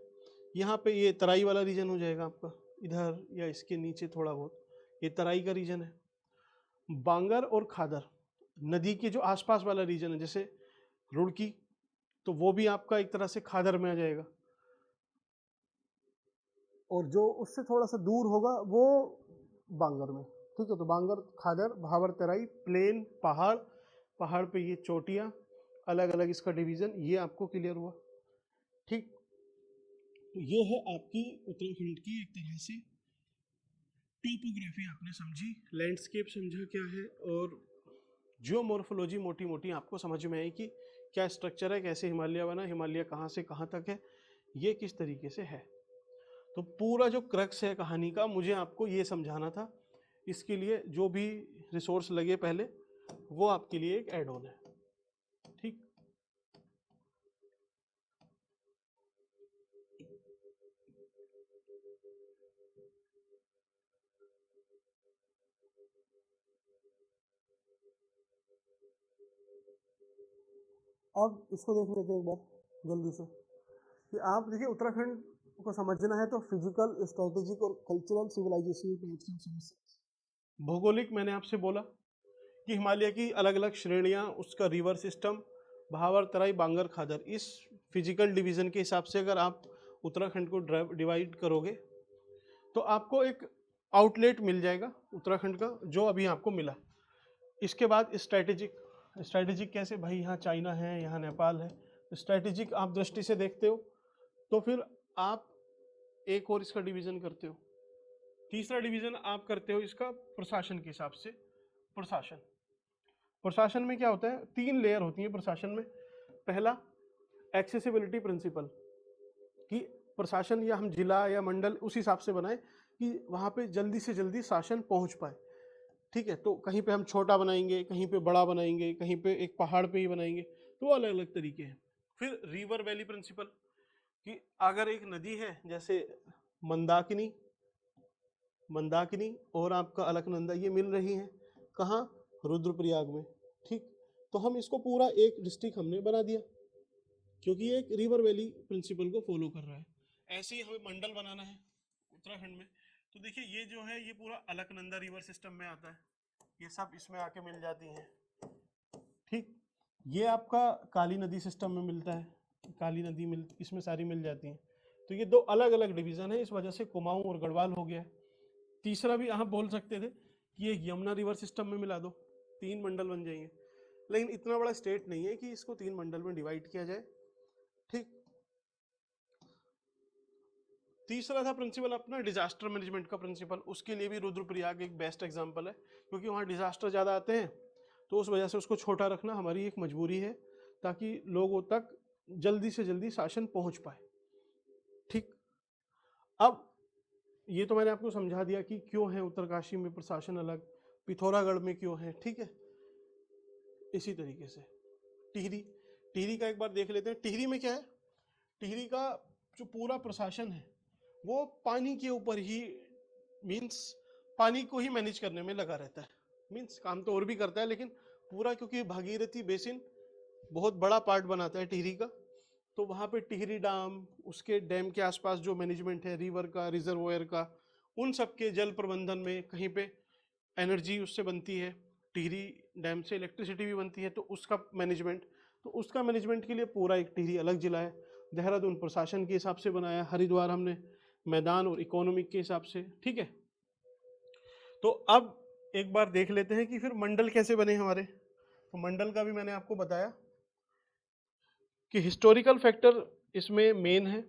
यहाँ पे ये तराई वाला रीजन हो जाएगा आपका, इधर या इसके नीचे थोड़ा बहुत ये तराई का रीजन है। बांगर और खादर नदी के जो आसपास वाला रीजन है, जैसे रुड़की, तो वो भी आपका एक तरह से खादर में आ जाएगा, और जो उससे थोड़ा सा दूर होगा वो बांगर में। ठीक है, तो बांगर, खादर, भाबर, तराई, प्लेन, पहाड़, पहाड़ पे ये चोटियाँ, अलग अलग इसका डिवीजन, ये आपको क्लियर हुआ। ठीक, तो ये है आपकी उत्तराखंड की एक तरह से टोपोग्राफी, आपने समझी, लैंडस्केप समझा क्या है, और जियोमॉर्फोलॉजी मोटी मोटी आपको समझ में आई कि क्या स्ट्रक्चर है, कैसे हिमालय बना, हिमालय कहाँ से कहाँ तक है, ये किस तरीके से है। तो पूरा जो क्रक्स है कहानी का मुझे आपको ये समझाना था, इसके लिए जो भी रिसोर्स लगे पहले वो आपके लिए एक ऐड ऑन है। ठीक, अब इसको देख लेते हैं एक बार जल्दी से, कि आप देखिए उत्तराखंड को समझना है तो फिजिकल, स्ट्रेटेजिक और कल्चरल सिविलाइजेशन प्लेटफॉर्म समझ सकते। भौगोलिक मैंने आपसे बोला कि हिमालय की अलग अलग श्रेणियां, उसका रिवर सिस्टम, भावर, तराई, बांगर, खादर, इस फिजिकल डिवीजन के हिसाब से अगर आप उत्तराखंड को डिवाइड करोगे तो आपको एक आउटलेट मिल जाएगा उत्तराखंड का, जो अभी आपको मिला। इसके बाद स्ट्रैटेजिक, स्ट्रैटेजिक कैसे भाई, यहाँ चाइना है, यहाँ नेपाल है, स्ट्रैटेजिक आप दृष्टि से देखते हो तो फिर आप एक और इसका डिवीजन करते हो। तीसरा डिवीजन आप करते हो इसका प्रशासन के हिसाब से। प्रशासन, प्रशासन में क्या होता है, तीन लेयर होती है प्रशासन में। पहला, एक्सेसिबिलिटी प्रिंसिपल, कि प्रशासन या हम जिला या मंडल उस हिसाब से बनाए कि वहाँ पे जल्दी से जल्दी शासन पहुँच पाए। ठीक है, तो कहीं पे हम छोटा बनाएंगे, कहीं पे बड़ा बनाएंगे, कहीं पे एक पहाड़ पे ही बनाएंगे, तो अलग अलग तरीके हैं। फिर रिवर वैली प्रिंसिपल, कि अगर एक नदी है जैसे मंदाकिनी, मंदाकिनी और आपका अलकनंदा, ये मिल रही हैं कहाँ, रुद्रप्रयाग में। ठीक, तो हम इसको पूरा एक डिस्ट्रिक्ट हमने बना दिया, क्योंकि ये एक रिवर वैली प्रिंसिपल को फॉलो कर रहा है। ऐसे ही हमें मंडल बनाना है उत्तराखंड में, तो देखिए ये जो है ये पूरा अलकनंदा रिवर सिस्टम में आता है, ये सब इसमें आके मिल जाती हैं। ठीक, ये आपका काली नदी सिस्टम में मिलता है, काली नदी मिल, इसमें सारी मिल जाती हैं। तो ये दो अलग अलग डिवीजन है, इस वजह से कुमाऊं और गढ़वाल हो गया है। तीसरा भी आप बोल सकते थे कि ये यमुना रिवर सिस्टम में मिला दो, तीन मंडल बन जाएंगे, लेकिन इतना बड़ा स्टेट नहीं है कि इसको तीन मंडल में डिवाइड किया जाए। ठीक, तीसरा था प्रिंसिपल अपना डिजास्टर मैनेजमेंट का प्रिंसिपल, उसके लिए भी रुद्रप्रयाग एक बेस्ट एग्जांपल है, क्योंकि वहाँ डिजास्टर ज़्यादा आते हैं, तो उस वजह से उसको छोटा रखना हमारी एक मजबूरी है, ताकि लोगों तक जल्दी से जल्दी शासन पहुँच पाए। ठीक, अब ये तो मैंने आपको समझा दिया कि क्यों है उत्तरकाशी में प्रशासन अलग, पिथौरागढ़ में क्यों है। ठीक है, इसी तरीके से टिहरी, टिहरी का एक बार देख लेते हैं। टिहरी में क्या है, टिहरी का जो पूरा प्रशासन है वो पानी के ऊपर ही, मीन्स पानी को ही मैनेज करने में लगा रहता है। मीन्स काम तो और भी करता है, लेकिन पूरा, क्योंकि भागीरथी बेसिन बहुत बड़ा पार्ट बनाता है टिहरी का, तो वहाँ पे टिहरी डैम, उसके डैम के आसपास जो मैनेजमेंट है रिवर का, रिजर्वोयर का, उन सब के जल प्रबंधन में, कहीं पे एनर्जी उससे बनती है, टिहरी डैम से इलेक्ट्रिसिटी भी बनती है, तो उसका मैनेजमेंट, तो उसका मैनेजमेंट के लिए पूरा एक टिहरी अलग जिला है। देहरादून प्रशासन के हिसाब से बनाया, हरिद्वार हमने मैदान और इकोनॉमिक के हिसाब से। ठीक है, तो अब एक बार देख लेते हैं कि फिर मंडल कैसे बने हमारे। तो मंडल का भी मैंने आपको बताया कि हिस्टोरिकल फैक्टर इसमें मेन है,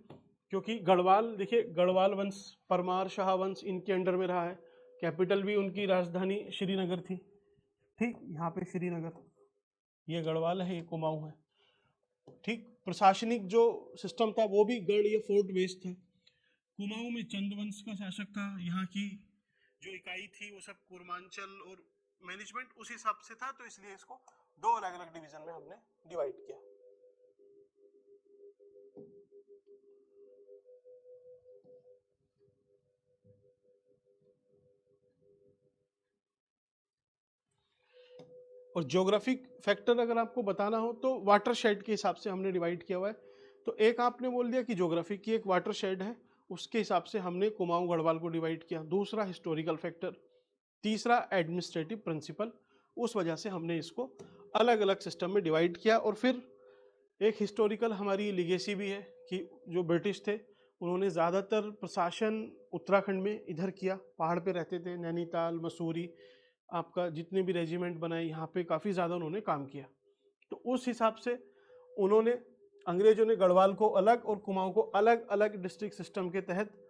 क्योंकि गढ़वाल, देखिए गढ़वाल वंश, परमार शाह वंश इनके अंडर में रहा है, कैपिटल भी उनकी राजधानी श्रीनगर थी। ठीक, यहाँ पे श्रीनगर, ये गढ़वाल है, ये कुमाऊं है। ठीक, प्रशासनिक जो सिस्टम था वो भी गढ़ या फोर्ट बेस्ड था। कुमाऊं में चंद्रवंश का शासक था, यहाँ की जो इकाई थी वो सब कूर्मांचल, और मैनेजमेंट उस हिसाब से था, तो इसलिए इसको दो अलग अलग डिवीजन में हमने डिवाइड किया। और ज्योग्राफिक फैक्टर अगर आपको बताना हो तो वाटर शेड के हिसाब से हमने डिवाइड किया हुआ है, तो एक आपने बोल दिया कि ज्योग्राफी की एक वाटर शेड है, उसके हिसाब से हमने कुमाऊं गढ़वाल को डिवाइड किया। दूसरा हिस्टोरिकल फैक्टर, तीसरा एडमिनिस्ट्रेटिव प्रिंसिपल, उस वजह से हमने इसको अलग अलग सिस्टम में डिवाइड किया। और फिर एक हिस्टोरिकल हमारी लिगेसी भी है कि जो ब्रिटिश थे उन्होंने ज़्यादातर प्रशासन उत्तराखंड में इधर किया, पहाड़ पे रहते थे, नैनीताल, मसूरी, आपका जितने भी रेजिमेंट बनाए यहाँ पे काफ़ी ज़्यादा उन्होंने काम किया। तो उस हिसाब से उन्होंने, अंग्रेजों ने गढ़वाल को अलग और कुमाऊं को अलग अलग डिस्ट्रिक्ट सिस्टम के तहत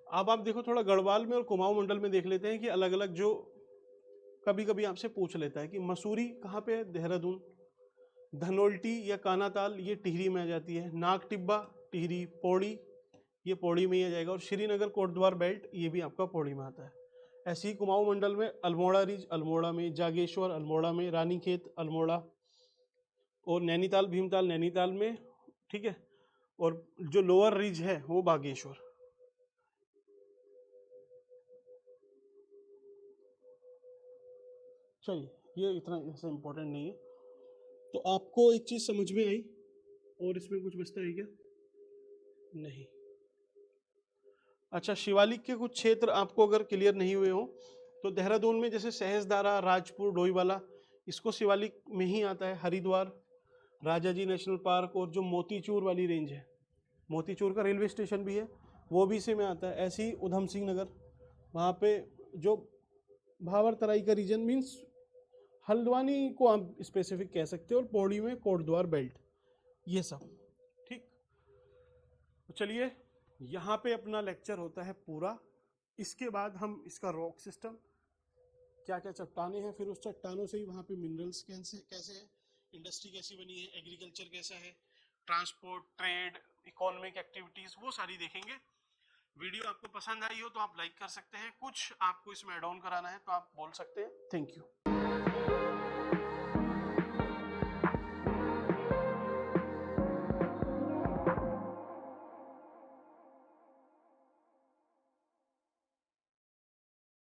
अब आप देखो थोड़ा गढ़वाल में और कुमाऊं मंडल में देख लेते हैं कि अलग अलग जो कभी कभी आपसे पूछ लेता है कि मसूरी कहाँ पे है, देहरादून, धनोल्टी या कानाताल ये टिहरी में आ जाती है, नाग टिब्बा टिहरी, पौड़ी ये पौड़ी में ही आ जाएगा, और श्रीनगर कोटद्वार बेल्ट ये भी आपका पौड़ी में आता है। ऐसे ही कुमाऊं मंडल में अल्मोड़ा रिज अल्मोड़ा में, जागेश्वर अल्मोड़ा में, रानीखेत अल्मोड़ा, और नैनीताल भीमताल नैनीताल में, ठीक है, और जो लोअर रिज है वो बागेश्वर। चलिए ये इतना ऐसा इंपॉर्टेंट नहीं है। तो आपको एक चीज समझ में आई और इसमें कुछ बचता है क्या? नहीं। अच्छा, शिवालिक के कुछ क्षेत्र आपको अगर क्लियर नहीं हुए हो तो देहरादून में जैसे सहसदारा, राजपुर, डोईवाला, इसको शिवालिक में ही आता है। हरिद्वार, राजाजी नेशनल पार्क, और जो मोतीचूर वाली रेंज है, मोतीचूर का रेलवे स्टेशन भी है, वो भी इसी में आता है। ऐसे ही उधम सिंह नगर, वहाँ पे जो भावर तराई का रीजन मीन्स हल्द्वानी को आप स्पेसिफिक कह सकते हो, और पौड़ी में कोटद्वार बेल्ट, ये सब। ठीक, तो चलिए यहाँ पे अपना लेक्चर होता है पूरा। इसके बाद हम इसका रॉक सिस्टम, क्या क्या चट्टाने हैं, फिर उस चट्टानों से ही वहाँ पे मिनरल्स कैसे कैसे है, इंडस्ट्री कैसी बनी है, एग्रीकल्चर कैसा है, ट्रांसपोर्ट, ट्रेड, इकोनॉमिक एक्टिविटीज, वो सारी देखेंगे। वीडियो आपको पसंद आई हो तो आप लाइक कर सकते हैं, कुछ आपको इसमें एड ऑन कराना है तो आप बोल सकते हैं। Thank you.